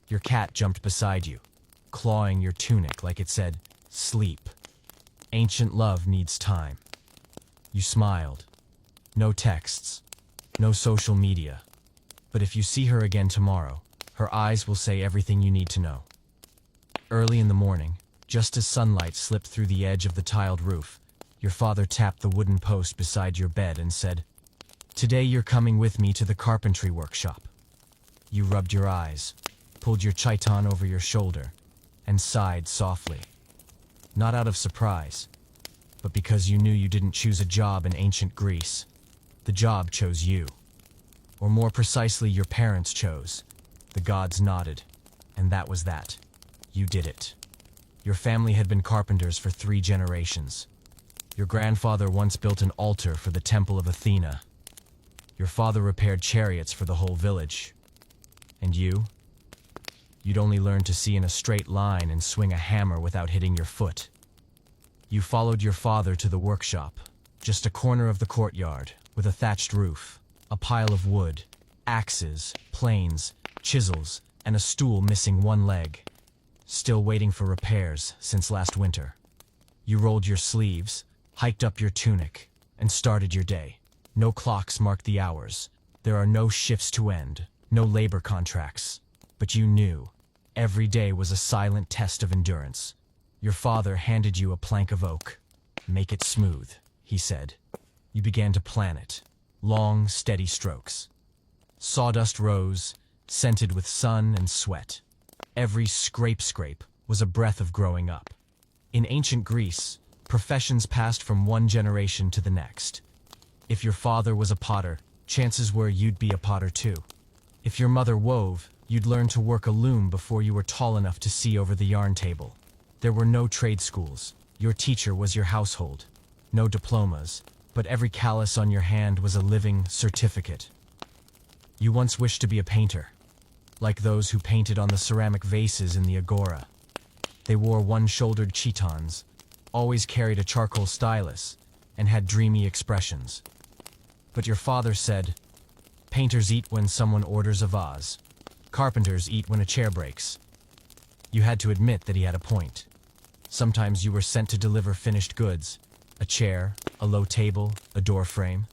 A: Your cat jumped beside you, clawing your tunic like it said, "Sleep. Ancient love needs time." You smiled. No texts, no social media. But if you see her again tomorrow, her eyes will say everything you need to know. Early in the morning, just as sunlight slipped through the edge of the tiled roof, your father tapped the wooden post beside your bed and said, Today you're coming with me to the carpentry workshop. You rubbed your eyes, pulled your chiton over your shoulder, and sighed softly. Not out of surprise, but because you knew you didn't choose a job in ancient Greece. The job chose you. Or more precisely, your parents chose. The gods nodded, and that was that. You did it. Your family had been carpenters for 3 generations. Your grandfather once built an altar for the temple of Athena. Your father repaired chariots for the whole village. And you? You'd only learned to see in a straight line and swing a hammer without hitting your foot. You followed your father to the workshop, just a corner of the courtyard, with a thatched roof, a pile of wood, axes, planes, chisels, and a stool missing 1 leg. Still waiting for repairs since last winter. You rolled your sleeves, hiked up your tunic, and started your day. No clocks marked the hours. There are no shifts to end, no labor contracts. But you knew. Every day was a silent test of endurance. Your father handed you a plank of oak. "Make it smooth," he said. You began to plan it. Long, steady strokes. Sawdust rose, scented with sun and sweat. Every scrape was a breath of growing up. In ancient Greece, professions passed from one generation to the next. If your father was a potter, chances were you'd be a potter too. If your mother wove, you'd learn to work a loom before you were tall enough to see over the yarn table. There were no trade schools. Your teacher was your household. No diplomas, but every callus on your hand was a living certificate. You once wished to be a painter, like those who painted on the ceramic vases in the agora. They wore one-shouldered chitons, always carried a charcoal stylus, and had dreamy expressions. But your father said, "Painters eat when someone orders a vase. Carpenters eat when a chair breaks." You had to admit that he had a point. Sometimes you were sent to deliver finished goods, a chair, a low table, a door frame.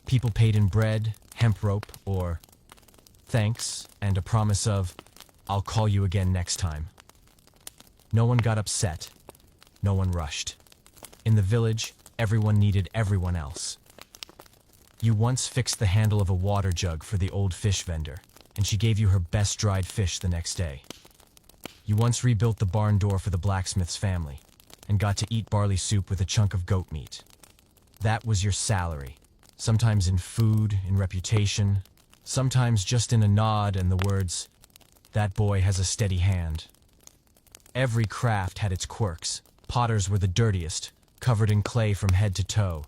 A: People paid in bread, hemp rope, or thanks, and a promise of, "I'll call you again next time." No one got upset. No one rushed. In the village, everyone needed everyone else. You once fixed the handle of a water jug for the old fish vendor, and she gave you her best dried fish the next day. You once rebuilt the barn door for the blacksmith's family, and got to eat barley soup with a chunk of goat meat. That was your salary, sometimes in food, in reputation, sometimes just in a nod and the words, "That boy has a steady hand." Every craft had its quirks. Potters were the dirtiest, covered in clay from head to toe.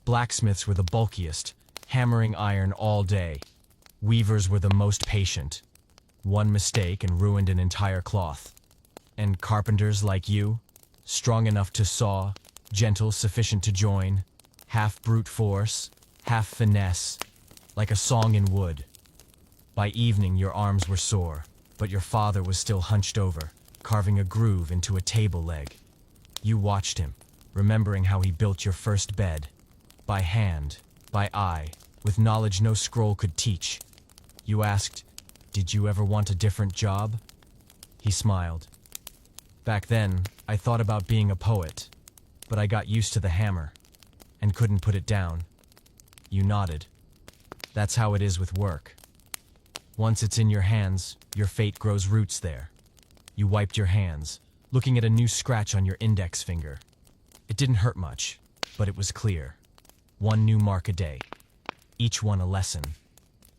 A: Blacksmiths were the bulkiest, hammering iron all day. Weavers were the most patient. One mistake and ruined an entire cloth. And carpenters like you, strong enough to saw, gentle sufficient to join, half brute force, half finesse, like a song in wood. By evening your arms were sore, but your father was still hunched over, carving a groove into a table leg. You watched him, remembering how he built your first bed. By hand, by eye, with knowledge no scroll could teach. You asked, "Did you ever want a different job?" He smiled. "Back then, I thought about being a poet, but I got used to the hammer, and couldn't put it down." You nodded. That's how it is with work. Once it's in your hands, your fate grows roots there. You wiped your hands, looking at a new scratch on your index finger. It didn't hurt much, but it was clear. 1 new mark a day. Each one a lesson.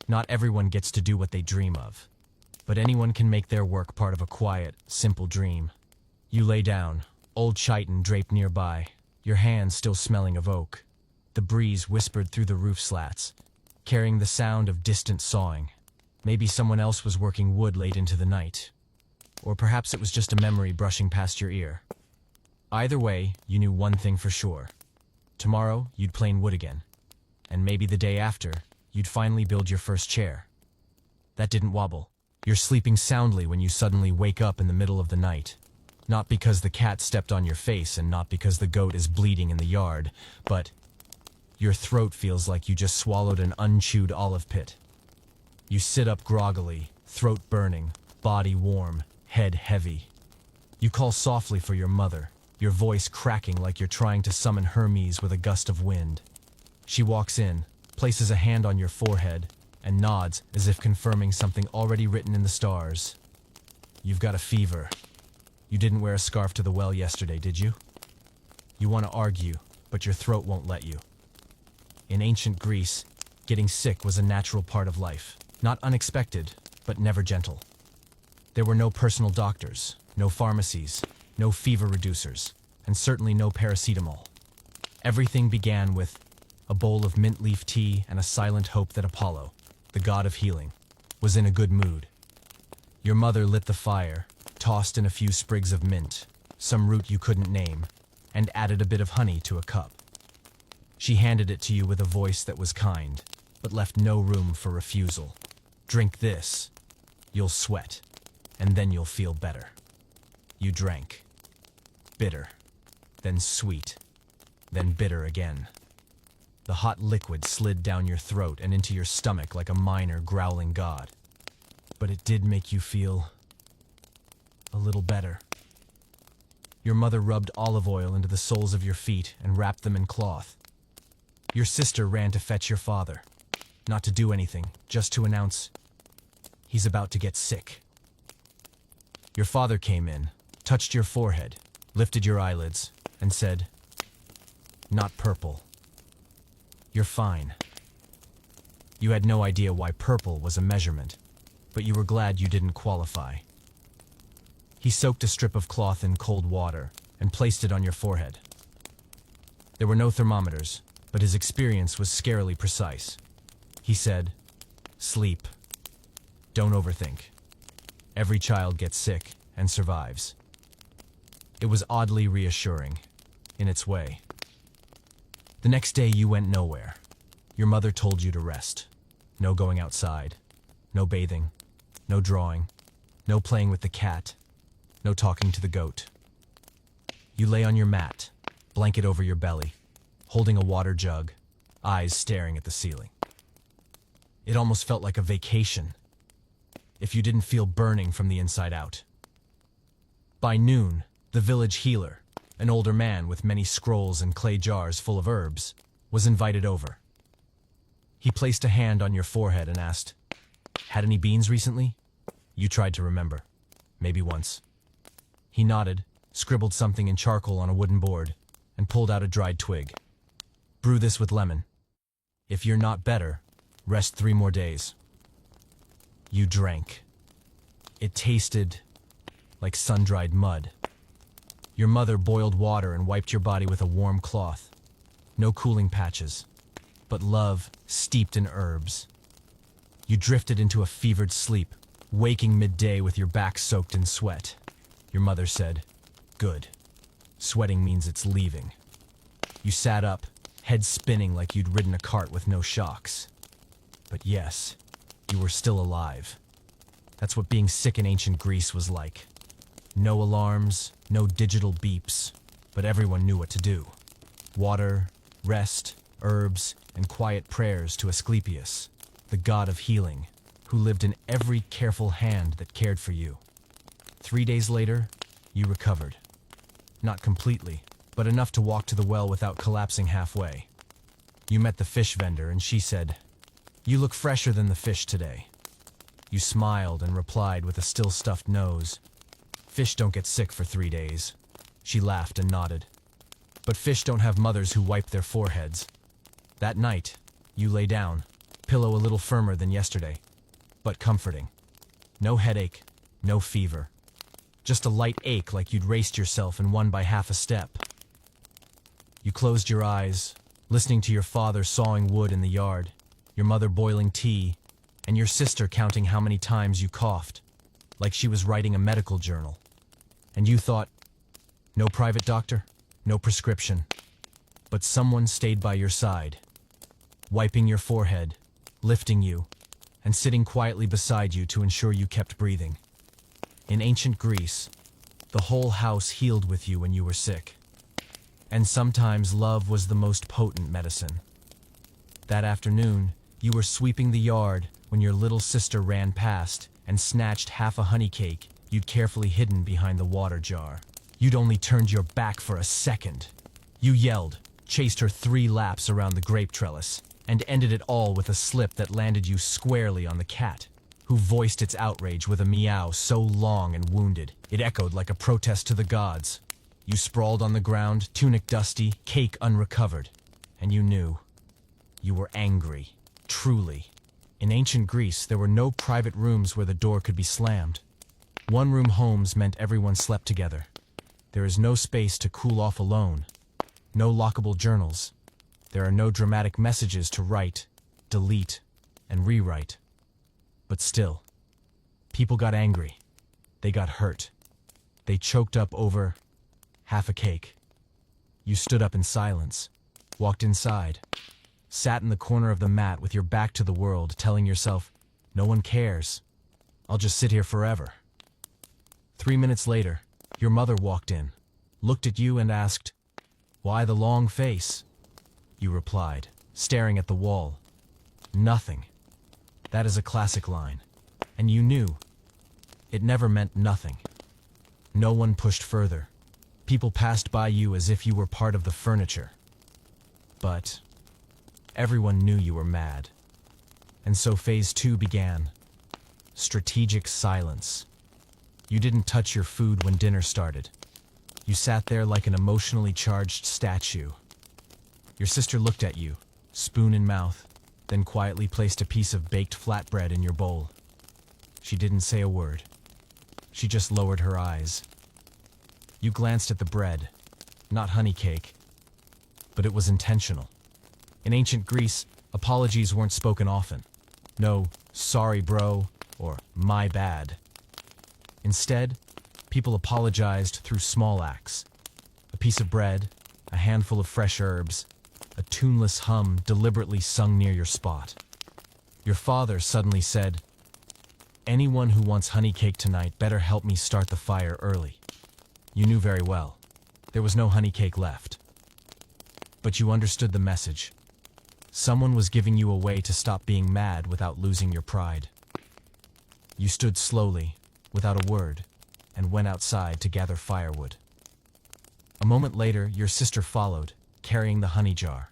A: Not everyone gets to do what they dream of, but anyone can make their work part of a quiet, simple dream. You lay down, old chiton draped nearby, your hands still smelling of oak. The breeze whispered through the roof slats, carrying the sound of distant sawing. Maybe someone else was working wood late into the night. Or perhaps it was just a memory brushing past your ear. Either way, you knew one thing for sure. Tomorrow, you'd plane wood again. And maybe the day after, you'd finally build your first chair. That didn't wobble. You're sleeping soundly when you suddenly wake up in the middle of the night. Not because the cat stepped on your face and not because the goat is bleeding in the yard, but your throat feels like you just swallowed an unchewed olive pit. You sit up groggily, throat burning, body warm, head heavy. You call softly for your mother, your voice cracking like you're trying to summon Hermes with a gust of wind. She walks in, places a hand on your forehead, and nods as if confirming something already written in the stars. You've got a fever. You didn't wear a scarf to the well yesterday, did you? You want to argue, but your throat won't let you. In ancient Greece, getting sick was a natural part of life. Not unexpected, but never gentle. There were no personal doctors, no pharmacies, no fever reducers, and certainly no paracetamol. Everything began with a bowl of mint leaf tea and a silent hope that Apollo, the god of healing, was in a good mood. Your mother lit the fire, tossed in a few sprigs of mint, some root you couldn't name, and added a bit of honey to a cup. She handed it to you with a voice that was kind, but left no room for refusal. Drink this. You'll sweat, and then you'll feel better. You drank. Bitter, then sweet, then bitter again. The hot liquid slid down your throat and into your stomach like a minor growling god. But it did make you feel a little better. Your mother rubbed olive oil into the soles of your feet and wrapped them in cloth. Your sister ran to fetch your father, not to do anything, just to announce, he's about to get sick. Your father came in, touched your forehead, lifted your eyelids, and said, "Not purple. You're fine." You had no idea why purple was a measurement, but you were glad you didn't qualify. He soaked a strip of cloth in cold water and placed it on your forehead. There were no thermometers, but his experience was scarily precise. He said, "Sleep. Don't overthink. Every child gets sick and survives." It was oddly reassuring, in its way. The next day you went nowhere. Your mother told you to rest. No going outside. No bathing. No drawing. No playing with the cat. No talking to the goat. You lay on your mat, blanket over your belly, holding a water jug, eyes staring at the ceiling. It almost felt like a vacation, if you didn't feel burning from the inside out. By noon, the village healer, an older man with many scrolls and clay jars full of herbs, was invited over. He placed a hand on your forehead and asked, "Had any beans recently?" You tried to remember. Maybe once. He nodded, scribbled something in charcoal on a wooden board, and pulled out a dried twig. "Brew this with lemon. If you're not better, rest 3 more days." You drank. It tasted like sun-dried mud. Your mother boiled water and wiped your body with a warm cloth. No cooling patches, but love steeped in herbs. You drifted into a fevered sleep, waking midday with your back soaked in sweat. Your mother said, "Good. Sweating means it's leaving." You sat up, head spinning like you'd ridden a cart with no shocks. But yes, you were still alive. That's what being sick in ancient Greece was like. No alarms, no digital beeps, but everyone knew what to do. Water, rest, herbs, and quiet prayers to Asclepius, the god of healing, who lived in every careful hand that cared for you. 3 days later, you recovered. Not completely, but enough to walk to the well without collapsing halfway. You met the fish vendor and she said, "You look fresher than the fish today." You smiled and replied with a still stuffed nose, "Fish don't get sick for 3 days." She laughed and nodded. But fish don't have mothers who wipe their foreheads. That night, you lay down, pillow a little firmer than yesterday, but comforting. No headache, no fever. Just a light ache like you'd raced yourself and won by half a step. You closed your eyes, listening to your father sawing wood in the yard, your mother boiling tea, and your sister counting how many times you coughed, like she was writing a medical journal. And you thought, no private doctor, no prescription, but someone stayed by your side, wiping your forehead, lifting you, and sitting quietly beside you to ensure you kept breathing. In ancient Greece, the whole house healed with you when you were sick. And sometimes love was the most potent medicine. That afternoon, you were sweeping the yard when your little sister ran past and snatched half a honey cake you'd carefully hidden behind the water jar. You'd only turned your back for a second. You yelled, chased her 3 laps around the grape trellis, and ended it all with a slip that landed you squarely on the cat, who voiced its outrage with a meow so long and wounded, it echoed like a protest to the gods. You sprawled on the ground, tunic dusty, cake unrecovered, and you knew. You were angry, truly. In ancient Greece, there were no private rooms where the door could be slammed. One-room homes meant everyone slept together. There is no space to cool off alone. No lockable journals. There are no dramatic messages to write, delete, and rewrite. But still, people got angry. They got hurt. They choked up over half a cake. You stood up in silence, walked inside, sat in the corner of the mat with your back to the world, telling yourself, no one cares. I'll just sit here forever. 3 minutes later, your mother walked in, looked at you and asked, "Why the long face?" You replied, staring at the wall, "Nothing." That is a classic line. And you knew. It never meant nothing. No one pushed further. People passed by you as if you were part of the furniture. But everyone knew you were mad. And so phase 2 began. Strategic silence. You didn't touch your food when dinner started. You sat there like an emotionally charged statue. Your sister looked at you, spoon in mouth, then quietly placed a piece of baked flatbread in your bowl. She didn't say a word. She just lowered her eyes. You glanced at the bread, not honey cake, but it was intentional. In ancient Greece, apologies weren't spoken often. No, "sorry bro," or "my bad." Instead, people apologized through small acts. A piece of bread, a handful of fresh herbs, a tuneless hum deliberately sung near your spot. Your father suddenly said, "Anyone who wants honey cake tonight better help me start the fire early." You knew very well. There was no honey cake left. But you understood the message. Someone was giving you a way to stop being mad without losing your pride. You stood slowly, without a word, and went outside to gather firewood. A moment later, your sister followed, carrying the honey jar.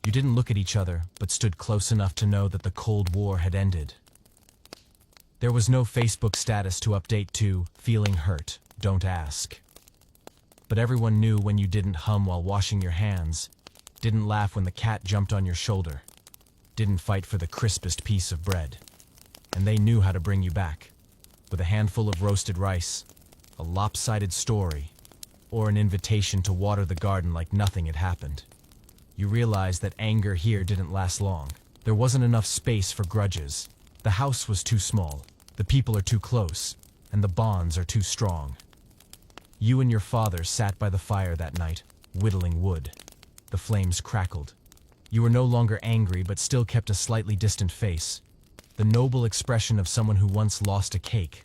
A: You didn't look at each other, but stood close enough to know that the Cold War had ended. There was no Facebook status to update to "feeling hurt, don't ask." But everyone knew when you didn't hum while washing your hands, didn't laugh when the cat jumped on your shoulder, didn't fight for the crispest piece of bread. And they knew how to bring you back, with a handful of roasted rice, a lopsided story, or an invitation to water the garden like nothing had happened. You realized that anger here didn't last long. There wasn't enough space for grudges. The house was too small, the people are too close, and the bonds are too strong. You and your father sat by the fire that night, whittling wood. The flames crackled. You were no longer angry but still kept a slightly distant face, the noble expression of someone who once lost a cake.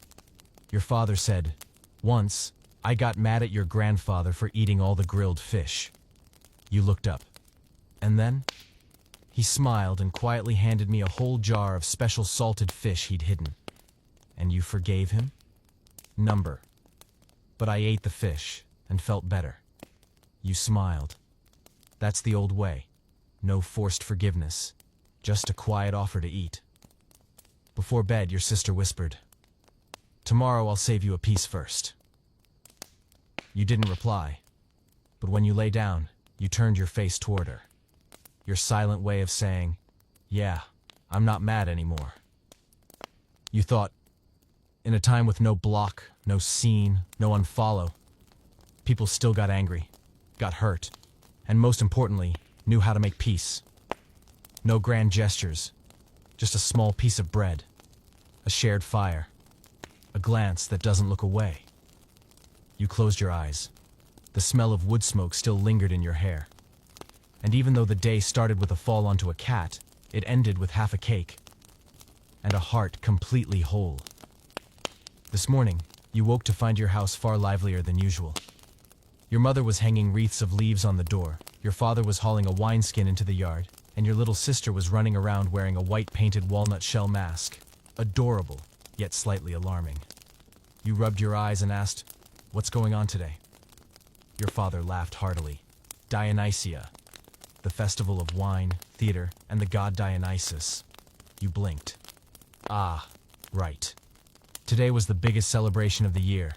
A: Your father said, "Once, I got mad at your grandfather for eating all the grilled fish." You looked up. And then? He smiled and quietly handed me a whole jar of special salted fish he'd hidden. And you forgave him? Number. But I ate the fish and felt better. You smiled. That's the old way. No forced forgiveness. Just a quiet offer to eat. Before bed, your sister whispered, "Tomorrow I'll save you a piece first." You didn't reply. But when you lay down, you turned your face toward her. Your silent way of saying, "Yeah, I'm not mad anymore." You thought, in a time with no block, no scene, no unfollow, people still got angry, got hurt, and most importantly, knew how to make peace. No grand gestures, just a small piece of bread, a shared fire, a glance that doesn't look away. You closed your eyes. The smell of wood smoke still lingered in your hair. And even though the day started with a fall onto a cat, it ended with half a cake and a heart completely whole. This morning, you woke to find your house far livelier than usual. Your mother was hanging wreaths of leaves on the door, your father was hauling a wineskin into the yard, and your little sister was running around wearing a white-painted walnut shell mask. Adorable, yet slightly alarming. You rubbed your eyes and asked, "What's going on today?" Your father laughed heartily. Dionysia, the festival of wine, theater, and the god Dionysus. You blinked. Ah, right. Today was the biggest celebration of the year.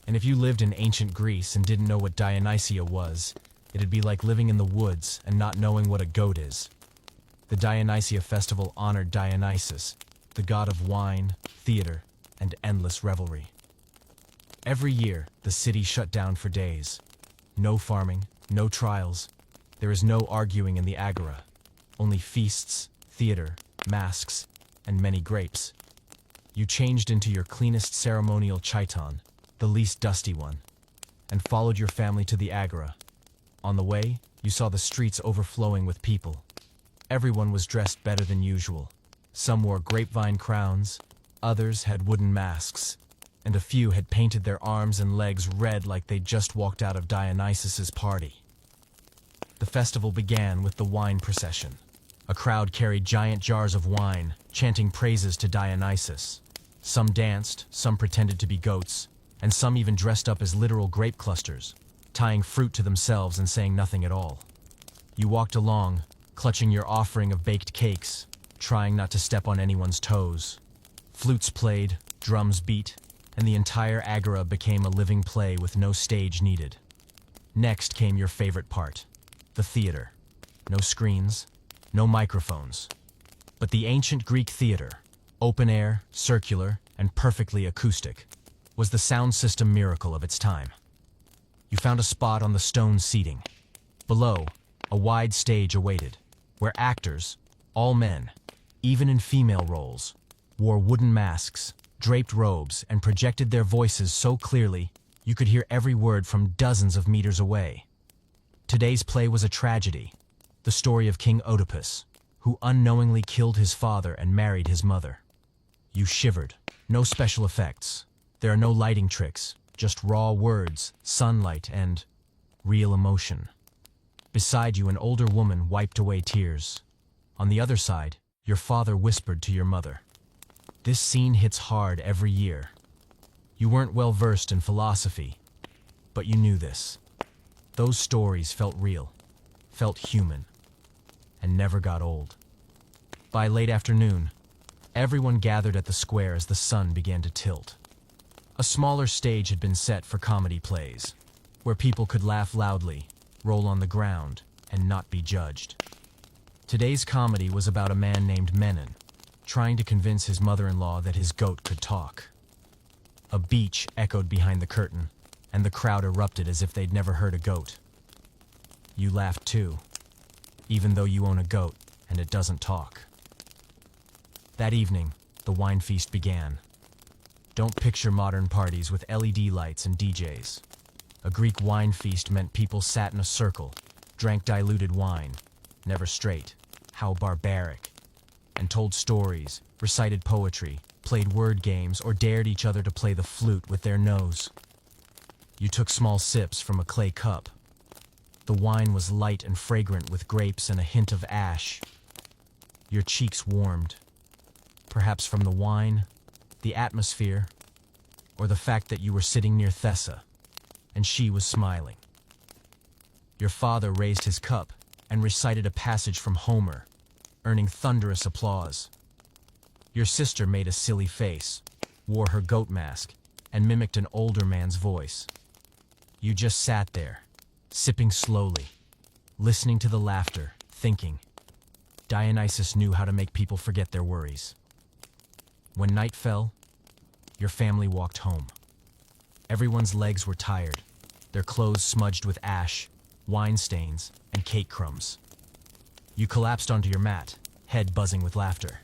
A: And if you lived in ancient Greece and didn't know what Dionysia was, it'd be like living in the woods and not knowing what a goat is. The Dionysia festival honored Dionysus, the god of wine, theater, and endless revelry. Every year, the city shut down for days. No farming, no trials. There is no arguing in the agora. Only feasts, theater, masks, and many grapes. You changed into your cleanest ceremonial chiton, the least dusty one, and followed your family to the agora. On the way, you saw the streets overflowing with people. Everyone was dressed better than usual. Some wore grapevine crowns, others had wooden masks, and a few had painted their arms and legs red like they'd just walked out of Dionysus's party. The festival began with the wine procession. A crowd carried giant jars of wine, chanting praises to Dionysus. Some danced, some pretended to be goats, and some even dressed up as literal grape clusters, tying fruit to themselves and saying nothing at all. You walked along, clutching your offering of baked cakes, trying not to step on anyone's toes. Flutes played, drums beat, and the entire agora became a living play with no stage needed. Next came your favorite part, the theater. No screens, no microphones. But the ancient Greek theater, open air, circular, and perfectly acoustic, was the sound system miracle of its time. You found a spot on the stone seating. Below, a wide stage awaited, where actors, all men, even in female roles, wore wooden masks, draped robes, and projected their voices so clearly you could hear every word from dozens of meters away. Today's play was a tragedy, the story of King Oedipus, who unknowingly killed his father and married his mother. You shivered. No special effects. There are no lighting tricks, just raw words, sunlight, and real emotion. Beside you, an older woman wiped away tears. On the other side, your father whispered to your mother. This scene hits hard every year. You weren't well versed in philosophy, but you knew this. Those stories felt real, felt human, and never got old. By late afternoon, everyone gathered at the square as the sun began to tilt. A smaller stage had been set for comedy plays, where people could laugh loudly, roll on the ground, and not be judged. Today's comedy was about a man named Menon, trying to convince his mother-in-law that his goat could talk. A beach echoed behind the curtain, and the crowd erupted as if they'd never heard a goat. You laughed too, even though you own a goat and it doesn't talk. That evening, the wine feast began. Don't picture modern parties with LED lights and DJs. A Greek wine feast meant people sat in a circle, drank diluted wine, never straight, how barbaric, and told stories, recited poetry, played word games, or dared each other to play the flute with their nose. You took small sips from a clay cup. The wine was light and fragrant with grapes and a hint of ash. Your cheeks warmed. Perhaps from the wine, the atmosphere, or the fact that you were sitting near Thessa, and she was smiling. Your father raised his cup and recited a passage from Homer, earning thunderous applause. Your sister made a silly face, wore her goat mask, and mimicked an older man's voice. You just sat there, sipping slowly, listening to the laughter, thinking. Dionysus knew how to make people forget their worries. When night fell, your family walked home. Everyone's legs were tired, their clothes smudged with ash, wine stains, and cake crumbs. You collapsed onto your mat, head buzzing with laughter.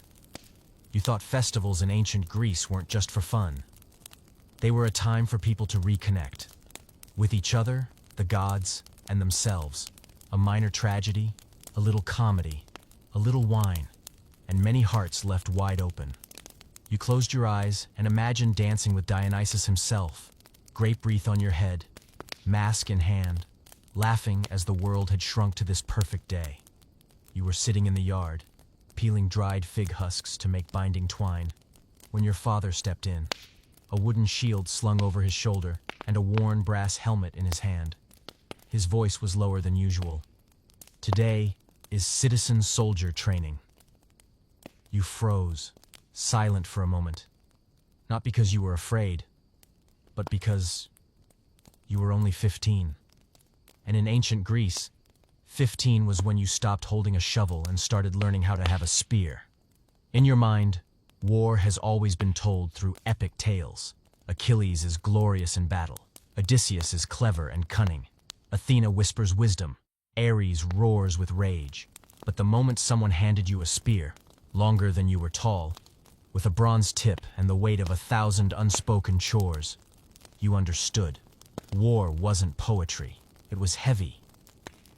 A: You thought festivals in ancient Greece weren't just for fun. They were a time for people to reconnect. With each other, the gods, and themselves. A minor tragedy, a little comedy, a little wine, and many hearts left wide open. You closed your eyes and imagined dancing with Dionysus himself, grape wreath on your head, mask in hand, laughing as the world had shrunk to this perfect day. You were sitting in the yard, peeling dried fig husks to make binding twine, when your father stepped in, a wooden shield slung over his shoulder and a worn brass helmet in his hand. His voice was lower than usual. Today, is citizen soldier training. You froze, silent for a moment. Not because you were afraid, but because you were only 15. And in ancient Greece, 15 was when you stopped holding a shovel and started learning how to have a spear. In your mind, war has always been told through epic tales. Achilles is glorious in battle. Odysseus is clever and cunning. Athena whispers wisdom. Ares roars with rage. But the moment someone handed you a spear, longer than you were tall, with a bronze tip and the weight of 1,000 unspoken chores, you understood. War wasn't poetry. It was heavy.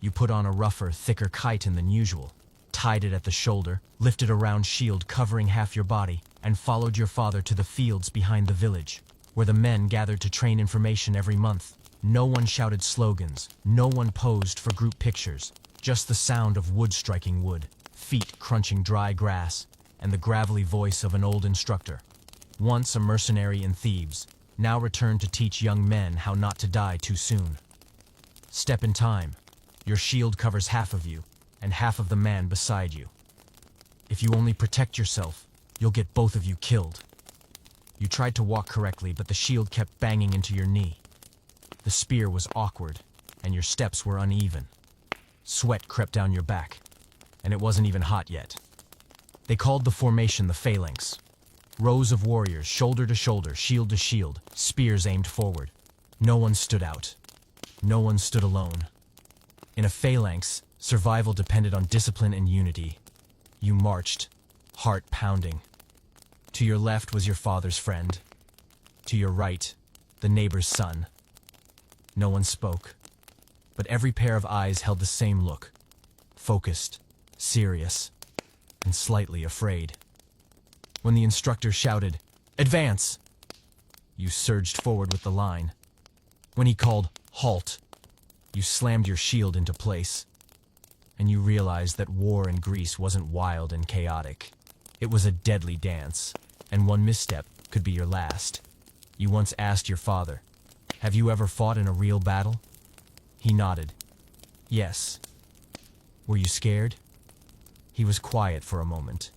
A: You put on a rougher, thicker chiton than usual, tied it at the shoulder, lifted a round shield covering half your body, and followed your father to the fields behind the village, where the men gathered to train information every month. No one shouted slogans, no one posed for group pictures, just the sound of wood striking wood, feet crunching dry grass, and the gravelly voice of an old instructor. Once a mercenary in Thebes, now returned to teach young men how not to die too soon. Step in time. Your shield covers half of you, and half of the man beside you. If you only protect yourself, you'll get both of you killed. You tried to walk correctly, but the shield kept banging into your knee. The spear was awkward, and your steps were uneven. Sweat crept down your back, and it wasn't even hot yet. They called the formation the phalanx. Rows of warriors, shoulder to shoulder, shield to shield, spears aimed forward. No one stood out. No one stood alone. In a phalanx, survival depended on discipline and unity. You marched, heart pounding. To your left was your father's friend. To your right, the neighbor's son. No one spoke, but every pair of eyes held the same look. Focused, serious, and slightly afraid. When the instructor shouted, "Advance!" you surged forward with the line. When he called, "Halt!" you slammed your shield into place. And you realized that war in Greece wasn't wild and chaotic. It was a deadly dance, and one misstep could be your last. You once asked your father, "Have you ever fought in a real battle?" He nodded. Yes. Were you scared? He was quiet for a moment.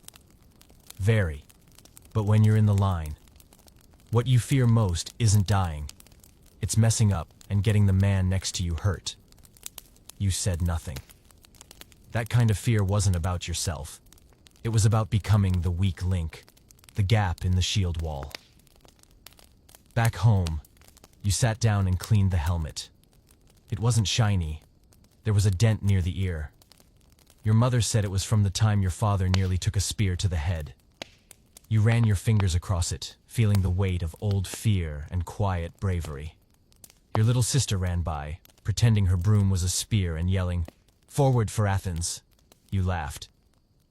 A: Very. But when you're in the line, what you fear most isn't dying. It's messing up and getting the man next to you hurt. You said nothing. That kind of fear wasn't about yourself. It was about becoming the weak link, the gap in the shield wall. Back home, you sat down and cleaned the helmet. It wasn't shiny. There was a dent near the ear. Your mother said it was from the time your father nearly took a spear to the head. You ran your fingers across it, feeling the weight of old fear and quiet bravery. Your little sister ran by, pretending her broom was a spear and yelling, "Forward for Athens." You laughed.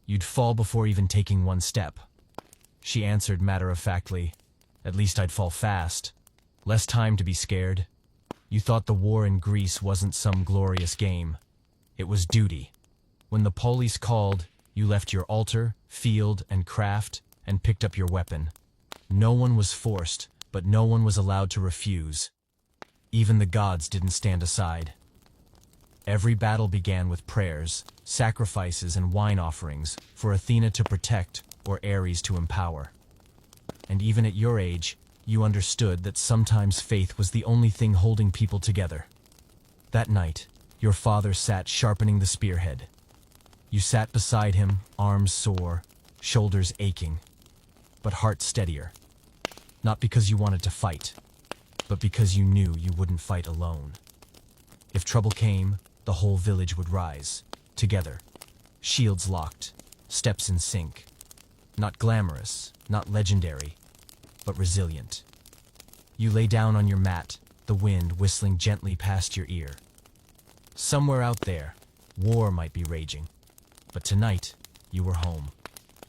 A: You'd fall before even taking one step. She answered matter-of-factly, "At least I'd fall fast. Less time to be scared." You thought the war in Greece wasn't some glorious game. It was duty. When the police called, you left your altar, field, and craft, and picked up your weapon. No one was forced, but no one was allowed to refuse. Even the gods didn't stand aside. Every battle began with prayers, sacrifices, and wine offerings for Athena to protect or Ares to empower. And even at your age, you understood that sometimes faith was the only thing holding people together. That night, your father sat sharpening the spearhead. You sat beside him, arms sore, shoulders aching, but heart steadier. Not because you wanted to fight, but because you knew you wouldn't fight alone. If trouble came, the whole village would rise, together, shields locked, steps in sync. Not glamorous, not legendary, but resilient. You lay down on your mat, the wind whistling gently past your ear. Somewhere out there, war might be raging, but tonight, you were home,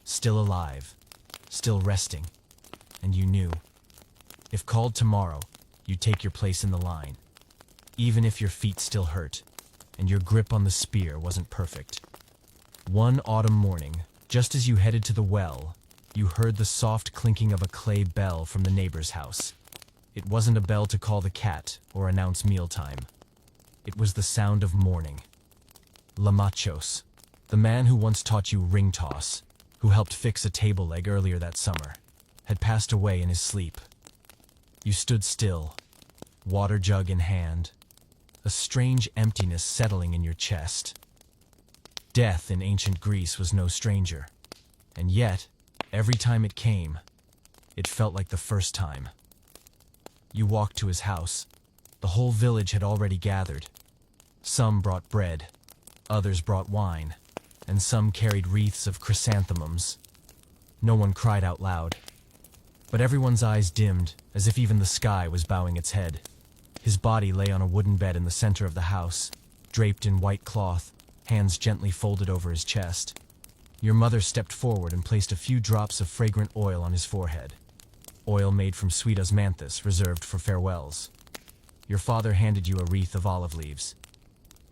A: still alive, still resting, and you knew, if called tomorrow, you'd take your place in the line, even if your feet still hurt, and your grip on the spear wasn't perfect. One autumn morning, just as you headed to the well, you heard the soft clinking of a clay bell from the neighbor's house. It wasn't a bell to call the cat or announce mealtime. It was the sound of mourning. Lamachos, The man who once taught you ring toss, who helped fix a table leg earlier that summer, had passed away in his sleep. You stood still, water jug in hand, a strange emptiness settling in your chest. Death in ancient Greece was no stranger, and yet, every time it came, it felt like the first time. You walked to his house. The whole village had already gathered. Some brought bread, others brought wine, and some carried wreaths of chrysanthemums. No one cried out loud, but everyone's eyes dimmed, as if even the sky was bowing its head. His body lay on a wooden bed in the center of the house, draped in white cloth, hands gently folded over his chest. Your mother stepped forward and placed a few drops of fragrant oil on his forehead. Oil made from sweet osmanthus, reserved for farewells. Your father handed you a wreath of olive leaves.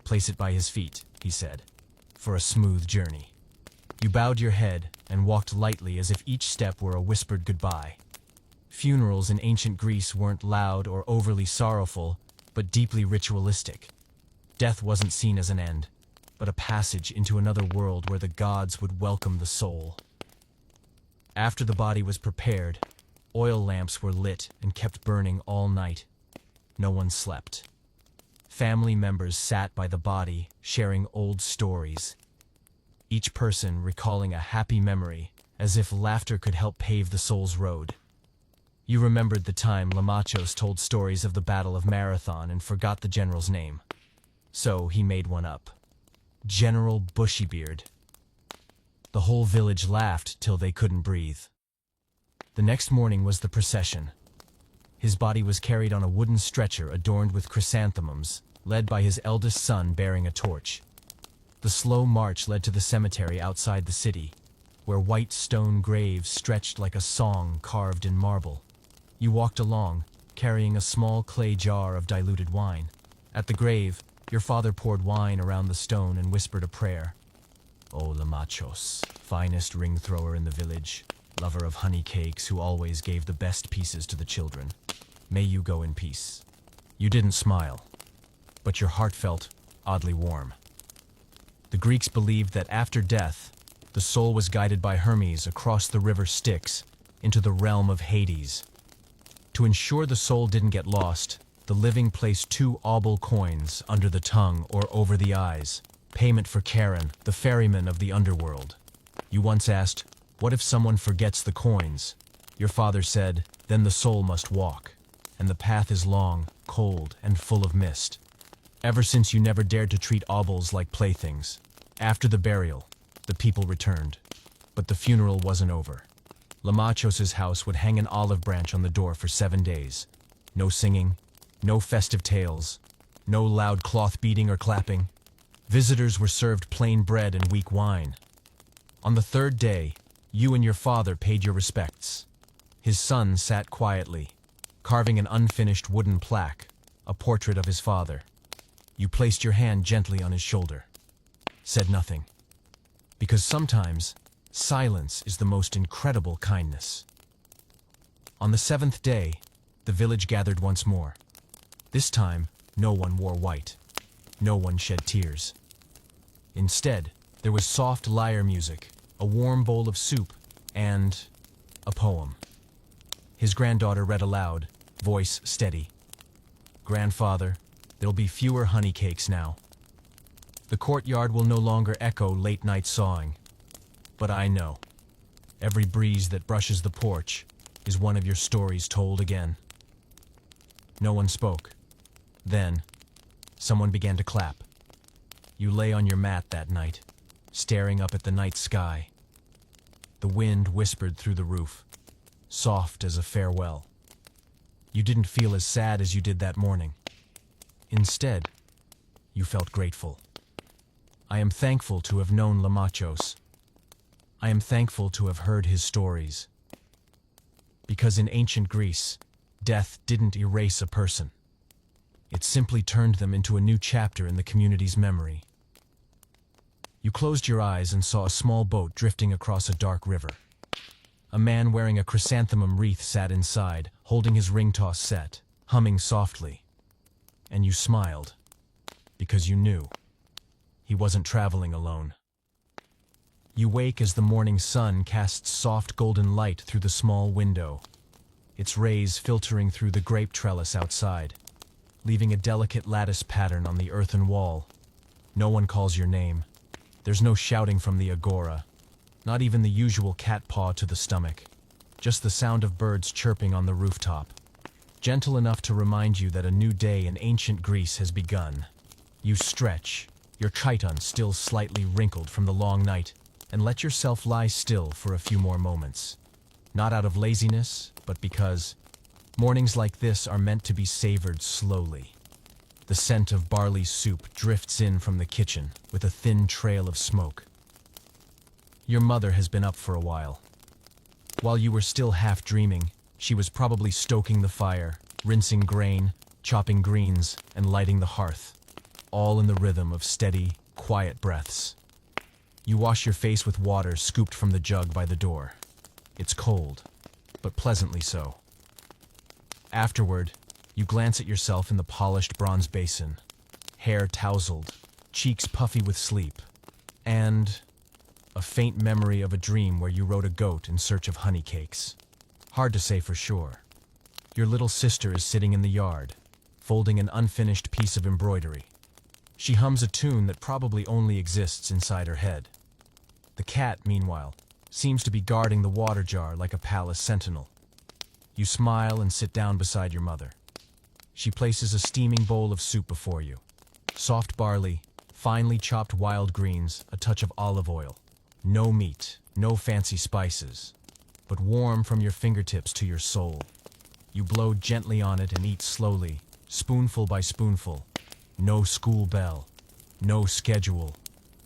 A: "Place it by his feet," he said, "for a smooth journey." You bowed your head and walked lightly as if each step were a whispered goodbye. Funerals in ancient Greece weren't loud or overly sorrowful, but deeply ritualistic. Death wasn't seen as an end, but a passage into another world where the gods would welcome the soul. After the body was prepared, oil lamps were lit and kept burning all night. No one slept. Family members sat by the body, sharing old stories, each person recalling a happy memory, as if laughter could help pave the soul's road. You remembered the time Lamachos told stories of the Battle of Marathon and forgot the general's name. So he made one up. General Bushybeard. The whole village laughed till they couldn't breathe. The next morning was the procession. His body was carried on a wooden stretcher adorned with chrysanthemums, led by his eldest son bearing a torch. The slow march led to the cemetery outside the city, where white stone graves stretched like a song carved in marble. You walked along, carrying a small clay jar of diluted wine. At the grave, your father poured wine around the stone and whispered a prayer. "O Lamachos, finest ring thrower in the village, lover of honey cakes who always gave the best pieces to the children, may you go in peace." You didn't smile, but your heart felt oddly warm. The Greeks believed that after death, the soul was guided by Hermes across the river Styx into the realm of Hades. To ensure the soul didn't get lost, the living placed 2 obol coins under the tongue or over the eyes, payment for Charon, the ferryman of the underworld. You once asked, "What if someone forgets the coins?" Your father said, "Then the soul must walk, and the path is long, cold, and full of mist." Ever since you never dared to treat obols like playthings. After the burial, the people returned, but the funeral wasn't over. Lamachos's house would hang an olive branch on the door for 7 days. No singing, no festive tales, no loud cloth beating or clapping. Visitors were served plain bread and weak wine. On the 3rd day, you and your father paid your respects. His son sat quietly, carving an unfinished wooden plaque, a portrait of his father. You placed your hand gently on his shoulder, said nothing, because sometimes silence is the most incredible kindness. On the 7th day, the village gathered once more. This time, no one wore white. No one shed tears. Instead, there was soft lyre music, a warm bowl of soup, and a poem. His granddaughter read aloud, voice steady. "Grandfather, there'll be fewer honey cakes now. The courtyard will no longer echo late-night sawing. But I know, every breeze that brushes the porch is one of your stories told again." No one spoke. Then, someone began to clap. You lay on your mat that night, staring up at the night sky. The wind whispered through the roof, soft as a farewell. You didn't feel as sad as you did that morning. Instead, you felt grateful. I am thankful to have known Lamachos. I am thankful to have heard his stories. Because in ancient Greece, death didn't erase a person. It simply turned them into a new chapter in the community's memory. You closed your eyes and saw a small boat drifting across a dark river. A man wearing a chrysanthemum wreath sat inside, holding his ring toss set, humming softly. And you smiled, because you knew he wasn't traveling alone. You wake as the morning sun casts soft golden light through the small window, its rays filtering through the grape trellis outside, leaving a delicate lattice pattern on the earthen wall. No one calls your name. There's no shouting from the agora, not even the usual cat paw to the stomach, just the sound of birds chirping on the rooftop, gentle enough to remind you that a new day in ancient Greece has begun. You stretch, your chiton still slightly wrinkled from the long night, and let yourself lie still for a few more moments. Not out of laziness, but because mornings like this are meant to be savored slowly. The scent of barley soup drifts in from the kitchen with a thin trail of smoke. Your mother has been up for a while. While you were still half dreaming, she was probably stoking the fire, rinsing grain, chopping greens, and lighting the hearth, all in the rhythm of steady, quiet breaths. You wash your face with water scooped from the jug by the door. It's cold, but pleasantly so. Afterward, you glance at yourself in the polished bronze basin, hair tousled, cheeks puffy with sleep, and a faint memory of a dream where you rode a goat in search of honey cakes. Hard to say for sure. Your little sister is sitting in the yard, folding an unfinished piece of embroidery. She hums a tune that probably only exists inside her head. The cat, meanwhile, seems to be guarding the water jar like a palace sentinel. You smile and sit down beside your mother. She places a steaming bowl of soup before you. Soft barley, finely chopped wild greens, a touch of olive oil. No meat, no fancy spices, but warm from your fingertips to your soul. You blow gently on it and eat slowly, spoonful by spoonful. No school bell, no schedule.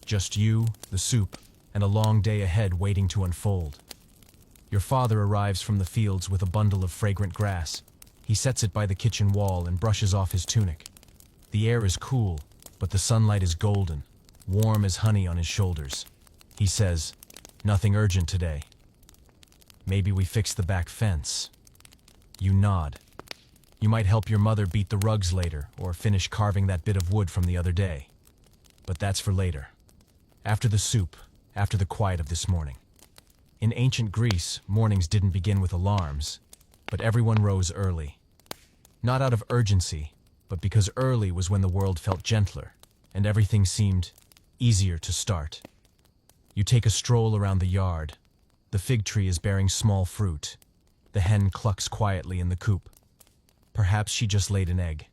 A: Just you, the soup, and a long day ahead waiting to unfold. Your father arrives from the fields with a bundle of fragrant grass. He sets it by the kitchen wall and brushes off his tunic. The air is cool, but the sunlight is golden, warm as honey on his shoulders. He says, "Nothing urgent today. Maybe we fix the back fence." You nod. You might help your mother beat the rugs later, or finish carving that bit of wood from the other day. But that's for later. After the soup, after the quiet of this morning. In ancient Greece, mornings didn't begin with alarms, but everyone rose early. Not out of urgency, but because early was when the world felt gentler, and everything seemed easier to start. You take a stroll around the yard. The fig tree is bearing small fruit. The hen clucks quietly in the coop. Perhaps she just laid an egg.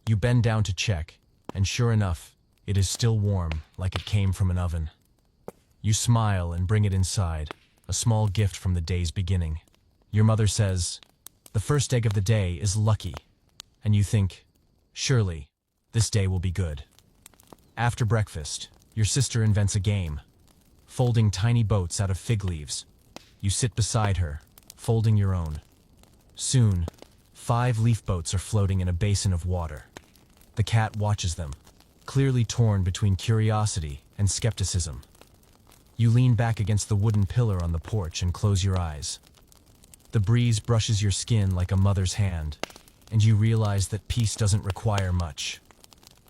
A: You bend down to check, and sure enough, it is still warm, like it came from an oven. You smile and bring it inside, a small gift from the day's beginning. Your mother says, "The first egg of the day is lucky," and you think, surely, this day will be good. After breakfast, your sister invents a game, folding tiny boats out of fig leaves. You sit beside her, folding your own. Soon, 5 leaf boats are floating in a basin of water. The cat watches them, clearly torn between curiosity and skepticism. You lean back against the wooden pillar on the porch and close your eyes. The breeze brushes your skin like a mother's hand, and you realize that peace doesn't require much.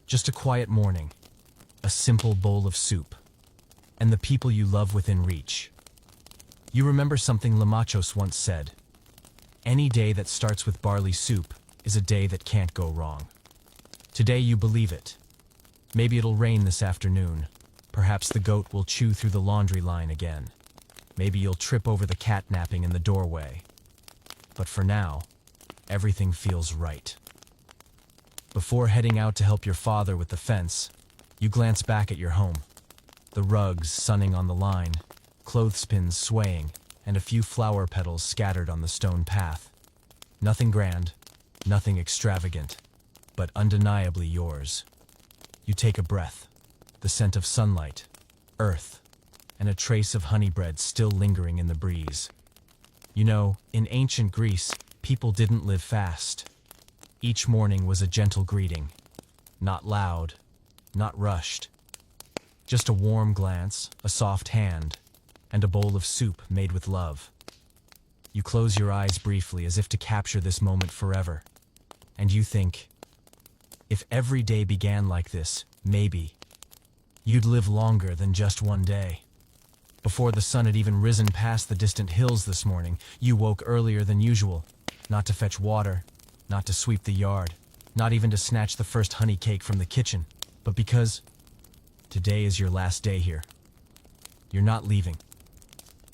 A: Just a quiet morning, a simple bowl of soup, and the people you love within reach. You remember something Lamachos once said: "Any day that starts with barley soup is a day that can't go wrong." Today you believe it. Maybe it'll rain this afternoon. Perhaps the goat will chew through the laundry line again. Maybe you'll trip over the cat napping in the doorway. But for now, everything feels right. Before heading out to help your father with the fence, you glance back at your home. The rugs sunning on the line, clothespins swaying, and a few flower petals scattered on the stone path. Nothing grand, nothing extravagant, but undeniably yours. You take a breath, the scent of sunlight, earth, and a trace of honey bread still lingering in the breeze. You know, in ancient Greece, people didn't live fast. Each morning was a gentle greeting, not loud, not rushed. Just a warm glance, a soft hand, and a bowl of soup made with love. You close your eyes briefly as if to capture this moment forever. And you think, if every day began like this, maybe you'd live longer than just one day. Before the sun had even risen past the distant hills this morning, you woke earlier than usual, not to fetch water, not to sweep the yard, not even to snatch the first honey cake from the kitchen, but because today is your last day here. You're not leaving.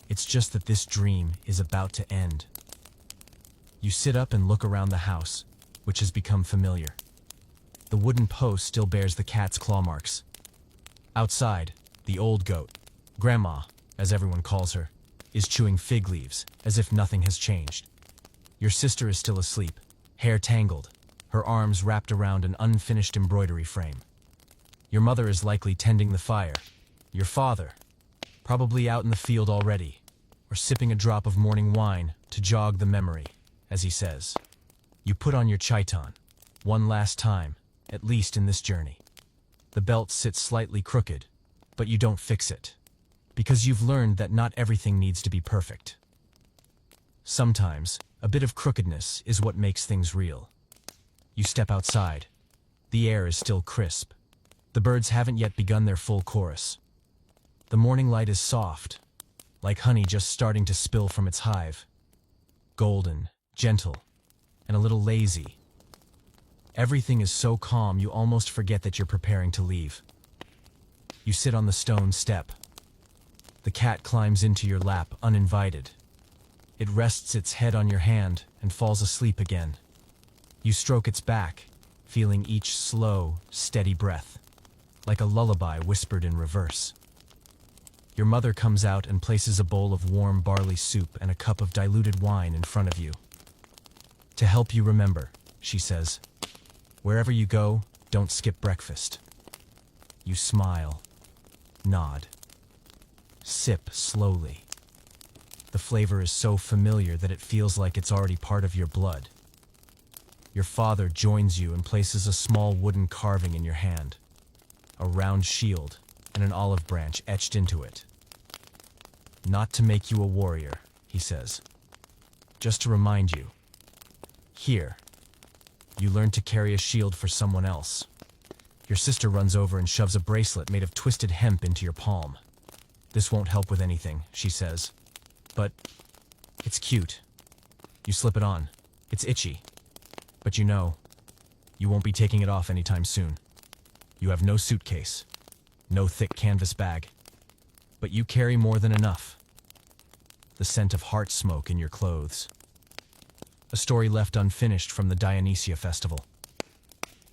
A: It's just that this dream is about to end. You sit up and look around the house, which has become familiar. The wooden post still bears the cat's claw marks. Outside, the old goat, Grandma, as everyone calls her, is chewing fig leaves, as if nothing has changed. Your sister is still asleep, hair tangled, her arms wrapped around an unfinished embroidery frame. Your mother is likely tending the fire. Your father, probably out in the field already, or sipping a drop of morning wine to jog the memory, as he says. You put on your chiton, one last time, at least in this journey. The belt sits slightly crooked, but you don't fix it, because you've learned that not everything needs to be perfect. Sometimes, a bit of crookedness is what makes things real. You step outside. The air is still crisp. The birds haven't yet begun their full chorus. The morning light is soft, like honey just starting to spill from its hive. Golden, gentle, and a little lazy. Everything is so calm you almost forget that you're preparing to leave. You sit on the stone step. The cat climbs into your lap uninvited. It rests its head on your hand and falls asleep again. You stroke its back, feeling each slow, steady breath, like a lullaby whispered in reverse. Your mother comes out and places a bowl of warm barley soup and a cup of diluted wine in front of you. To help you remember, she says, wherever you go, don't skip breakfast. You smile, nod, sip slowly. The flavor is so familiar that it feels like it's already part of your blood. Your father joins you and places a small wooden carving in your hand, a round shield and an olive branch etched into it. Not to make you a warrior, he says, just to remind you. Here, you learn to carry a shield for someone else. Your sister runs over and shoves a bracelet made of twisted hemp into your palm. This won't help with anything, she says, but it's cute. You slip it on. It's itchy. But you know, you won't be taking it off anytime soon. You have no suitcase, no thick canvas bag, but you carry more than enough. The scent of heart smoke in your clothes. A story left unfinished from the Dionysia festival.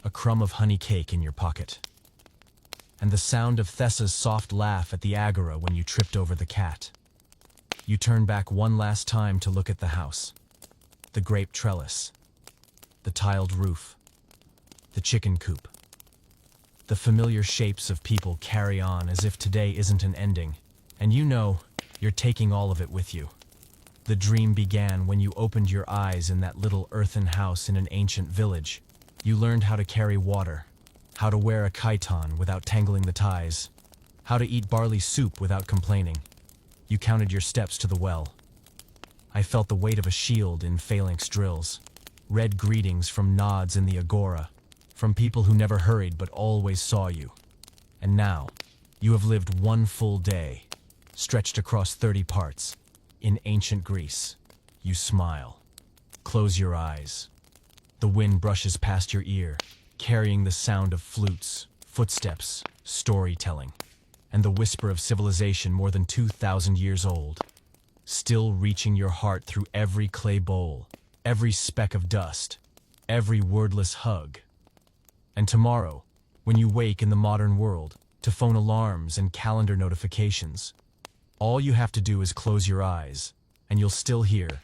A: A crumb of honey cake in your pocket. And the sound of Thessa's soft laugh at the agora when you tripped over the cat. You turn back one last time to look at the house. The grape trellis. The tiled roof. The chicken coop. The familiar shapes of people carry on as if today isn't an ending, and you know you're taking all of it with you. The dream began when you opened your eyes in that little earthen house in an ancient village. You learned how to carry water, how to wear a chiton without tangling the ties, how to eat barley soup without complaining. You counted your steps to the well. I felt the weight of a shield in phalanx drills, read greetings from nods in the agora, from people who never hurried but always saw you. And now, you have lived one full day, stretched across 30 parts, in ancient Greece. You smile. Close your eyes. The wind brushes past your ear, carrying the sound of flutes, footsteps, storytelling, and the whisper of civilization more than 2,000 years old, still reaching your heart through every clay bowl, every speck of dust, every wordless hug. And tomorrow, when you wake in the modern world, to phone alarms and calendar notifications, all you have to do is close your eyes, and you'll still hear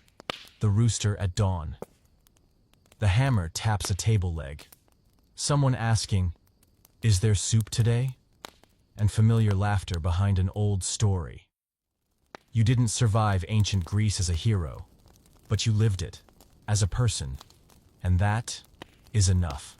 A: the rooster at dawn. The hammer taps a table leg. Someone asking, "Is there soup today?" And familiar laughter behind an old story. You didn't survive ancient Greece as a hero, but you lived it, as a person, and that is enough.